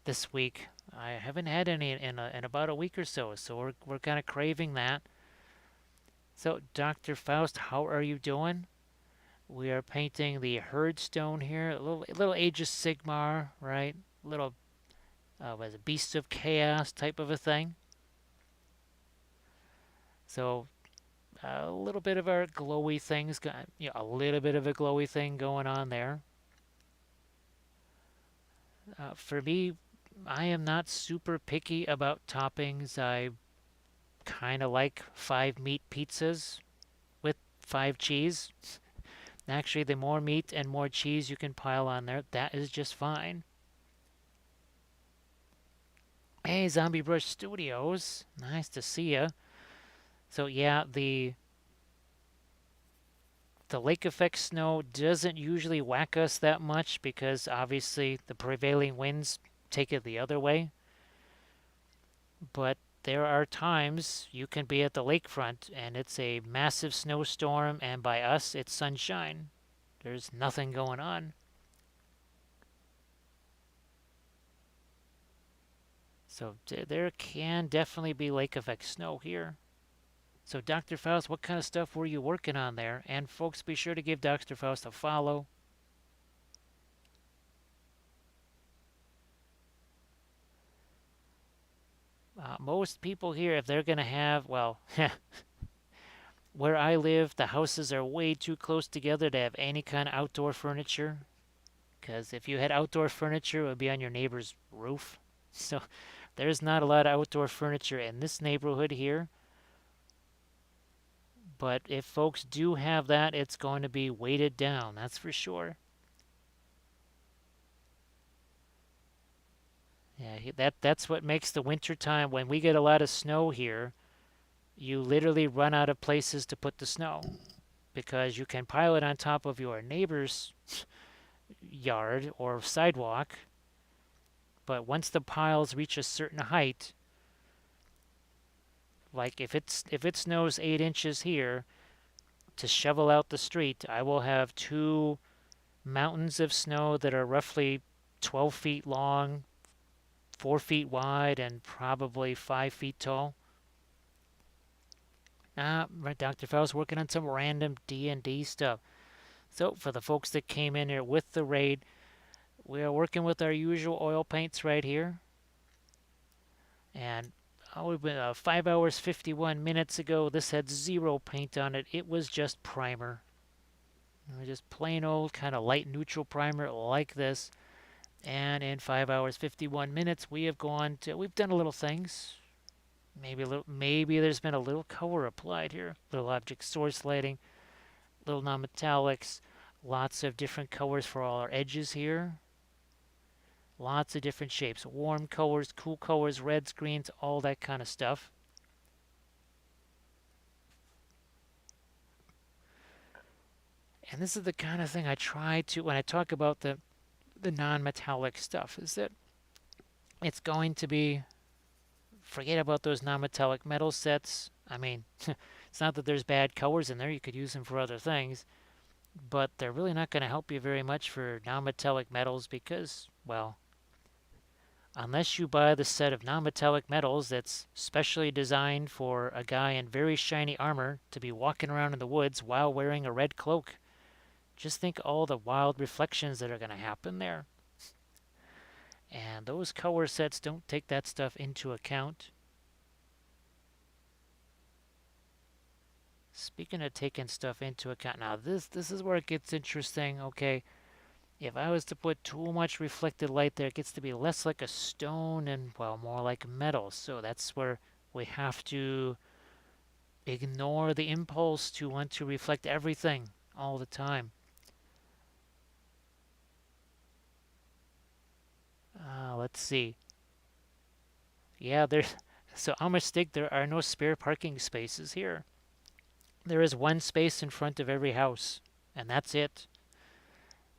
this week. I haven't had any in about a week or so, so we're kind of craving that. So, Dr. Faust, how are you doing? We are painting the Herdstone here, a little Age of Sigmar, right? Little was a Beast of Chaos type of a thing. So a little bit of our glowy things, a little bit of a glowy thing going on there. For me, I am not super picky about toppings. I kind of like 5 meat pizzas with 5 cheese. Actually, the more meat and more cheese you can pile on there, that is just fine. Hey, Zombie Brush Studios, nice to see ya. So yeah, the lake effect snow doesn't usually whack us that much because obviously the prevailing winds take it the other way. But there are times you can be at the lakefront and it's a massive snowstorm, and by us it's sunshine. There's nothing going on. So there can definitely be lake effect snow here. So Dr. Faust, what kind of stuff were you working on there? And folks, be sure to give Dr. Faust a follow. Most people here, if they're going to have, well, where I live, the houses are way too close together to have any kind of outdoor furniture. Because if you had outdoor furniture, it would be on your neighbor's roof. So there's not a lot of outdoor furniture in this neighborhood here. But if folks do have that, it's going to be weighted down, that's for sure. Yeah, that's what makes the winter time when we get a lot of snow here. You literally run out of places to put the snow because you can pile it on top of your neighbor's yard or sidewalk. But once the piles reach a certain height, like if it snows 8 inches here, to shovel out the street, I will have two mountains of snow that are roughly 12 feet long, 4 feet wide, and probably 5 feet tall. Dr. Fell's working on some random D&D stuff. So for the folks that came in here with the raid, we are working with our usual oil paints right here. And we've been 5 hours 51 minutes ago. This had 0 paint on it. It was just primer. Just plain old kind of light neutral primer like this. And in 5 hours 51 minutes, we've done a little things. Maybe there's been a little color applied here. Little object source lighting, little non-metallics, lots of different colors for all our edges here. Lots of different shapes. Warm colors, cool colors, reds, greens, all that kind of stuff. And this is the kind of thing I try to, when I talk about the non-metallic stuff, is that it's going to be, forget about those non-metallic metal sets. I mean, it's not that there's bad colors in there. You could use them for other things. but they're really not going to help you very much for non-metallic metals because, well, unless you buy the set of non-metallic metals that's specially designed for a guy in very shiny armor to be walking around in the woods while wearing a red cloak. Just think all the wild reflections that are going to happen there. And those color sets don't take that stuff into account. Speaking of taking stuff into account, now this is where it gets interesting. Okay, if I was to put too much reflected light there, it gets to be less like a stone and, well, more like metal. So that's where we have to ignore the impulse to want to reflect everything all the time. Let's see. Yeah, there's so I'm a mistake. There are no spare parking spaces here. There is one space in front of every house, and that's it.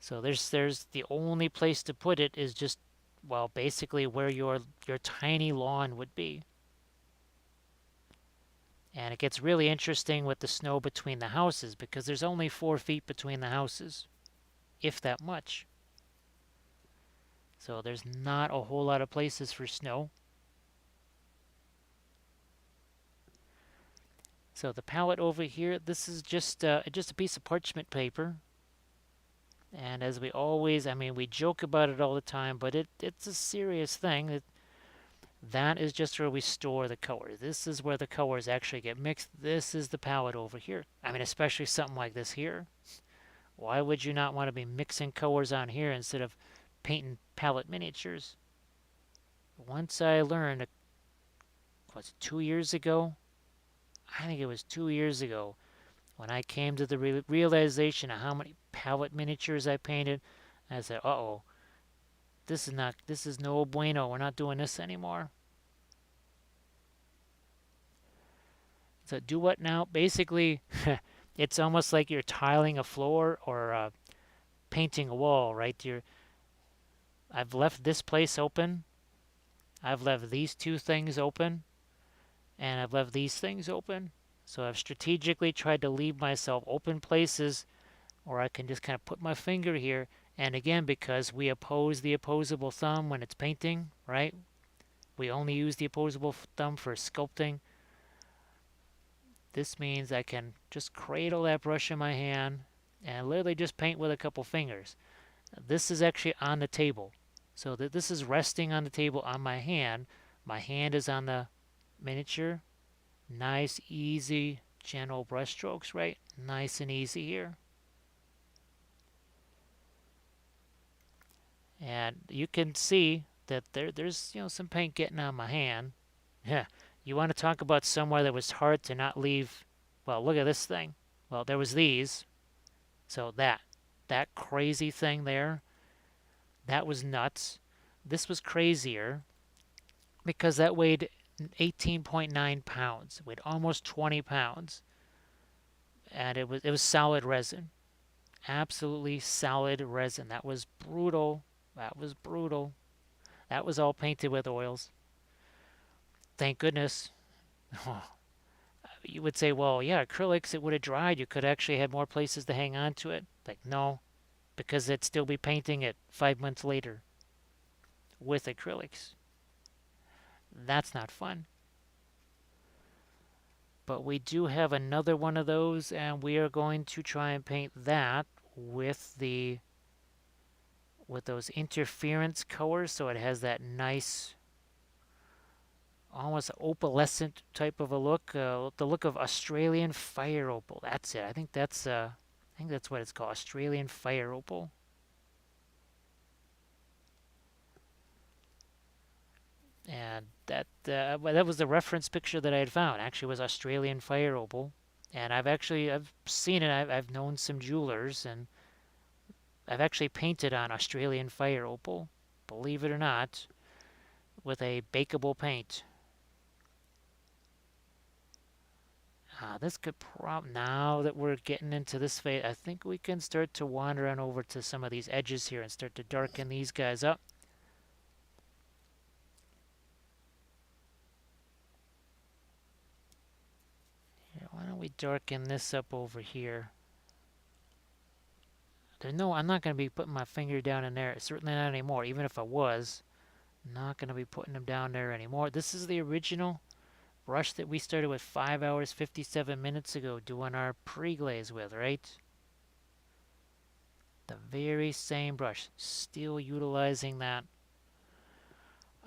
So there's the only place to put it is just, well, basically where your tiny lawn would be. And it gets really interesting with the snow between the houses because there's only 4 feet between the houses, if that much. So there's not a whole lot of places for snow. So the palette over here, this is just a piece of parchment paper. And as we always, I mean, we joke about it all the time, but it's a serious thing. That is just where we store the colors. This is where the colors actually get mixed. This is the palette over here. I mean, especially something like this here. Why would you not want to be mixing colors on here instead of painting palette miniatures? Once I learned, was it 2 years ago? I think it was 2 years ago when I came to the realization of how many palette miniatures I painted. I said, uh-oh, this is no bueno. We're not doing this anymore. So do what now? Basically, it's almost like you're tiling a floor or painting a wall, right? I've left this place open. I've left these two things open. And I've left these things open. So I've strategically tried to leave myself open places where I can just kind of put my finger here. And again, because we oppose the opposable thumb when it's painting, right? We only use the opposable thumb for sculpting. This means I can just cradle that brush in my hand and literally just paint with a couple fingers. This is actually on the table. So that this is resting on the table on my hand. My hand is on the miniature. Nice, easy, gentle brush strokes, right? Nice and easy here. And you can see that there's some paint getting on my hand. Yeah. You want to talk about somewhere that was hard to not leave. Well, look at this thing. Well, there was these. So that crazy thing there, that was nuts. This was crazier because that weighed 18.9 pounds. It weighed almost 20 pounds. And it was solid resin. Absolutely solid resin. That was brutal. That was brutal. That was all painted with oils. Thank goodness. You would say, well, yeah, acrylics, it would have dried. You could actually have more places to hang on to it. Like, no, because it'd still be painting it 5 months later with acrylics. That's not fun. But we do have another one of those, and we are going to try and paint that with those interference colors, so it has that nice, almost opalescent type of a look, the look of Australian fire opal. That's it. I think that's what it's called, Australian fire opal. And that was the reference picture that I had found. Actually, was Australian fire opal, and I've seen it. I've known some jewelers, and I've actually painted on Australian fire opal, believe it or not, with a bakeable paint. This could now that we're getting into this phase, I think we can start to wander on over to some of these edges here and start to darken these guys up. Here, why don't we darken this up over here? There's no, I'm not going to be putting my finger down in there. Certainly not anymore. Even if I was, not going to be putting them down there anymore. This is the original brush that we started with 5 hours 57 minutes ago doing our pre-glaze with, right? The very same brush. Still utilizing that.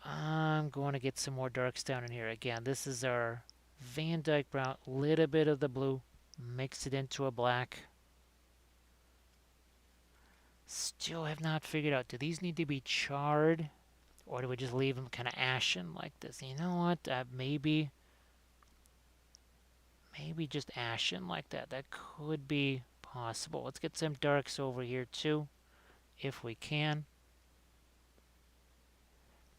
I'm going to get some more darks down in here. Again, this is our Van Dyke brown. Little bit of the blue. Mix it into a black. Still have not figured out, do these need to be charred? Or do we just leave them kind of ashen like this? You know what? Maybe just ashen like that. That could be possible. Let's get some darks over here too, if we can.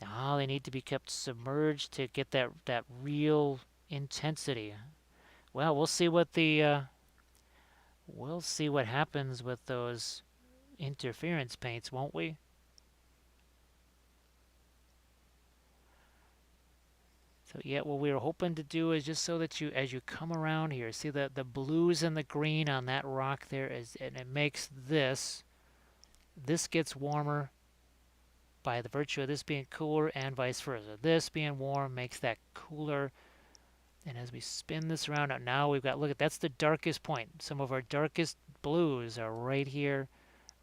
Now they need to be kept submerged to get that real intensity. Well, we'll see what happens with those interference paints, won't we? So yeah, what we were hoping to do is just so that you, as you come around here, see the blues and the green on that rock there is, and it makes this gets warmer by the virtue of this being cooler and vice versa. This being warm makes that cooler. And as we spin this around, now we've got, look at, that's the darkest point. Some of our darkest blues are right here,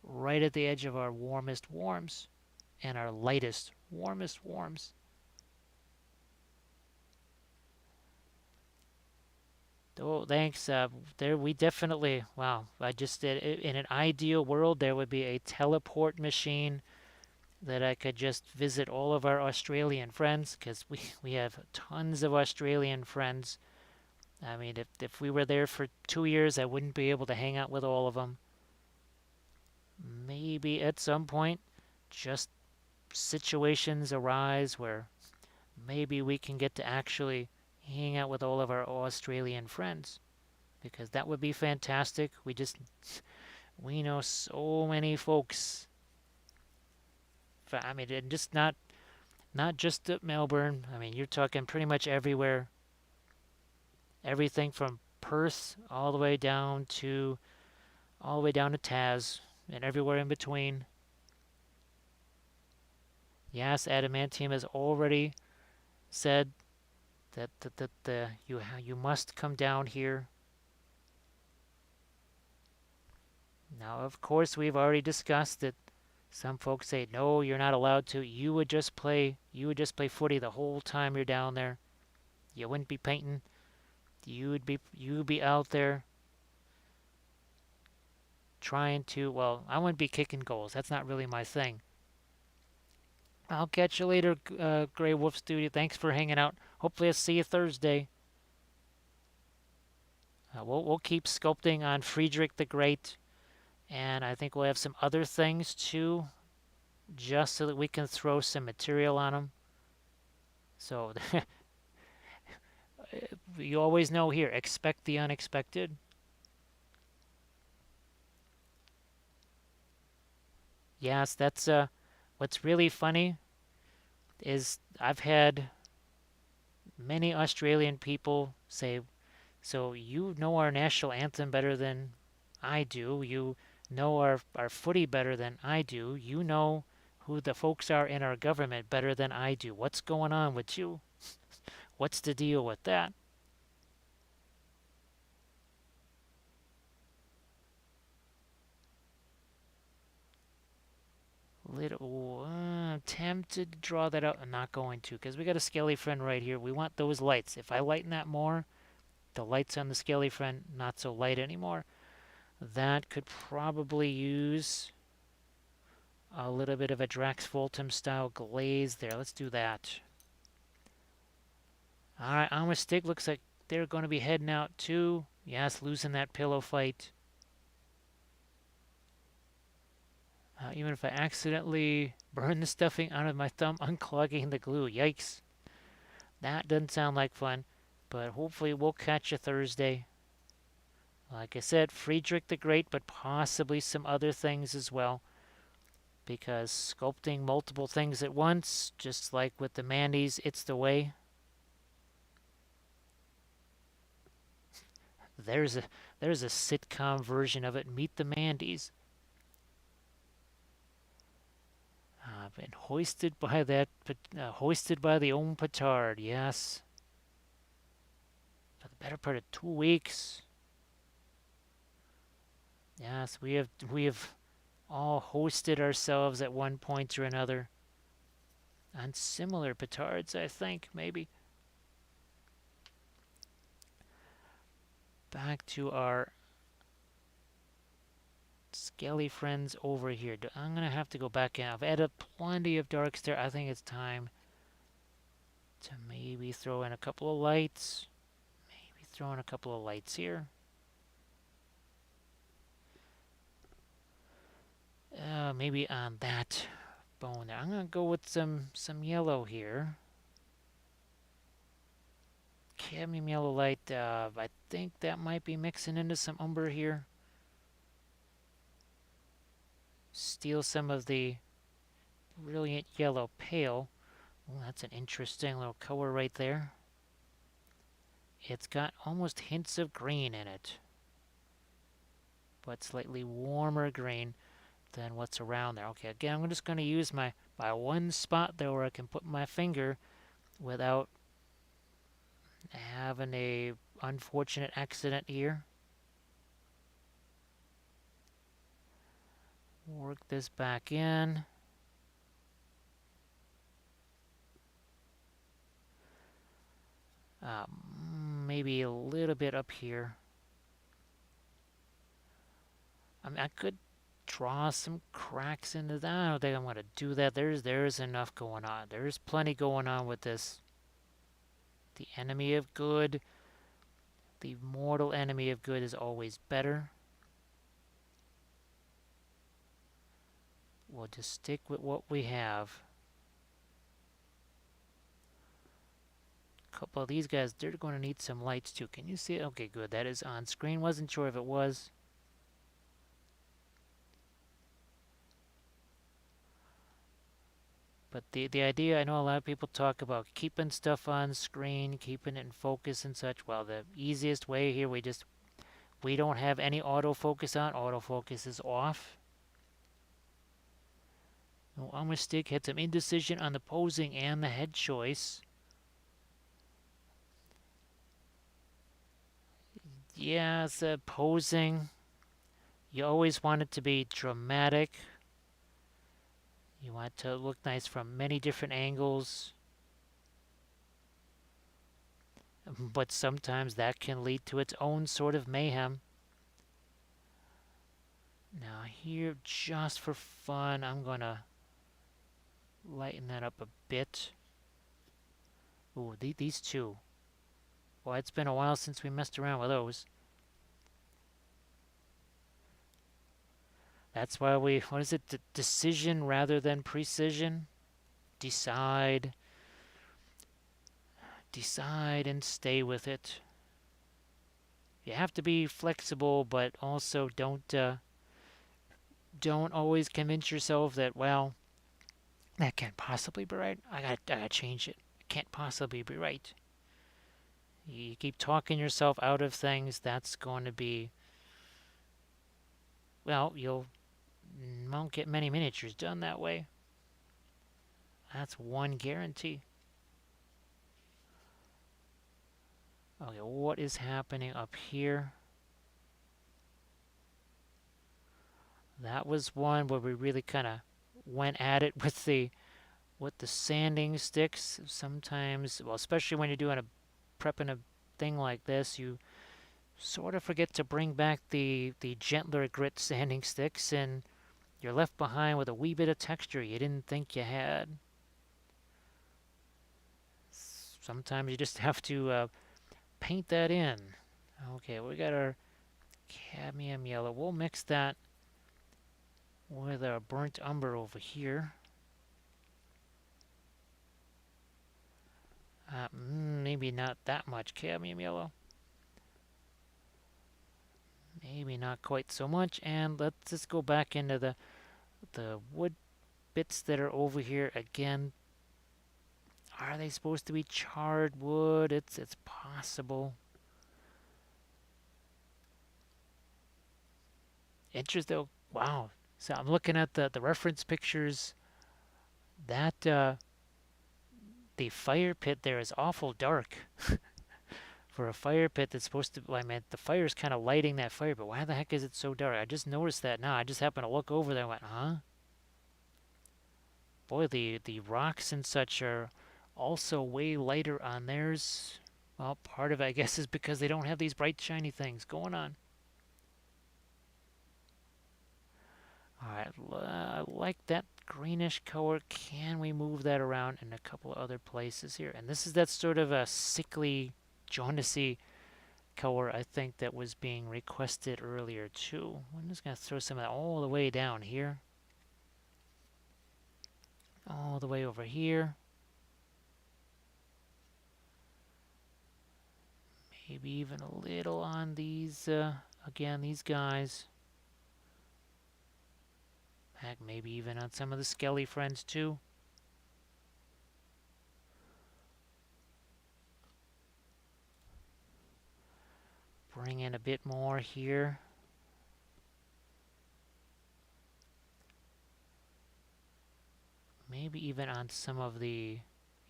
right at the edge of our warmest warms and our lightest warmest warms. Oh, thanks. There we definitely, wow, I just did, in an ideal world, there would be a teleport machine that I could just visit all of our Australian friends, because we have tons of Australian friends. I mean, if we were there for 2 years, I wouldn't be able to hang out with all of them. Maybe at some point, just situations arise where maybe we can get to actually hang out with all of our Australian friends, because that would be fantastic. We know so many folks. I mean, and just not just at Melbourne. I mean, you're talking pretty much everywhere. Everything from Perth all the way down to Taz and everywhere in between. Yes, Adamantium has already said that you must come down here. Now, of course, we've already discussed that some folks say no, you're not allowed to. You would just play footy the whole time you're down there. You wouldn't be painting. You would be out there trying to, well, I wouldn't be kicking goals. That's not really my thing. I'll catch you later, Grey Wolf Studio. Thanks for hanging out. Hopefully I'll see you Thursday. We'll keep sculpting on Friedrich the Great, and I think we'll have some other things too, just so that we can throw some material on them. So you always know here, expect the unexpected. Yes, that's what's really funny is I've had many Australian people say, so you know our national anthem better than I do. You know our footy better than I do. You know who the folks are in our government better than I do. What's going on with you? What's the deal with that? Little tempted to draw that out. I'm not going to, because we got a scaly friend right here. We want those lights. If I lighten that more, the lights on the scaly friend not so light anymore. That could probably use a little bit of a Drax Voltum style glaze there. Let's do that. All right, Amastig looks like they're going to be heading out too. Yes, losing that pillow fight. Even if I accidentally burn the stuffing out of my thumb, unclogging the glue. Yikes. That doesn't sound like fun, but hopefully we'll catch you Thursday. Like I said, Friedrich the Great, but possibly some other things as well. Because sculpting multiple things at once, just like with the Mandy's, it's the way. There's a sitcom version of it. Meet the Mandy's. And hoisted by that, hoisted by the own petard. Yes, for the better part of 2 weeks. Yes, we have all hosted ourselves at one point or another on similar petards. I think maybe. Back to our skelly friends over here. I'm gonna have to go back in. I've added plenty of darkstare. I think it's time to maybe throw in a couple of lights. Maybe throw in a couple of lights here. Maybe on that bone there. I'm gonna go with some yellow here. Cadmium yellow light. I think that might be mixing into some umber here. Steal some of the brilliant yellow pale. Oh, that's an interesting little color right there. It's got almost hints of green in it, but slightly warmer green than what's around there. Okay, again, I'm just going to use my one spot there where I can put my finger without having a unfortunate accident here. Work this back in. Maybe a little bit up here. I mean, I could draw some cracks into that. I don't think I'm going to do that. There's enough going on. There's plenty going on with this. The enemy of good, the mortal enemy of good is always better. We'll just stick with what we have. A couple of these guys, they're going to need some lights too. Can you see it? Okay, good. That is on screen. Wasn't sure if it was. But the idea, I know a lot of people talk about keeping stuff on screen, keeping it in focus and such. Well, the easiest way here, we don't have any autofocus on. Autofocus is off. No armor stick had some indecision on the posing and the head choice. Yeah, it's posing. You always want it to be dramatic. You want it to look nice from many different angles. But sometimes that can lead to its own sort of mayhem. Now here, just for fun, I'm going to lighten that up a bit. Ooh, these two. Well, it's been a while since we messed around with those. That's why what is it, decision rather than precision? Decide and stay with it. You have to be flexible, but also don't always convince yourself that, well, that can't possibly be right. I gotta change it. It can't possibly be right. You keep talking yourself out of things, that's going to be, well, you won't get many miniatures done that way. That's one guarantee. Okay, what is happening up here? That was one where we really kind of went at it with the sanding sticks. Sometimes, well, especially when you're doing prepping a thing like this, you sort of forget to bring back the gentler grit sanding sticks, and you're left behind with a wee bit of texture you didn't think you had. Sometimes you just have to paint that in. Okay, we got our cadmium yellow. We'll mix that with our burnt umber over here. Maybe not that much cadmium yellow. Maybe not quite so much. And let's just go back into the wood bits that are over here again. Are they supposed to be charred wood? It's possible. Interesting. Wow. So I'm looking at the reference pictures That the fire pit there is awful dark for a fire pit that's supposed to. Well, I mean, the fire's kind of lighting that fire, but why the heck is it so dark? I just noticed that now. I just happened to look over there and went, huh? Boy, the rocks and such are also way lighter on theirs. Well, part of it, I guess, is because they don't have these bright, shiny things going on. All right, I like that greenish color. Can we move that around in a couple of other places here? And this is that sort of a sickly, jaundicey color I think that was being requested earlier too. I'm just going to throw some of that all the way down here. All the way over here. Maybe even a little on these, again, these guys. Heck, maybe even on some of the skelly friends too. Bring in a bit more here. Maybe even on some of the,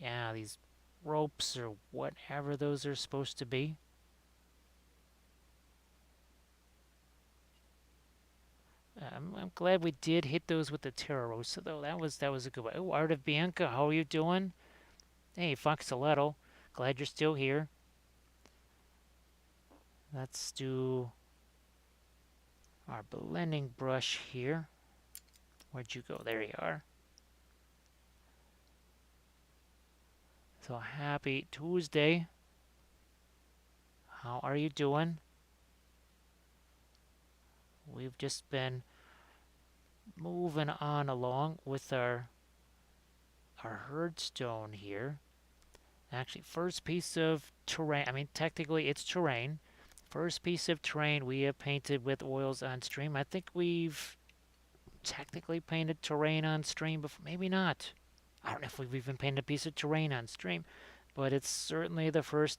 yeah, these ropes or whatever those are supposed to be. I'm glad we did hit those with the Terra Rosa though. That was a good one. Oh, Art of Bianca, how are you doing? Hey, Foxoletto, glad you're still here. Let's do our blending brush here. Where'd you go? There you are. So happy Tuesday. How are you doing? We've just been moving on along with our Herdstone here. Actually, first piece of terrain, I mean, technically it's terrain. First piece of terrain we have painted with oils on stream. I think we've technically painted terrain on stream before. Maybe not. I don't know if we've even painted a piece of terrain on stream, but it's certainly the first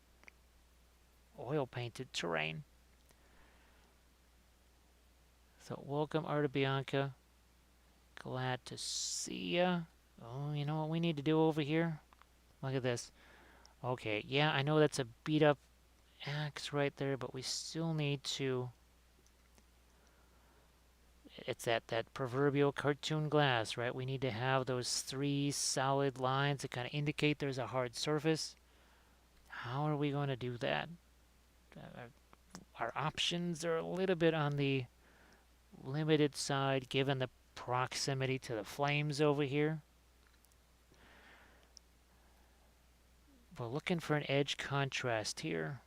oil painted terrain. So welcome, Arta Bianca. Glad to see ya. Oh, you know what we need to do over here? Look at this. Okay, yeah, I know that's a beat up axe right there, but we still need to. It's that proverbial cartoon glass, right? We need to have those three solid lines that kind of indicate there's a hard surface. How are we going to do that? Our options are a little bit on the limited side given the proximity to the flames over here. We're looking for an edge contrast here.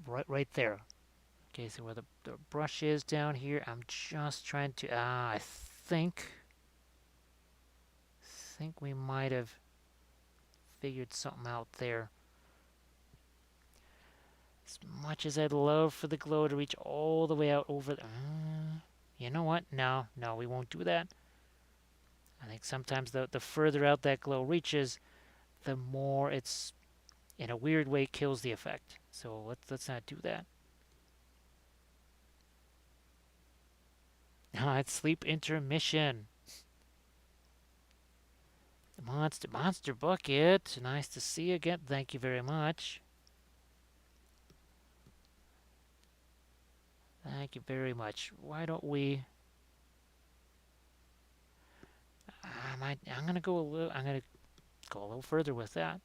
Right there. Okay, so where the brush is down here, I'm just trying to, I think we might have figured something out there. As much as I'd love for the glow to reach all the way out over the, you know what? No, we won't do that. I think sometimes the further out that glow reaches, the more it's, in a weird way, kills the effect. So let's not do that. It's sleep intermission. Monster Bucket. Nice to see you again. Thank you very much. Thank you very much. Why don't we? I'm gonna go a little further with that.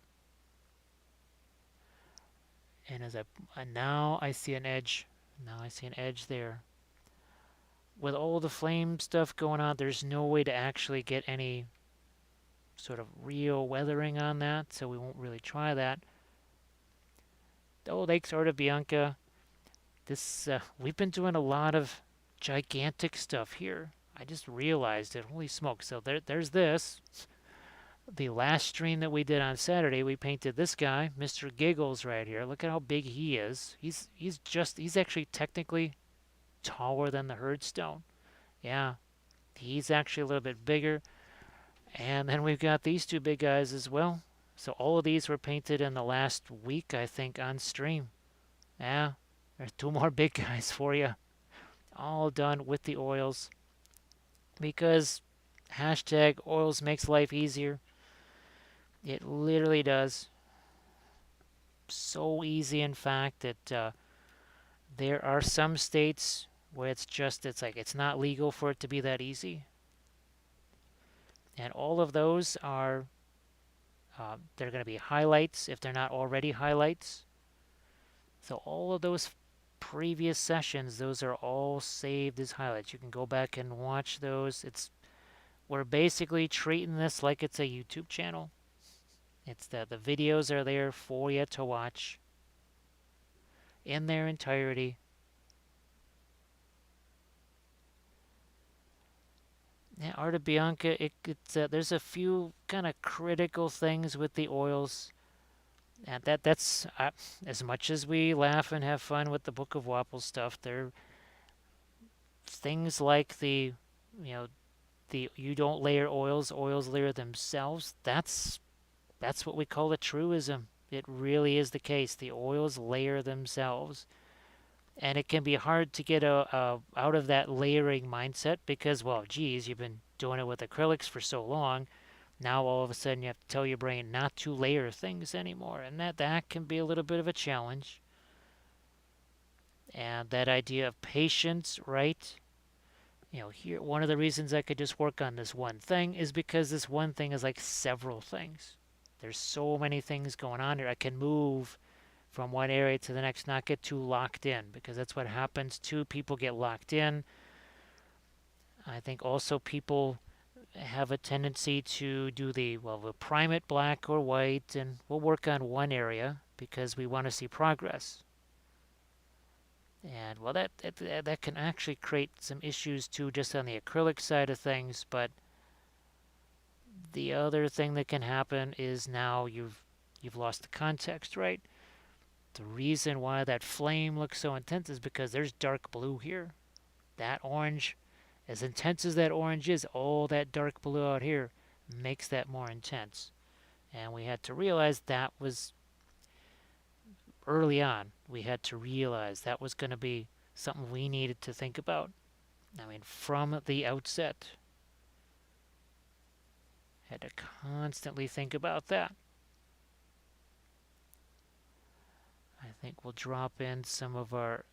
And now I see an edge. Now I see an edge there. With all the flame stuff going on, there's no way to actually get any sort of real weathering on that, so we won't really try that. Oh, thanks, Art of Bianca. This we've been doing a lot of gigantic stuff here. I just realized it. Holy smoke! So there's this. The last stream that we did on Saturday, we painted this guy, Mr. Giggles, right here. Look at how big he is. He's actually technically taller than the Herdstone. Yeah, he's actually a little bit bigger. And then we've got these two big guys as well. So all of these were painted in the last week, I think, on stream. Yeah, there's two more big guys for you. All done with the oils. Because Hashtag oils makes life easier. It literally does. So easy, in fact, that there are some states where it's like it's not legal for it to be that easy. And all of those are, they're going to be highlights if they're not already highlights. So all of those previous sessions, those are all saved as highlights. You can go back and watch those. We're basically treating this like it's a YouTube channel. It's that the videos are there for you to watch in their entirety. Yeah, Art of Bianca, there's a few kind of critical things with the oils. And that's as much as we laugh and have fun with the Book of Wappel stuff, there are things like you know, the you don't layer oils, oils layer themselves. That's what we call a truism. It really is the case. The oils layer themselves. And it can be hard to get out of that layering mindset because, well, geez, you've been doing it with acrylics for so long. Now all of a sudden you have to tell your brain not to layer things anymore, and that can be a little bit of a challenge. And that idea of patience, right? Here one of the reasons I could just work on this one thing is because this one thing is like several things. There's so many things going on here. I can move from one area to the next, not get too locked in, because that's what happens too. People get locked in. I think also people have a tendency to do we'll prime it black or white, and we'll work on one area because we want to see progress. And well, that can actually create some issues too, just on the acrylic side of things. But the other thing that can happen is now you've lost the context, right? The reason why that flame looks so intense is because there's dark blue here. That orange, as intense as that orange is, all that dark blue out here makes that more intense. And we had to realize that was early on. We had to realize that was going to be something we needed to think about. I mean, from the outset, had to constantly think about that. I think we'll drop in some of our.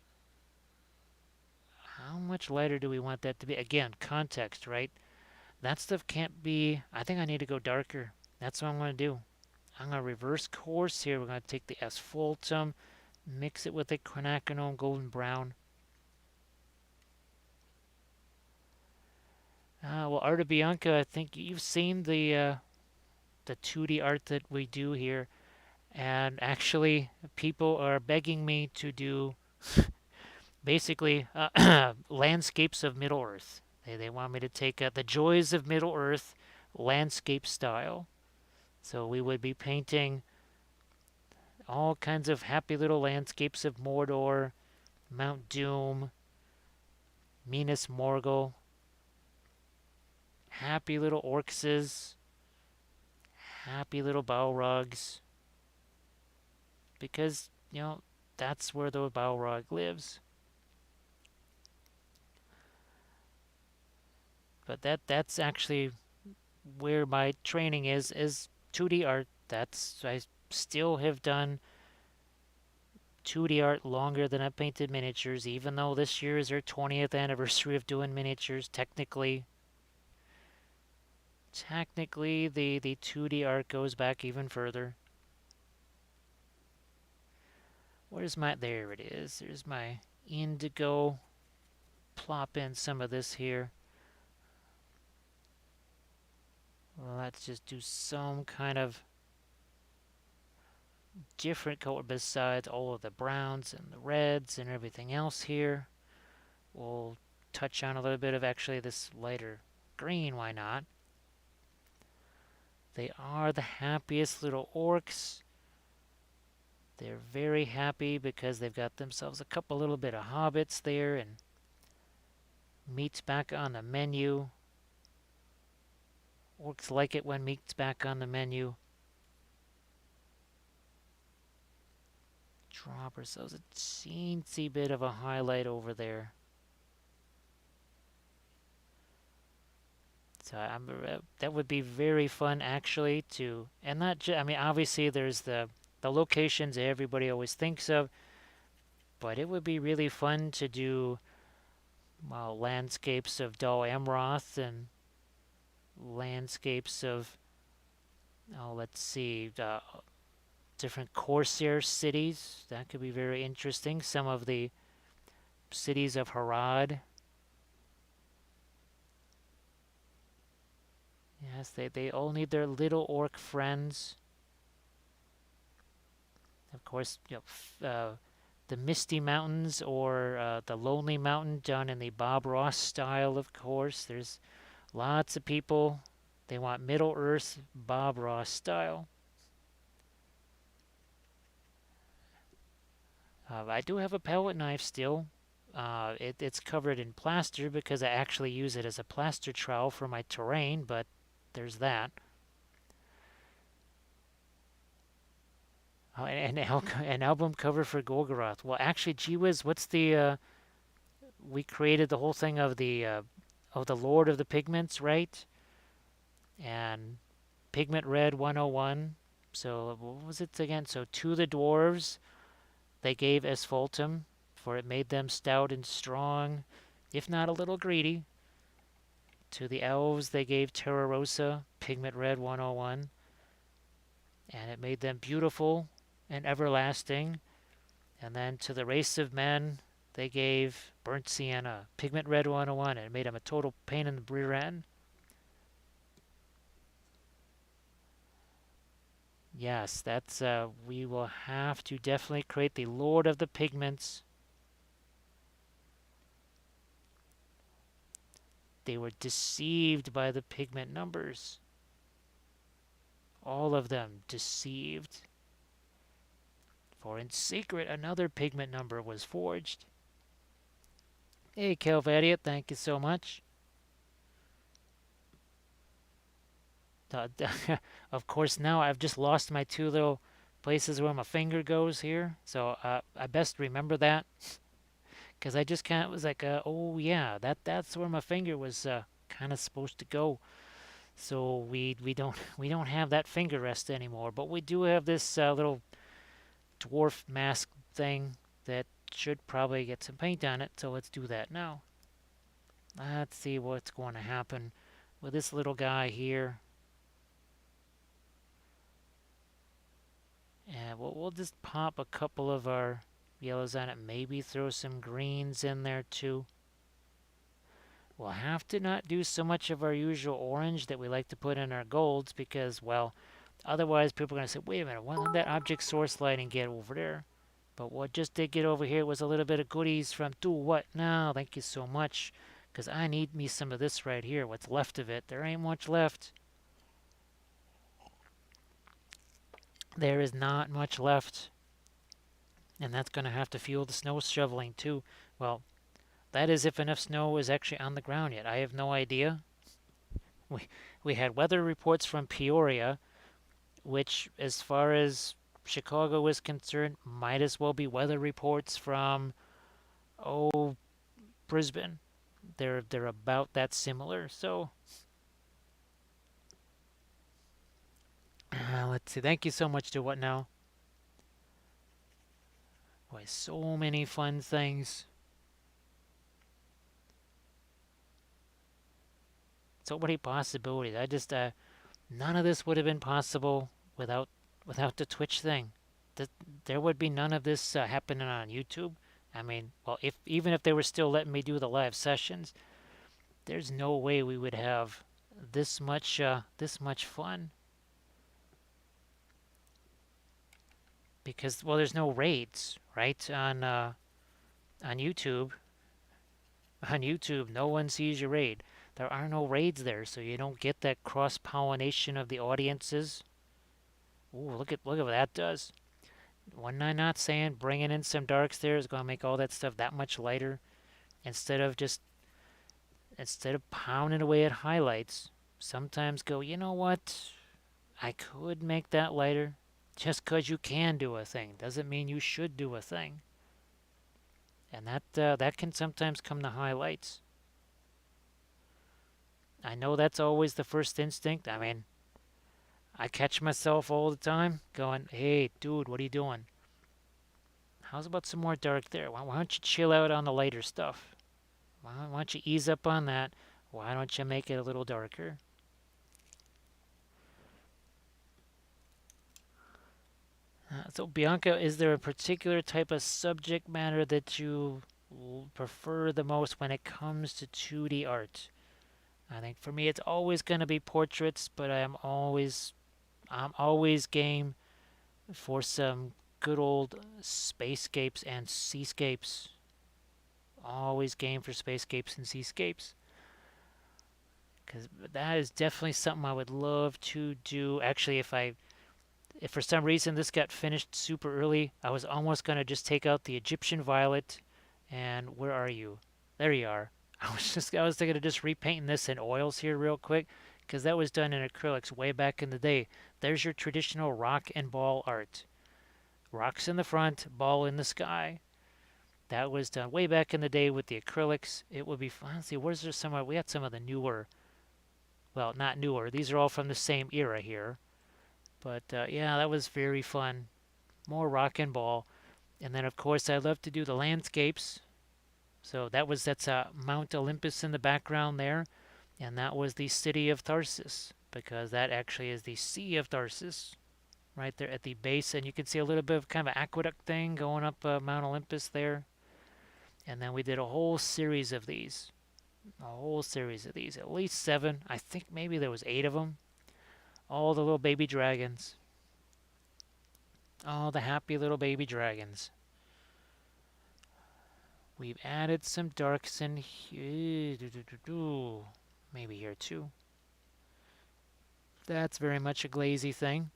How much lighter do we want that to be? Again, context, right? That stuff can't be. I think I need to go darker. That's what I'm going to do. I'm going to reverse course here. We're going to take the asphaltum, mix it with the quinacridone golden brown. Well, Art of Bianca, I think you've seen the 2D art that we do here, and actually, people are begging me to do basically landscapes of Middle Earth. They want me to take the joys of Middle Earth landscape style. So we would be painting all kinds of happy little landscapes of Mordor, Mount Doom, Minas Morgul, happy little orcses, happy little Balrogs, because, that's where the Balrog lives. But that's actually where my training is 2D art. I still have done 2D art longer than I've painted miniatures, even though this year is our 20th anniversary of doing miniatures. Technically, the 2D art goes back even further. There it is. There's my indigo. Plop in some of this here. Let's just do some kind of different color besides all of the browns and the reds and everything else here. We'll touch on a little bit of actually this lighter green, why not? They are the happiest little orcs. They're very happy because they've got themselves a couple little bit of hobbits there, and meat's back on the menu. Orcs like it when meat's back on the menu. Drop ourselves a teensy bit of a highlight over there. So that would be very fun actually to, and not just, I mean, obviously there's the locations everybody always thinks of, but it would be really fun to do landscapes of Dol Amroth and landscapes of, oh, let's see, different Corsair cities. That could be very interesting. Some of the cities of Harad. Yes, they all need their little orc friends. Of course, the Misty Mountains or the Lonely Mountain done in the Bob Ross style, of course. There's lots of people. They want Middle Earth Bob Ross style. I do have a pellet knife still. It's covered in plaster because I actually use it as a plaster trowel for my terrain, but there's that. Oh, an album cover for Golgoroth. Well, actually, gee whiz, what's the we created the whole thing of the Lord of the Pigments, right? And Pigment Red 101. So what was it again? So to the dwarves, they gave asphaltum, for it made them stout and strong, if not a little greedy. To the elves, they gave Terra Rosa, Pigment Red 101, and it made them beautiful and everlasting. And then to the race of men, they gave Burnt Sienna, Pigment Red 101, and it made them a total pain in the rear end. Yes, that's we will have to definitely create the Lord of the Pigments. They were deceived by the pigment numbers. All of them deceived. For in secret another pigment number was forged. Hey, Kelvadiot, thank you so much. Of course, now I've just lost my two little places where my finger goes here. So I best remember that. Because I just kind of was like, oh yeah, that's where my finger was kind of supposed to go. So we don't have that finger rest anymore, but we do have this little dwarf mask thing that should probably get some paint on it. So let's do that now. Let's see what's going to happen with this little guy here. And we'll just pop a couple of our yellows on it. Maybe throw some greens in there too. We'll have to not do so much of our usual orange that we like to put in our golds because, well, otherwise people are going to say, wait a minute, why did that object source lighting get over there? But what just did get over here was a little bit of goodies from Do What Now. Thank you so much. Because I need me some of this right here, what's left of it. There ain't much left. There is not much left. And that's going to have to fuel the snow shoveling too. Well, that is if enough snow is actually on the ground yet. I have no idea. We had weather reports from Peoria, which, as far as Chicago is concerned, might as well be weather reports from, oh, Brisbane. They're about that similar. So let's see. Thank you so much to What Now. Boy, so many fun things. So many possibilities. I just none of this would have been possible without the Twitch thing. There would be none of this happening on YouTube. I mean, well, if even if they were still letting me do the live sessions, there's no way we would have this much fun. Because, well, there's no raids, right, on YouTube. On YouTube, no one sees your raid. There are no raids there, so you don't get that cross pollination of the audiences. Ooh, look at what that does. One I'm not saying bringing in some darks there is going to make all that stuff that much lighter. Instead of pounding away at highlights, sometimes go, you know what? I could make that lighter. Just because you can do a thing doesn't mean you should do a thing. And that can sometimes come to highlights. I know that's always the first instinct. I mean, I catch myself all the time going, hey, dude, what are you doing? How's about some more dark there? Why don't you chill out on the lighter stuff? Why don't you ease up on that? Why don't you make it a little darker? So, Bianca, is there a particular type of subject matter that you prefer the most when it comes to 2D art? I think for me, it's always going to be portraits, but I'm always game for some good old spacescapes and seascapes. Always game for spacescapes and seascapes. Because that is definitely something I would love to do. Actually, if for some reason this got finished super early, I was almost going to just take out the Egyptian violet. And where are you? There you are. I was thinking of just repainting this in oils here real quick, because that was done in acrylics way back in the day. There's your traditional rock and ball art. Rocks in the front, ball in the sky. That was done way back in the day with the acrylics. It would be fun. Let's see, where's there some? We had some of the newer. Well, not newer. These are all from the same era here. But yeah, that was very fun. More rock and ball. And then of course I love to do the landscapes. So that's Mount Olympus in the background there, and that was the city of Tharsis, because that actually is the Sea of Tharsis right there at the base, and you can see a little bit of kind of an aqueduct thing going up Mount Olympus there. And then we did a whole series of these, at least 7. I think maybe there was 8 of them. All the little baby dragons, all the happy little baby dragons. We've added some darks in here. Maybe here too. That's very much a glazy thing.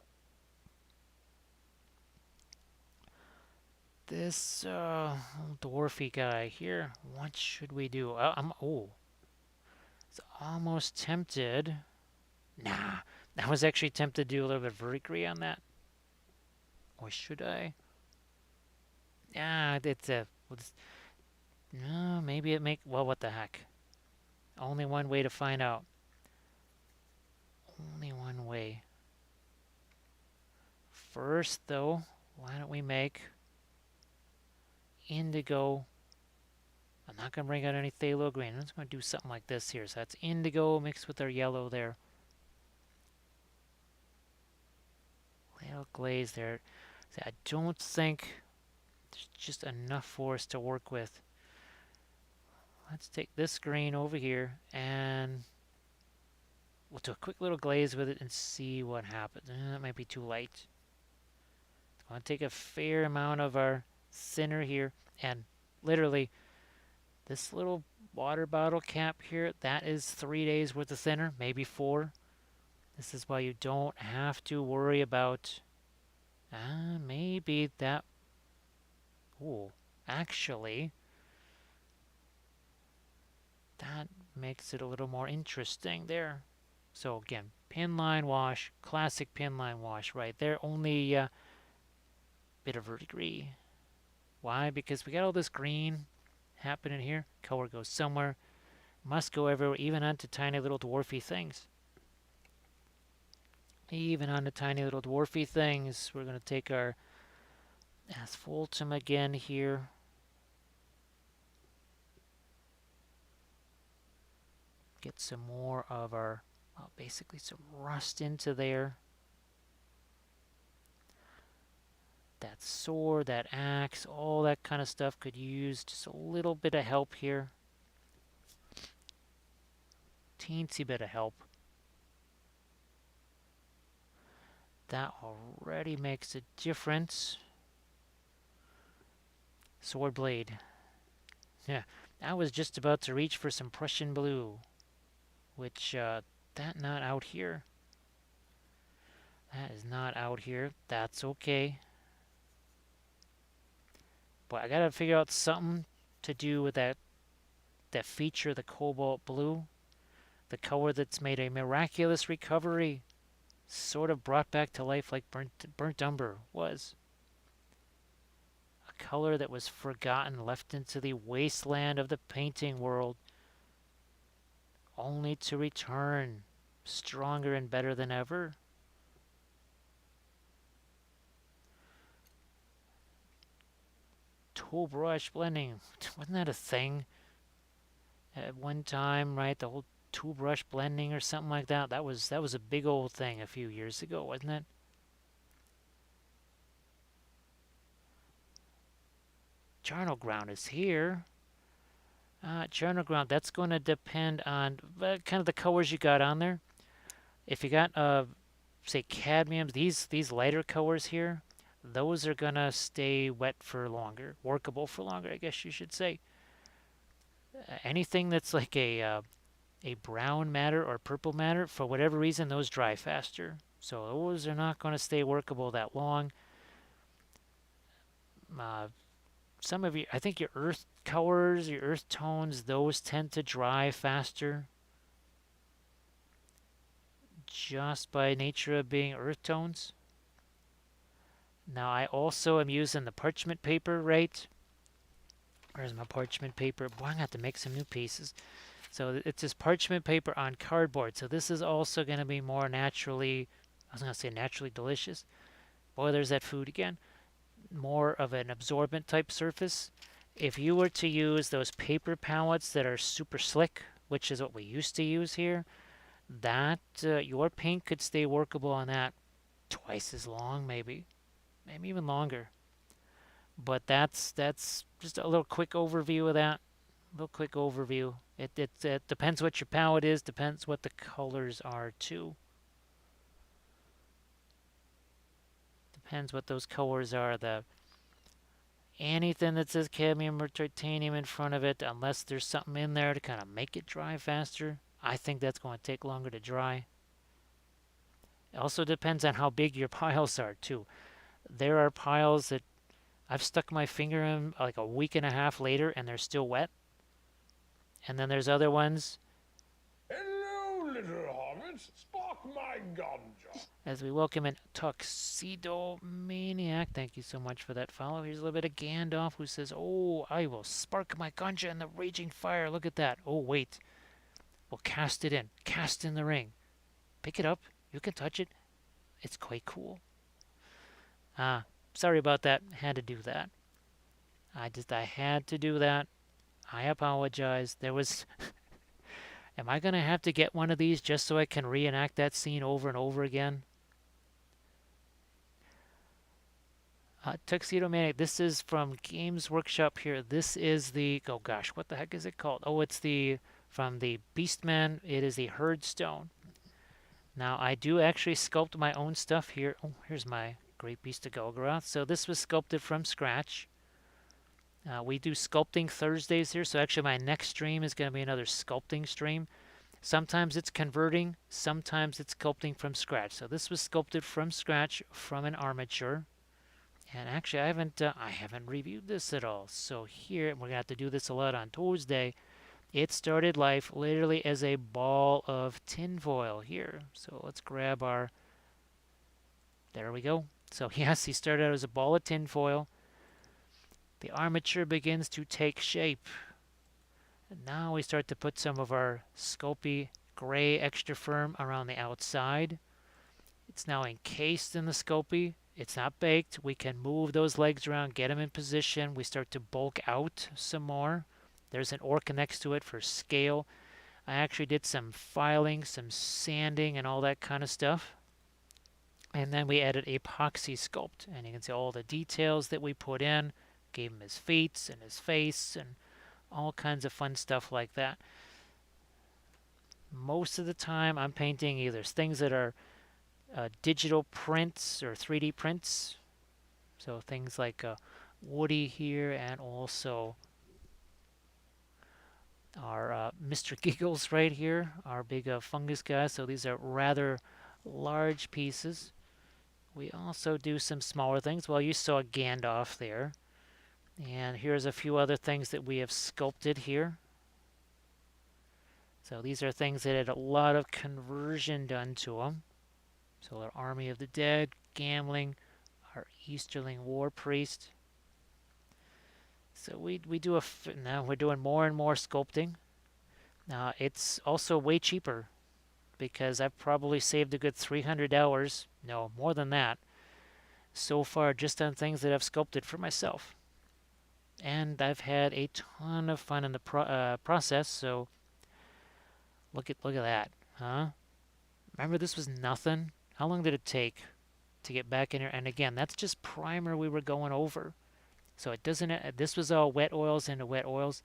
This dwarfy guy here, what should we do? It's almost tempted. Nah, I was actually tempted to do a little bit of verdigris on that. Or should I? It's a. No, maybe it make. Well, what the heck? Only one way to find out. Only one way. First, though, why don't we make indigo? I'm not going to bring out any phthalo green. I'm just going to do something like this here. So that's indigo mixed with our yellow there. Little glaze there. See, I don't think there's just enough for us to work with. Let's take this green over here and we'll do a quick little glaze with it and see what happens. That might be too light. I want to take a fair amount of our thinner here, and literally this little water bottle cap here, that is 3 days worth of thinner, maybe 4. This is why you don't have to worry about maybe that. Ooh, actually, that makes it a little more interesting there. So again, pin line wash, classic pin line wash right there. Only bit of verdigris. Why? Because we got all this green happening here. Color goes somewhere, must go everywhere, even onto tiny little dwarfy things. Even on the tiny little dwarfy things. We're going to take our asphaltum again here. Get some more of our, well, basically some rust into there. That sword, that axe, all that kind of stuff could use just a little bit of help here. Teensy bit of help. That already makes a difference. Sword blade. Yeah, I was just about to reach for some Prussian blue, which, that not out here. That is not out here. That's okay. But I gotta figure out something to do with that feature, the cobalt blue. The color that's made a miraculous recovery. Sort of brought back to life like burnt umber was. A color that was forgotten, left into the wasteland of the painting world. only to return stronger and better than ever. Tool brush blending, wasn't that a thing at one time, right? The whole tool brush blending or something like that. That was a big old thing a few years ago, wasn't it? Charnel ground is here. Charnel ground, that's going to depend on kind of the colors you got on there. If you got, say, cadmiums, these lighter colors here, those are going to stay wet for longer, workable for longer, I guess you should say. Anything that's like a brown matter or purple matter, for whatever reason, those dry faster. So those are not going to stay workable that long. Uh, some of you, I think your earth colors, your earth tones, those tend to dry faster just by nature of being earth tones. Now I also am using the parchment paper, right? Where's my parchment paper? Boy, I'm going to have to make some new pieces. So it's this parchment paper on cardboard. So this is also going to be more naturally, I was going to say naturally delicious. Boy, there's that food again. More of an absorbent type surface. If you were to use those paper palettes that are super slick, which is what we used to use here, that your paint could stay workable on that twice as long, maybe even longer. But that's just a little quick overview of that. A little quick overview. It depends what your palette is, depends what the colors are too. Depends what those colors are. Anything that says cadmium or titanium in front of it, unless there's something in there to kind of make it dry faster, I think that's going to take longer to dry. It also depends on how big your piles are too. There are piles that I've stuck my finger in like a week and a half later and they're still wet. And then there's other ones. Hello, little hobbits. Spark my ganja. As we welcome in Tuxedo Maniac. Thank you so much for that follow. Here's a little bit of Gandalf who says, "Oh, I will spark my ganja in the raging fire. Look at that. Oh, wait. We'll cast it in. Cast in the ring. Pick it up. You can touch it. It's quite cool." Sorry about that. Had to do that. I had to do that. I apologize. There was... Am I going to have to get one of these just so I can reenact that scene over and over again? Tuxedo Manic, this is from Games Workshop here. This is the... Oh gosh, what the heck is it called? Oh, it's the... From the Beastman, it is the Herdstone. Now, I do actually sculpt my own stuff here. Oh, here's my Great Beast of Golgoroth. So this was sculpted from scratch. We do sculpting Thursdays here, so actually my next stream is going to be another sculpting stream. Sometimes it's converting, sometimes it's sculpting from scratch. So this was sculpted from scratch from an armature. And actually I haven't reviewed this at all. So here, we're going to have to do this a lot on Tuesday. It started life literally as a ball of tinfoil here. So let's grab our... There we go. So yes, he started out as a ball of tinfoil. The armature begins to take shape. And now we start to put some of our Sculpey gray extra firm around the outside. It's now encased in the Sculpey. It's not baked. We can move those legs around, get them in position. We start to bulk out some more. There's an orc next to it for scale. I actually did some filing, some sanding, and all that kind of stuff. And then we added epoxy sculpt. And you can see all the details that we put in. Gave him his feet and his face and all kinds of fun stuff like that. Most of the time I'm painting either things that are digital prints or 3D prints. So things like Woody here, and also our Mr. Giggles right here, our big fungus guy. So these are rather large pieces. We also do some smaller things. Well, you saw Gandalf there. And here's a few other things that we have sculpted here. So these are things that had a lot of conversion done to them. So our Army of the Dead, Gambling, our Easterling War Priest. So we do now we're doing more and more sculpting. It's also way cheaper because I've probably saved a good 300 hours, no, more than that, so far just on things that I've sculpted for myself. And I've had a ton of fun in the process, so look at that, huh? Remember this was nothing? How long did it take to get back in here? And again, that's just primer we were going over. So it doesn't, this was all wet oils into wet oils.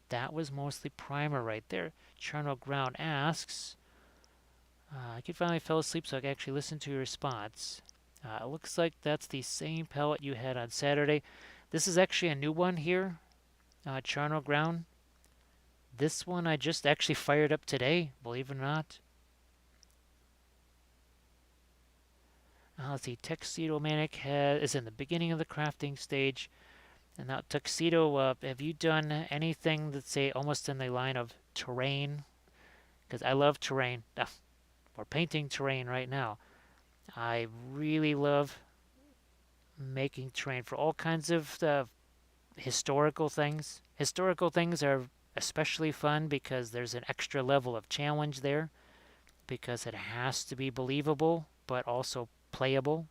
That was mostly primer right there. Charnel Ground asks, I could finally fell asleep so I could actually listen to your response. It looks like that's the same pellet you had on Saturday. This is actually a new one here, Charnel Ground. This one I just actually fired up today, believe it or not. Let's see, Tuxedo Manic is in the beginning of the crafting stage. And now, Tuxedo, have you done anything that's, say, almost in the line of terrain? Because I love terrain. We're painting terrain right now. I really love making terrain for all kinds of historical things. Historical things are especially fun because there's an extra level of challenge there because it has to be believable but also playable.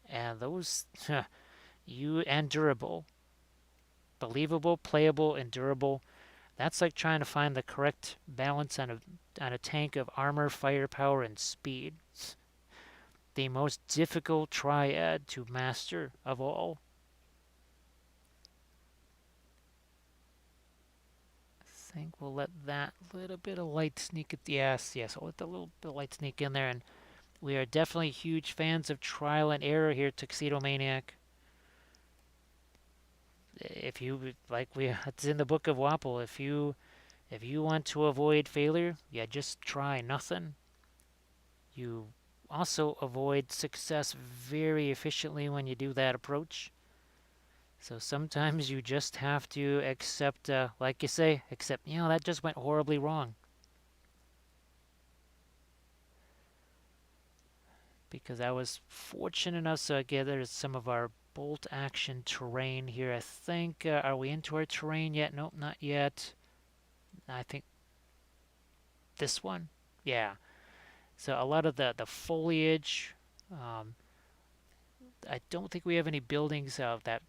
And those, and durable. Believable, playable, and durable. That's like trying to find the correct balance on a tank of armor, firepower, and speed. The most difficult triad to master of all. I think we'll let that little bit of light sneak at the yes. I'll let the little bit of light sneak in there, and we are definitely huge fans of trial and error here, Tuxedo Maniac. If you it's in the book of Wappel. If you want to avoid failure, yeah, just try nothing. You also avoid success very efficiently when you do that approach. So sometimes you just have to accept, like you say, accept, that just went horribly wrong. Because I was fortunate enough to gather some of our bolt action terrain here. I think, are we into our terrain yet? Nope, not yet. I think this one. Yeah. So a lot of the foliage. I don't think we have any buildings of that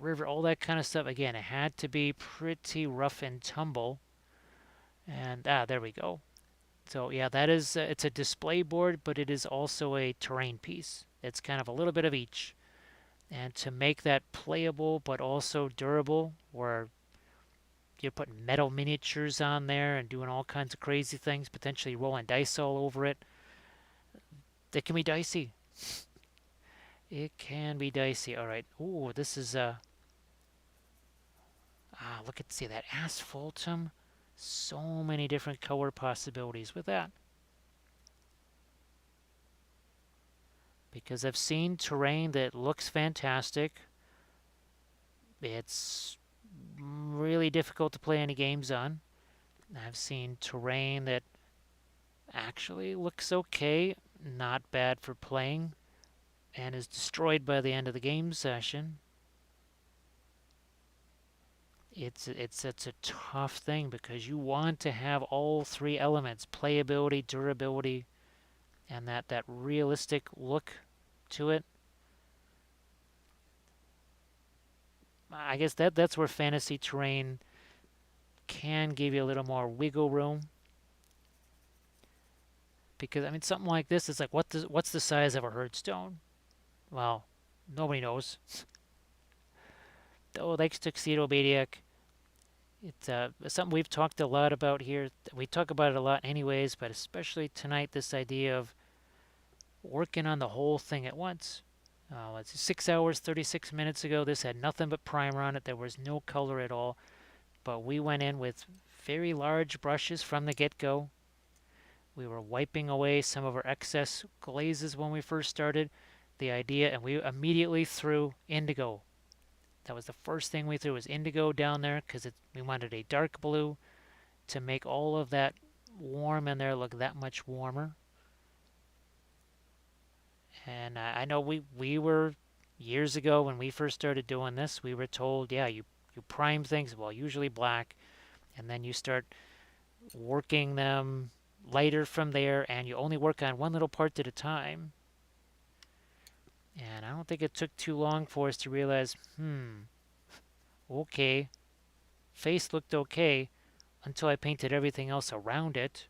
river, all that kind of stuff. Again, it had to be pretty rough and tumble. And there we go. So yeah, that is it's a display board, but it is also a terrain piece. It's kind of a little bit of each. And to make that playable but also durable, where you're putting metal miniatures on there and doing all kinds of crazy things, potentially rolling dice all over it, it can be dicey. It can be dicey. All right. Ooh, this is look at see that asphaltum. So many different color possibilities with that. Because I've seen terrain that looks fantastic. It's really difficult to play any games on. I've seen terrain that actually looks okay, not bad for playing, and is destroyed by the end of the game session. It's a tough thing because you want to have all three elements: playability, durability, and that realistic look to it. I guess that's where fantasy terrain can give you a little more wiggle room. Because I mean, something like this is like what's the size of a Herdstone? Well, nobody knows. Oh, thanks Tuxedo Maniac. It's something we've talked a lot about here. We talk about it a lot anyways, but especially tonight, this idea of working on the whole thing at once. It's 6 hours, 36 minutes ago. This had nothing but primer on it. There was no color at all. But we went in with very large brushes from the get-go. We were wiping away some of our excess glazes when we first started. The idea, and we immediately threw indigo. That was the first thing we threw was indigo down there because we wanted a dark blue to make all of that warm in there look that much warmer. And I know we were years ago when we first started doing this, we were told, yeah, you prime things, well, usually black, and then you start working them lighter from there, and you only work on one little part at a time. And I don't think it took too long for us to realize, okay, face looked okay until I painted everything else around it.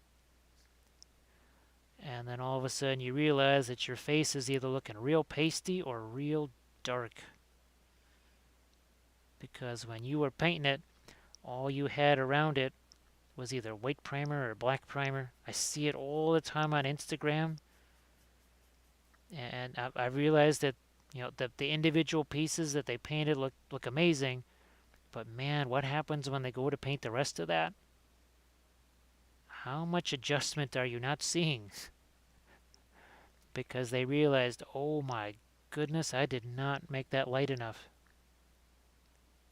And then all of a sudden you realize that your face is either looking real pasty or real dark. Because when you were painting it, all you had around it was either white primer or black primer. I see it all the time on Instagram. And I realized that the individual pieces that they painted look amazing, but man, what happens when they go to paint the rest of that? How much adjustment are you not seeing? Because they realized, oh my goodness, I did not make that light enough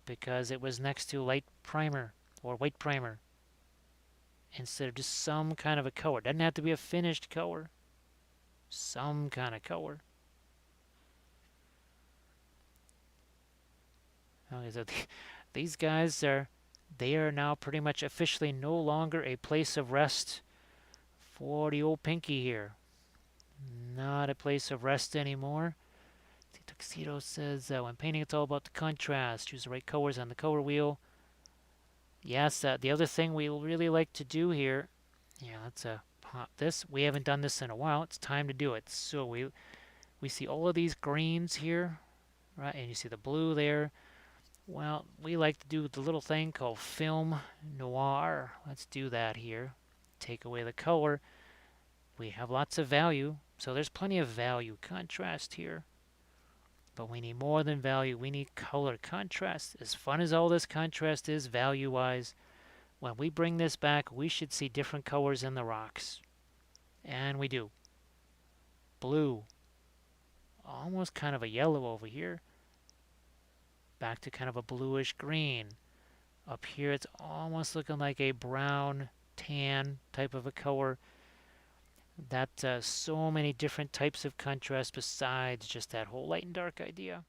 because it was next to light primer or white primer instead of just some kind of a color. Doesn't have to be a finished color, some kind of color. Okay, so these guys they are now pretty much officially no longer a place of rest for the old Pinky here. Not a place of rest anymore. The Tuxedo says, when painting, it's all about the contrast. Choose the right colors on the color wheel. Yes, the other thing we really like to do here, let's pop this. We haven't done this in a while. It's time to do it. So we see all of these greens here, right? And you see the blue there. Well, we like to do the little thing called film noir. Let's do that here. Take away the color. We have lots of value, so there's plenty of value contrast here. But we need more than value. We need color contrast. As fun as all this contrast is value-wise, when we bring this back, we should see different colors in the rocks. And we do. Blue. Almost kind of a yellow over here. Back to kind of a bluish green. Up here it's almost looking like a brown tan type of a color. That so many different types of contrast besides just that whole light and dark idea.